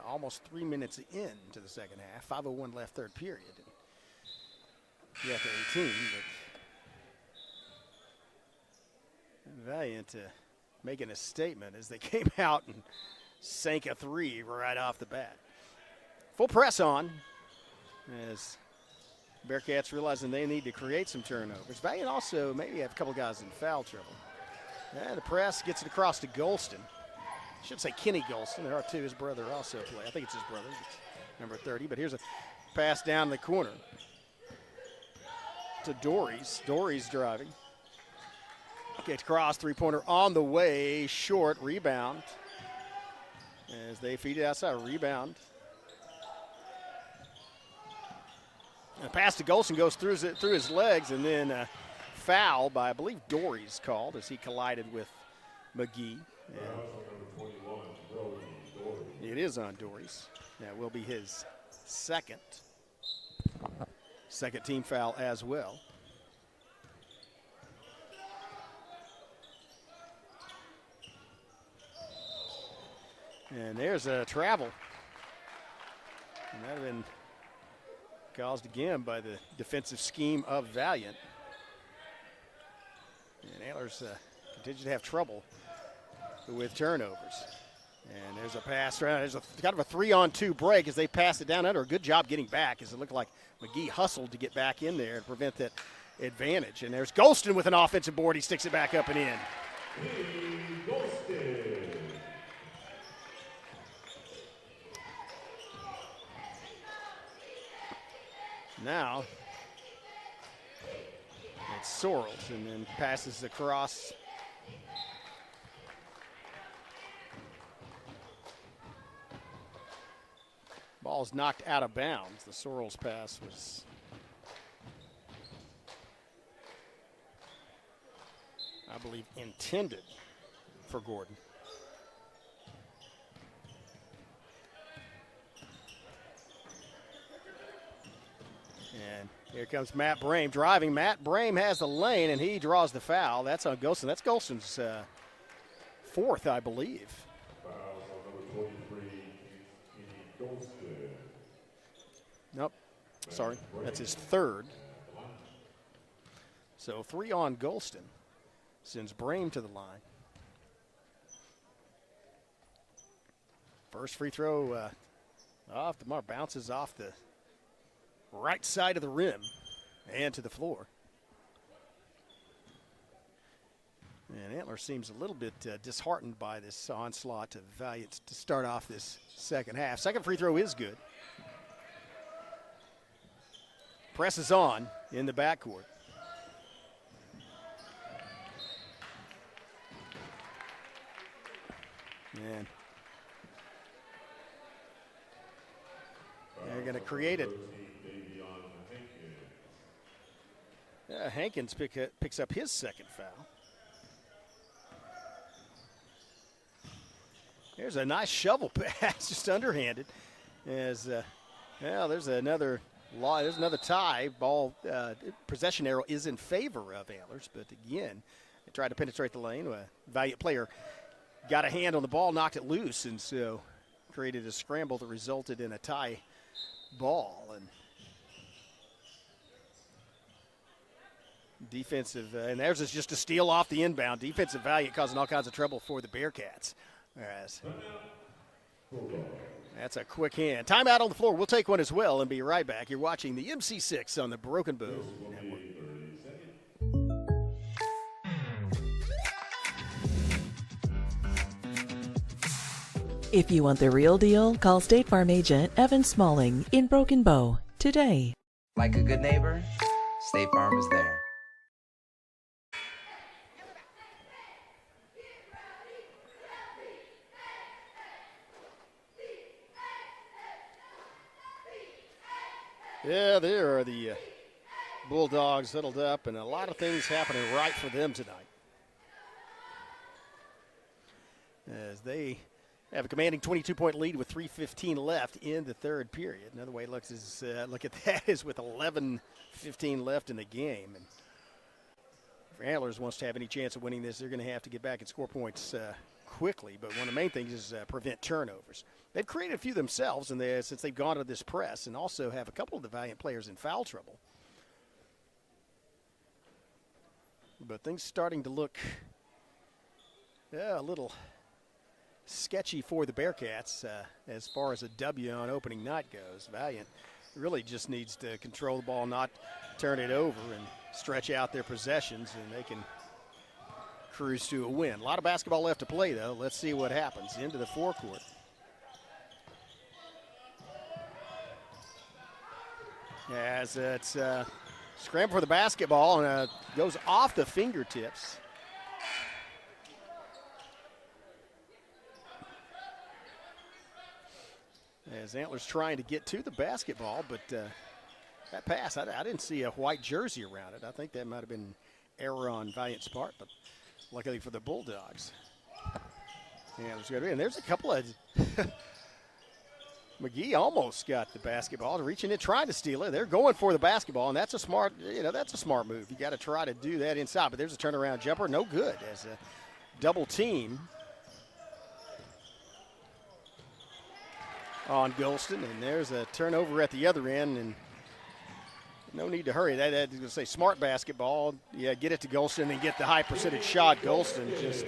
almost 3 minutes into the second half. 5:01 left, third period. Yeah, to 18, but Valliant making a statement as they came out and sank a three right off the bat. Full press on as Bearcats realizing they need to create some turnovers. Valliant also maybe have a couple guys in foul trouble. And the press gets it across to Golston. I should say Kenny Golston. There are two. His brother also play. I think it's his brother. It's number 30. But here's a pass down the corner to Dories. Dories driving. Gets cross, three-pointer on the way, short, rebound. As they feed it outside, rebound. And pass to Golston goes through his legs, and then a foul by, I believe, Dories called as he collided with McGee. It is on Dories. That will be his second team foul as well. And there's a travel. And that had been caused again by the defensive scheme of Valliant. And Antlers continue to have trouble with turnovers. And there's a pass around. There's kind of a 3-on-2 break as they pass it down under. A good job getting back as it looked like McGee hustled to get back in there and prevent that advantage. And there's Golston with an offensive board. He sticks it back up and in. Now, It's Sorrells, and then passes across. Ball's knocked out of bounds. The Sorrells pass was I believe intended for Gordon. And here comes Matt Brame driving. Matt Brame has the lane, and he draws the foul. That's on Golston. That's Golston's fourth, I believe. Foul on number 23, Golston. Nope. Sorry. That's his third. So 3 on Golston. Sends Brame to the line. First free throw off the mark. Bounces off the right side of the rim and to the floor. And Antlers seems a little bit disheartened by this onslaught of Valliant to start off this second half. Second free throw is good. Presses on in the backcourt. And they're going to create it. Hankins picks up his second foul. There's a nice shovel pass, just underhanded. As there's another tie. Ball possession arrow is in favor of Antlers, but again, they tried to penetrate the lane. A Valliant player got a hand on the ball, knocked it loose, and so created a scramble that resulted in a tie ball. And defensive, and theirs is just a steal off the inbound. Defensive Valliant causing all kinds of trouble for the Bearcats. Whereas that's a quick hand. Timeout on the floor. We'll take one as well and be right back. You're watching the MC-6 on the Broken Bow Network. If you want the real deal, call State Farm agent Evan Smalling in Broken Bow today. Like a good neighbor, State Farm is there. Yeah, there are the Bulldogs huddled up, and a lot of things happening right for them tonight. As they have a commanding 22-point lead with 3:15 left in the third period. Another way to look at that is with 11:15 left in the game. And if Antlers wants to have any chance of winning this, they're going to have to get back and score points quickly. But one of the main things is prevent turnovers. They've created a few themselves since they've gone to this press, and also have a couple of the Valliant players in foul trouble. But things starting to look a little sketchy for the Bearcats as far as a W on opening night goes. Valliant really just needs to control the ball, not turn it over, and stretch out their possessions, and they can cruise to a win. A lot of basketball left to play, though. Let's see what happens. Into the forecourt. As it's scramble for the basketball, and goes off the fingertips. As Antlers trying to get to the basketball, but that pass, I didn't see a white jersey around it. I think that might have been an error on Valliant's part, but luckily for the Bulldogs. And there's a couple of McGee almost got the basketball, reaching in, trying to steal it. They're going for the basketball, and that's a smart move. You got to try to do that inside, but there's a turnaround jumper, no good, as a double team on Golston, and there's a turnover at the other end, and no need to hurry. That's going to say smart basketball. Yeah, get it to Golston and get the high percentage shot. Golston just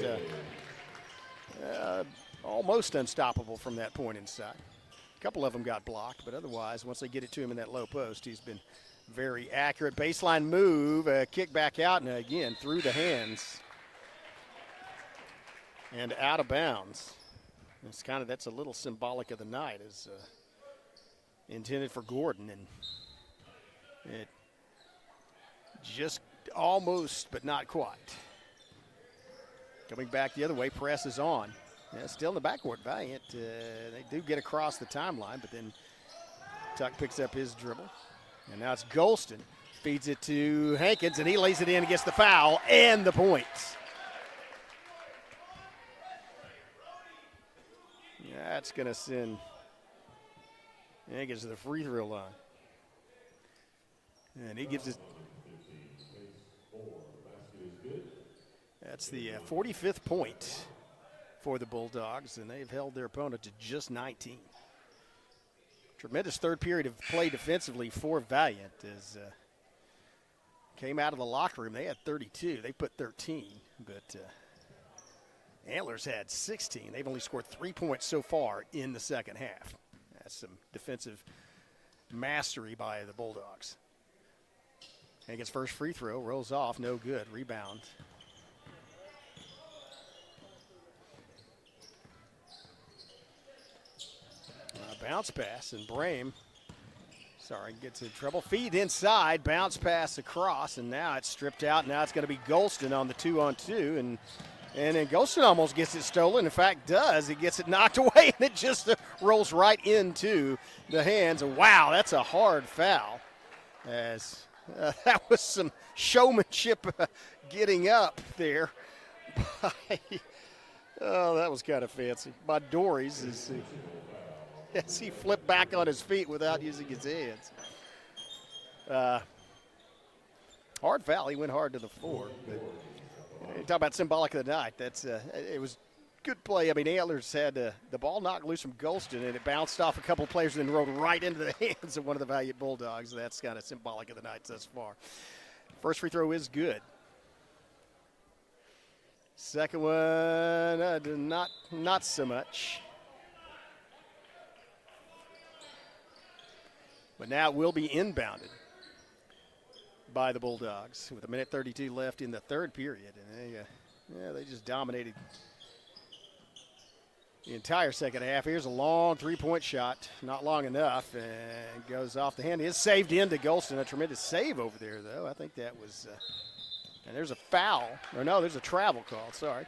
almost unstoppable from that point inside. A couple of them got blocked, but otherwise, once they get it to him in that low post, he's been very accurate. Baseline move, kick back out, and again, through the hands and out of bounds. That's a little symbolic of the night, as intended for Gordon, and it just almost, but not quite. Coming back the other way, press is on. Yeah, still in the backcourt. Valliant, they do get across the timeline, but then Tuck picks up his dribble. And now it's Golston. Feeds it to Hankins, and he lays it in and gets the foul and the points. That's going to send Hankins to the free throw line. And he gives it. That's the 45th point for the Bulldogs, and they've held their opponent to just 19. Tremendous third period of play defensively for Valliant as came out of the locker room. They had 32. They put 13, but Antlers had 16. They've only scored 3 points so far in the second half. That's some defensive mastery by the Bulldogs. Hankins' first free throw rolls off, no good. Rebound. Bounce pass, and Brame, gets in trouble. Feed inside, bounce pass across, and now it's stripped out. Now it's going to be Golston on the 2-on-2, and then Golston almost gets it stolen. In fact, does. He gets it knocked away, and it just rolls right into the hands. Wow, that's a hard foul. As that was some showmanship getting up there. That was kind of fancy. By Dories as he flipped back on his feet without using his hands. Hard foul. He went hard to the floor. But you talk about symbolic of the night. It was good play. I mean, Antlers had the ball knocked loose from Golston, and it bounced off a couple players and then rolled right into the hands of one of the Valliant Bulldogs. That's kind of symbolic of the night thus far. First free throw is good. Second one, not so much. But now it will be inbounded by the Bulldogs with 1:32 left in the third period. And they just dominated the entire second half. Here's a long three-point shot, not long enough, and goes off the hand. It's saved into Golston. A tremendous save over there, though. I think that was and there's a foul. Or no, there's a travel call. Sorry.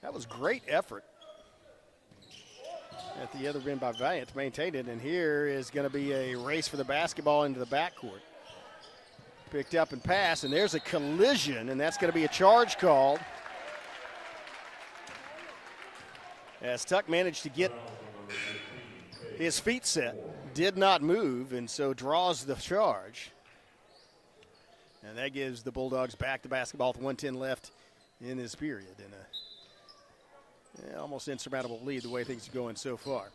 That was great effort at the other end by Valliant to maintain it. And here is going to be a race for the basketball into the backcourt. Picked up and passed, and there's a collision, and that's going to be a charge called. As Tuck managed to get his feet set, did not move, and so draws the charge. And that gives the Bulldogs back the basketball with 1:10 left in this period. And almost insurmountable lead the way things are going so far.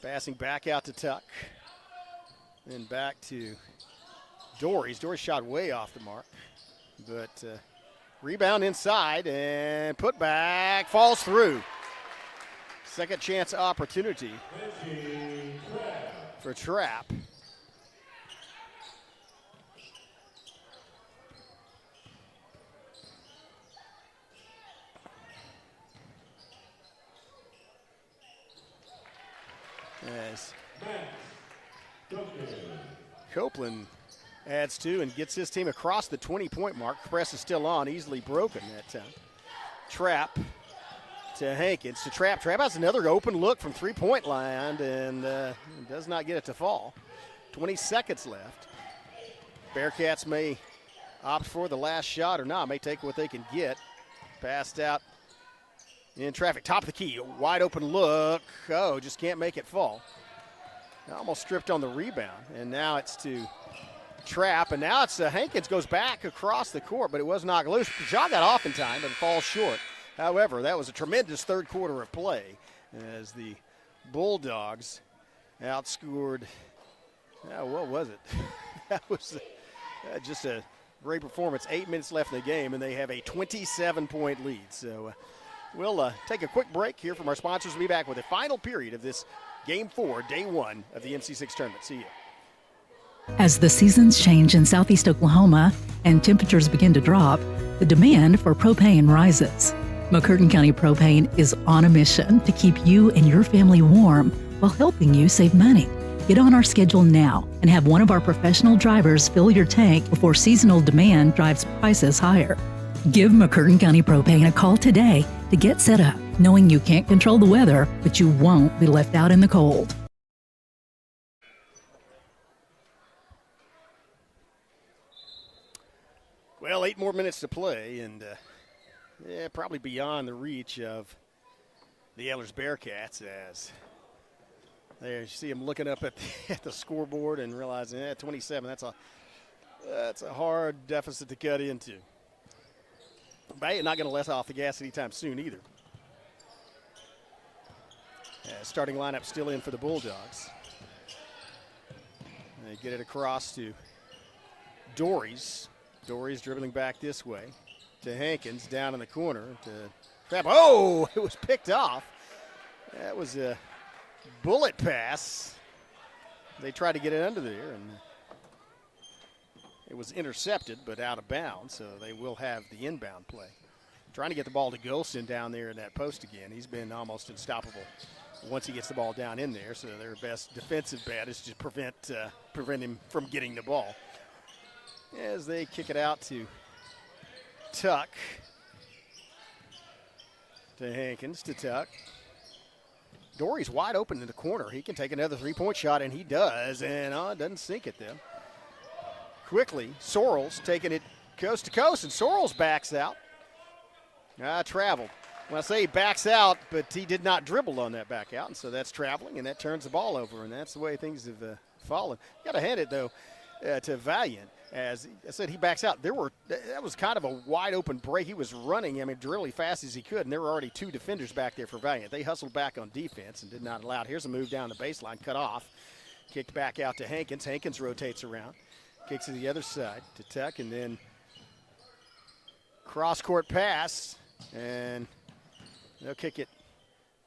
Passing back out to Tuck. Then back to Dories. Dories shot way off the mark. But rebound inside and put back. Falls through. Second chance opportunity for Trapp. As Copeland adds two and gets his team across the 20-point mark. Press is still on, easily broken that time. Trapp to Hankins to Trapp. Trapp has another open look from three-point line and does not get it to fall. 20 seconds left. Bearcats may opt for the last shot or not, may take what they can get. Passed out in traffic, top of the key, wide open look. Oh, just can't make it fall. Almost stripped on the rebound, and now it's to Trapp, and now it's Hankins goes back across the court, but it was knocked loose. The shot got off in time, but falls short. However, that was a tremendous third quarter of play as the Bulldogs outscored, what was it? That was just a great performance. 8 minutes left in the game, and they have a 27-point lead. So we'll take a quick break here from our sponsors. We'll be back with the final period of this Game 4, Day 1 of the MC-6 tournament. See you. As the seasons change in southeast Oklahoma and temperatures begin to drop, the demand for propane rises. McCurtain County Propane is on a mission to keep you and your family warm while helping you save money. Get on our schedule now and have one of our professional drivers fill your tank before seasonal demand drives prices higher. Give McCurtain County Propane a call today to get set up, knowing you can't control the weather, but you won't be left out in the cold. Well, 8 more minutes to play, and probably beyond the reach of the Antlers Bearcats, as there you see them looking up at the scoreboard and realizing 27. That's a hard deficit to cut into. Valliant not going to let off the gas anytime soon either. Starting lineup still in for the Bulldogs. They get it across to Dories. Dories dribbling back this way to Hankins down in the corner to Crab. Oh, it was picked off. That was a bullet pass. They tried to get it under there, and it was intercepted but out of bounds, so they will have the inbound play. Trying to get the ball to Golston down there in that post again. He's been almost unstoppable once he gets the ball down in there, so their best defensive bet is to prevent him from getting the ball. As they kick it out to Tuck. To Hankins, to Tuck. Dory's wide open in the corner. He can take another three-point shot, and he does, and it doesn't sink it though. Quickly, Sorrells taking it coast to coast, and Sorrells backs out. Traveled. Well, I say he backs out, but he did not dribble on that back out, and so that's traveling, and that turns the ball over, and that's the way things have fallen. Got to hand it, though, to Valliant. As I said, he backs out. That was kind of a wide open break. He was running, really fast as he could, and there were already 2 defenders back there for Valliant. They hustled back on defense and did not allow it. Here's a move down the baseline, cut off. Kicked back out to Hankins. Hankins rotates around. Kicks to the other side to Tuck, and then cross-court pass, and they'll kick it.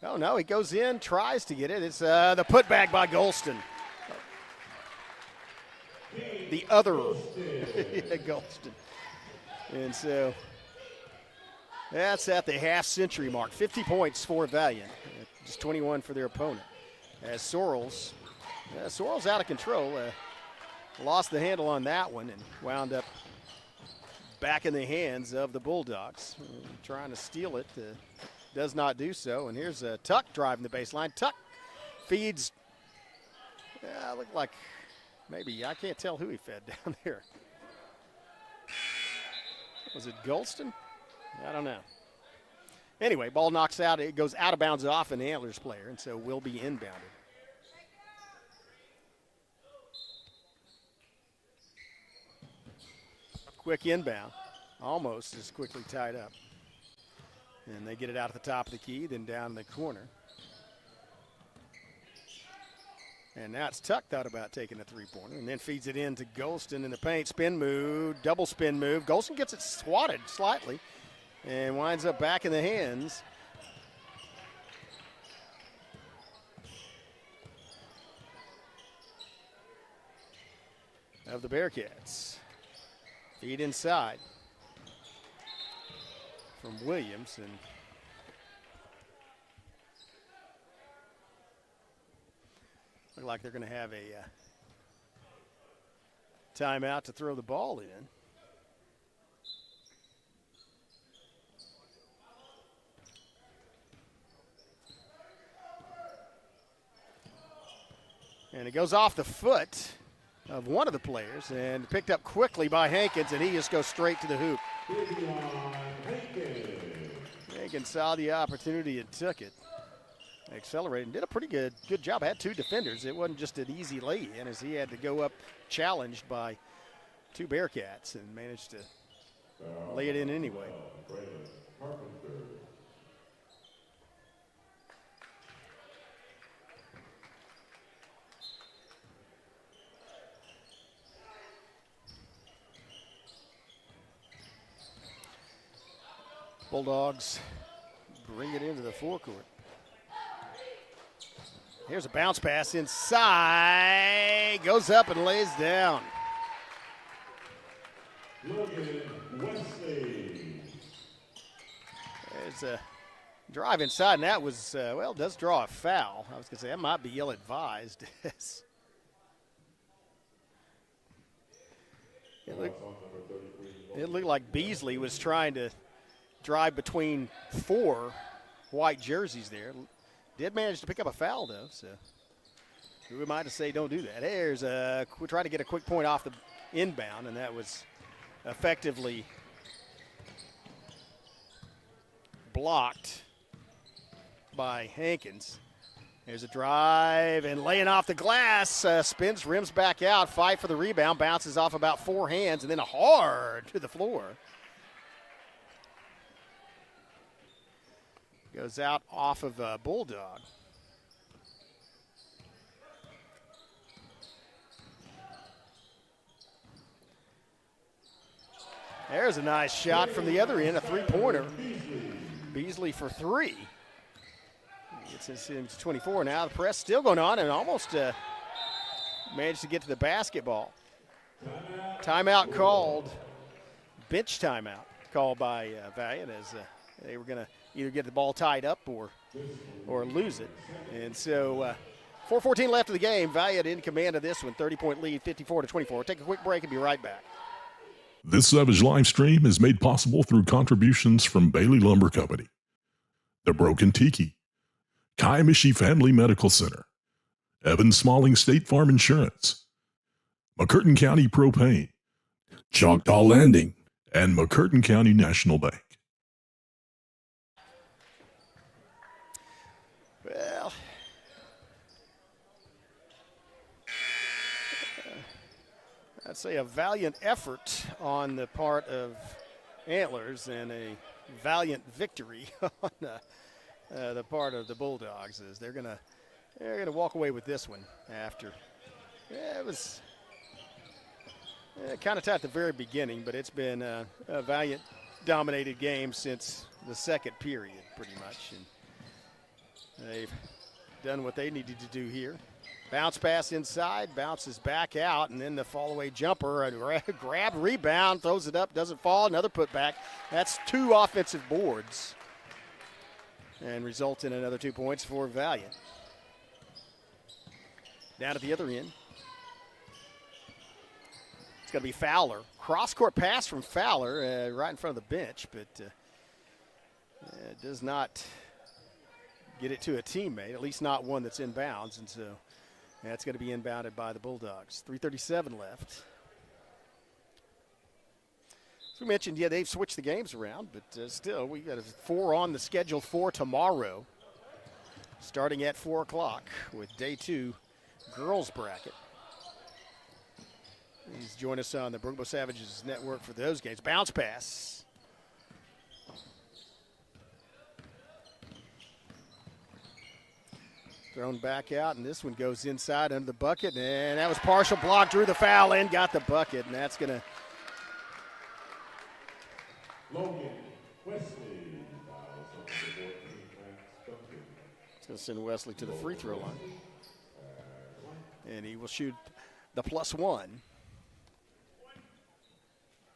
Oh, no, he goes in, tries to get it. It's the putback by Golston. The other Golston. And so that's at the half-century mark. 50 points for Valliant, just 21 for their opponent. As Sorrells out of control, lost the handle on that one and wound up back in the hands of the Bulldogs. Trying to steal it, does not do so. And here's Tuck driving the baseline. Tuck feeds, looked like maybe, I can't tell who he fed down there. Was it Golston? I don't know. Anyway, ball knocks out. It goes out of bounds off an Antlers player, and so will be inbounded. Quick inbound, almost as quickly tied up. And they get it out at the top of the key, then down in the corner. And now it's Tuck thought about taking a three-pointer and then feeds it in to Golston in the paint. Spin move, double spin move. Golston gets it swatted slightly and winds up back in the hands of the Bearcats. Feed inside from Williams, and look like they're going to have a timeout to throw the ball in. And it goes off the foot of one of the players and picked up quickly by Hankins, and he just goes straight to the hoop. Hankins saw the opportunity and took it. Accelerated and did a pretty good job. Had 2 defenders. It wasn't just an easy lay-in, as he had to go up challenged by 2 Bearcats and managed to lay it in anyway. Bulldogs bring it into the forecourt. Here's a bounce pass inside. Goes up and lays down. There's Drive inside, and that was, does draw a foul. I was going to say that might be ill-advised. It looked like Beasley was trying to drive between 4 white jerseys there. Did manage to pick up a foul, though, so who am I to say don't do that? There's we're trying to get a quick point off the inbound, and that was effectively blocked by Hankins. There's a drive and laying off the glass, spins, rims back out, fight for the rebound, bounces off about 4 hands, and then a hard to the floor. Goes out off of Bulldog. There's a nice shot from the other end, a three-pointer. Beasley for 3. It's 24 now. The press still going on and almost managed to get to the basketball. Timeout called. Bench timeout called by Valliant as they were going to either get the ball tied up or lose it. And so 4:14 left of the game. Valliant in command of this one. 30-point lead, 54-24. Take a quick break and be right back. This Savage live stream is made possible through contributions from Bailey Lumber Company, The Broken Tiki, Kiamichi Family Medical Center, Evan Smalling State Farm Insurance, McCurtain County Propane, Choctaw Landing, and McCurtain County National Bank. Well, I'd say a valiant effort on the part of Antlers and a valiant victory on the part of the Bulldogs. As they're gonna walk away with this one after. It was kind of tight at the very beginning, but it's been a Valliant dominated game since the second period, pretty much. And they've done what they needed to do here. Bounce pass inside, bounces back out, and then the fall-away jumper, a grab, rebound, throws it up, doesn't fall, another putback. That's 2 offensive boards and results in another 2 points for Valliant. Down at the other end. It's going to be Fowler. Cross-court pass from Fowler right in front of the bench, but does not get it to a teammate, at least not one that's in bounds, and so that's going to be inbounded by the Bulldogs. 3:37 left. As we mentioned, they've switched the games around, but still, we got 4 on the schedule for tomorrow, starting at 4 o'clock with day 2 girls bracket. Please join us on the Brookbo Savages Network for those games. Bounce pass. Thrown back out, and this one goes inside under the bucket, and that was partial block. Drew the foul in, got the bucket, and that's going to. Logan Wesley. It's going to send Wesley to the free throw line. And he will shoot the +1.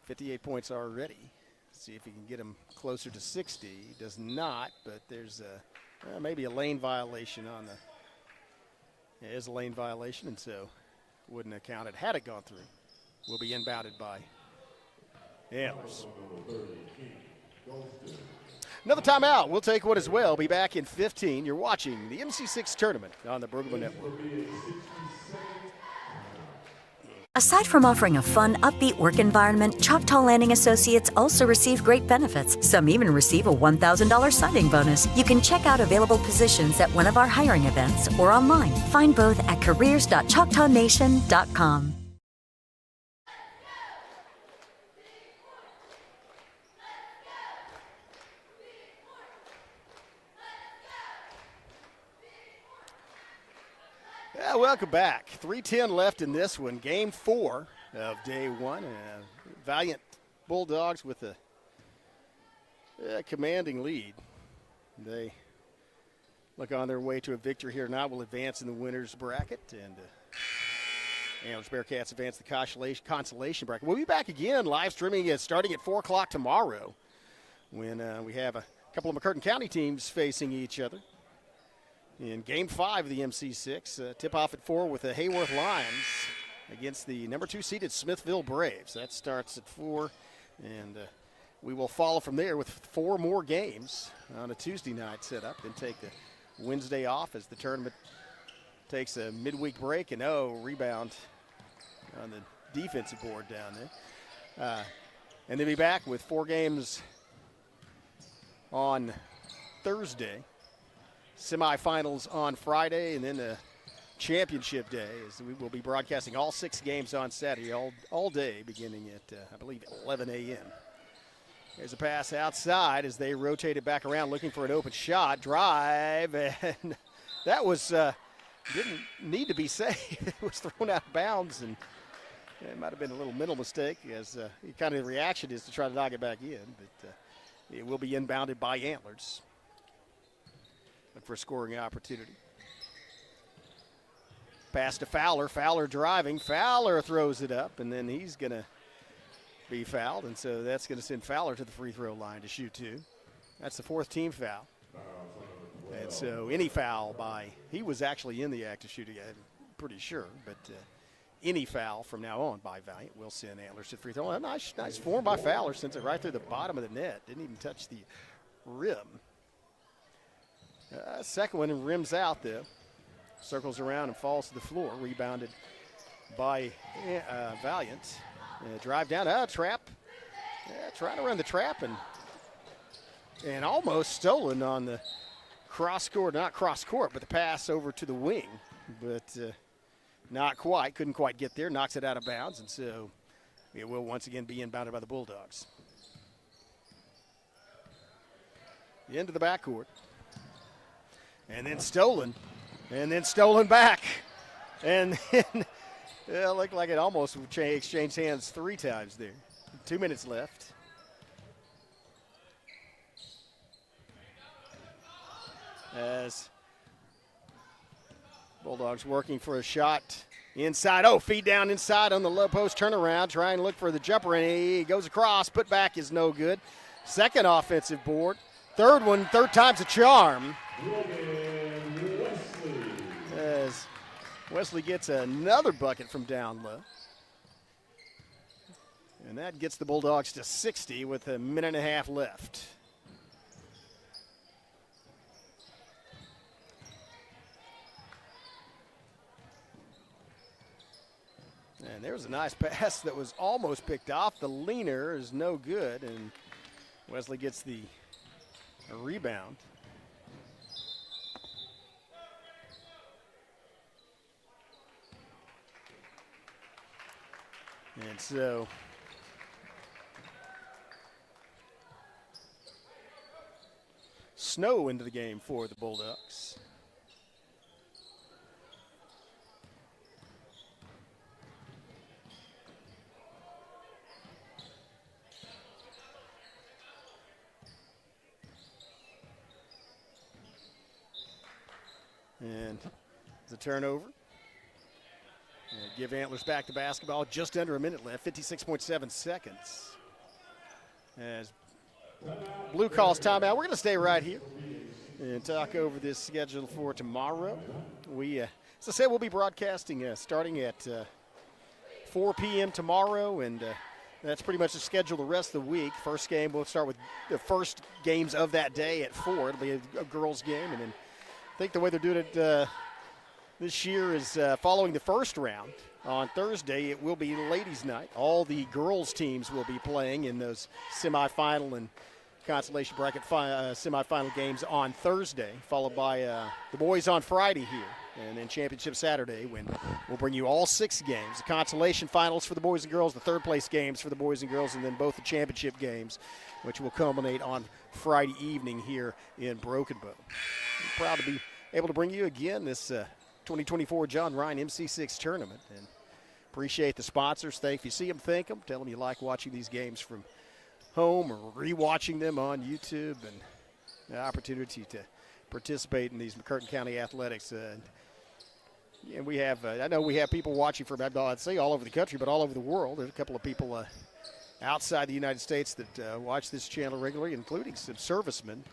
58 points already. See if he can get him closer to 60. He does not, but there's maybe a lane violation on the. It is a lane violation, and so wouldn't have counted had it gone through. Will be inbounded by Antlers. Another timeout. We'll take one as well. Be back in 15. You're watching the MC-6 tournament on the Brookbo Network. Aside from offering a fun, upbeat work environment, Choctaw Landing Associates also receive great benefits. Some even receive a $1,000 signing bonus. You can check out available positions at one of our hiring events or online. Find both at careers.choctawnation.com. Welcome back. 3:10 left in this one. Game 4 of day 1. Valliant Bulldogs with a commanding lead. They look on their way to a victory here now. Will advance in the winners bracket, and Antlers Bearcats advance the consolation bracket. We'll be back again live streaming starting at 4 o'clock tomorrow when we have a couple of McCurtain County teams facing each other in Game 5 of the MC-6. Tip-off at 4 with the Hayworth Lions against the number 2 seeded Smithville Braves. That starts at 4, and we will follow from there with 4 more games on a Tuesday night setup, then take the Wednesday off as the tournament takes a midweek break, and rebound on the defensive board down there. And they'll be back with 4 games on Thursday, semifinals on Friday, and then the championship day, as we will be broadcasting all 6 games on Saturday, all day, beginning at, I believe, 11 a.m. There's a pass outside as they rotate it back around, looking for an open shot. Drive, and that was didn't need to be saved. It was thrown out of bounds, and it might have been a little mental mistake, as kind of the reaction is to try to knock it back in, but it will be inbounded by Antlers. Look for a scoring opportunity. Pass to Fowler. Fowler driving. Fowler throws it up, and then he's going to be fouled, and so that's going to send Fowler to the free throw line to shoot 2. That's the 4th team foul. And so any foul he was actually in the act of shooting, I'm pretty sure, but any foul from now on by Valliant will send Antlers to the free throw line. Nice form by Fowler, sends it right through the bottom of the net. Didn't even touch the rim. Second one rims out, though. Circles around and falls to the floor. Rebounded by Valliant. Drive down, trap. Trying to run the trap and almost stolen on the cross court, not cross court, but the pass over to the wing. But not quite, couldn't quite get there, knocks it out of bounds, and so it will once again be inbounded by the Bulldogs. Into the backcourt. And then stolen back. And then it looked like it almost exchanged hands 3 times there. 2 minutes left. As Bulldogs working for a shot inside. Feed down inside on the low post turnaround. Trying to look for the jumper, and he goes across. Put back is no good. Second offensive board. Third time's a charm. As Wesley gets another bucket from down low. And that gets the Bulldogs to 60 with a minute and a half left. And there's a nice pass that was almost picked off. The leaner is no good, and Wesley gets the rebound. And so snow into the game for the Bulldogs. And the turnover. And give Antlers back the basketball. Just under a minute left, 56.7 seconds. As Blue calls timeout. We're going to stay right here and talk over this schedule for tomorrow. As I said, we'll be broadcasting starting at 4 p.m. tomorrow, and that's pretty much the schedule the rest of the week. First game, we'll start with the first games of that day at 4. It'll be a girls' game, and then I think the way they're doing it this year is following the first round. On Thursday, it will be ladies' night. All the girls' teams will be playing in those semifinal and consolation bracket semifinal games on Thursday, followed by the boys on Friday here, and then championship Saturday, when we'll bring you all 6 games. The consolation finals for the boys and girls, the third-place games for the boys and girls, and then both the championship games, which will culminate on Friday evening here in Broken Bow. I'm proud to be able to bring you again this 2024 John Ryan MC-6 tournament, and appreciate the sponsors. If you see them, thank them. Tell them you like watching these games from home or re-watching them on YouTube, and the opportunity to participate in these McCurtain County athletics. And we have, I know we have people watching from, I'd say all over the country, but all over the world. There's a couple of people outside the United States that watch this channel regularly, including some servicemen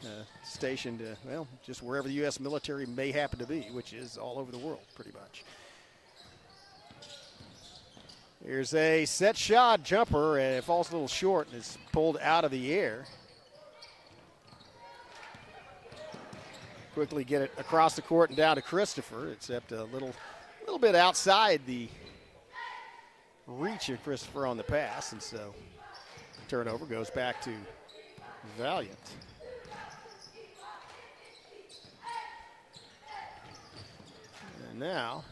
stationed, well, just wherever the U.S. military may happen to be, which is all over the world pretty much. Here's a set shot jumper, and it falls a little short and is pulled out of the air. Quickly get it across the court and down to Christopher, except a little bit outside the reach of Christopher on the pass, and so turnover goes back to Valliant. And now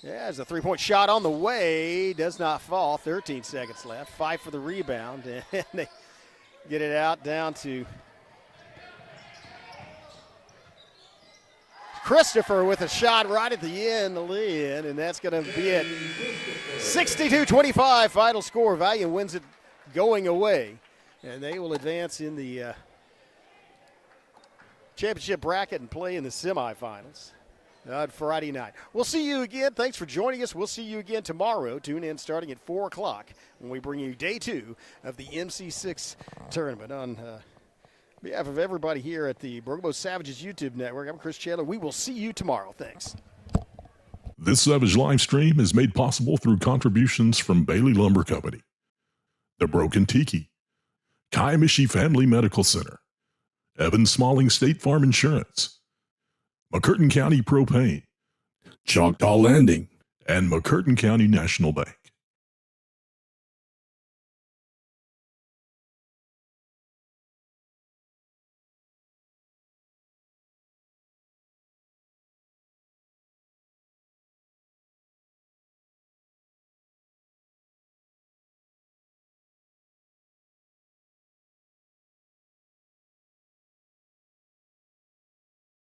there's a three-point shot on the way. Does not fall. 13 seconds left. 5 for the rebound. And they get it out down to Christopher with a shot right at the end, the lay-in, and that's going to be it. 62-25 final score. Valliant wins it going away, and they will advance in the championship bracket and play in the semifinals on Friday night. We'll see you again. Thanks for joining us. We'll see you again tomorrow. Tune in starting at 4 o'clock when we bring you day 2 of the MC-6 tournament. On behalf of everybody here at the Broken Bow Savages YouTube network, I'm Chris Chandler. We will see you tomorrow. Thanks. This Savage live stream is made possible through contributions from Bailey Lumber Company, The Broken Tiki, Kiamichi Family Medical Center, Evan Smalling State Farm Insurance, McCurtain County Propane, Choctaw Landing, and McCurtain County National Bank.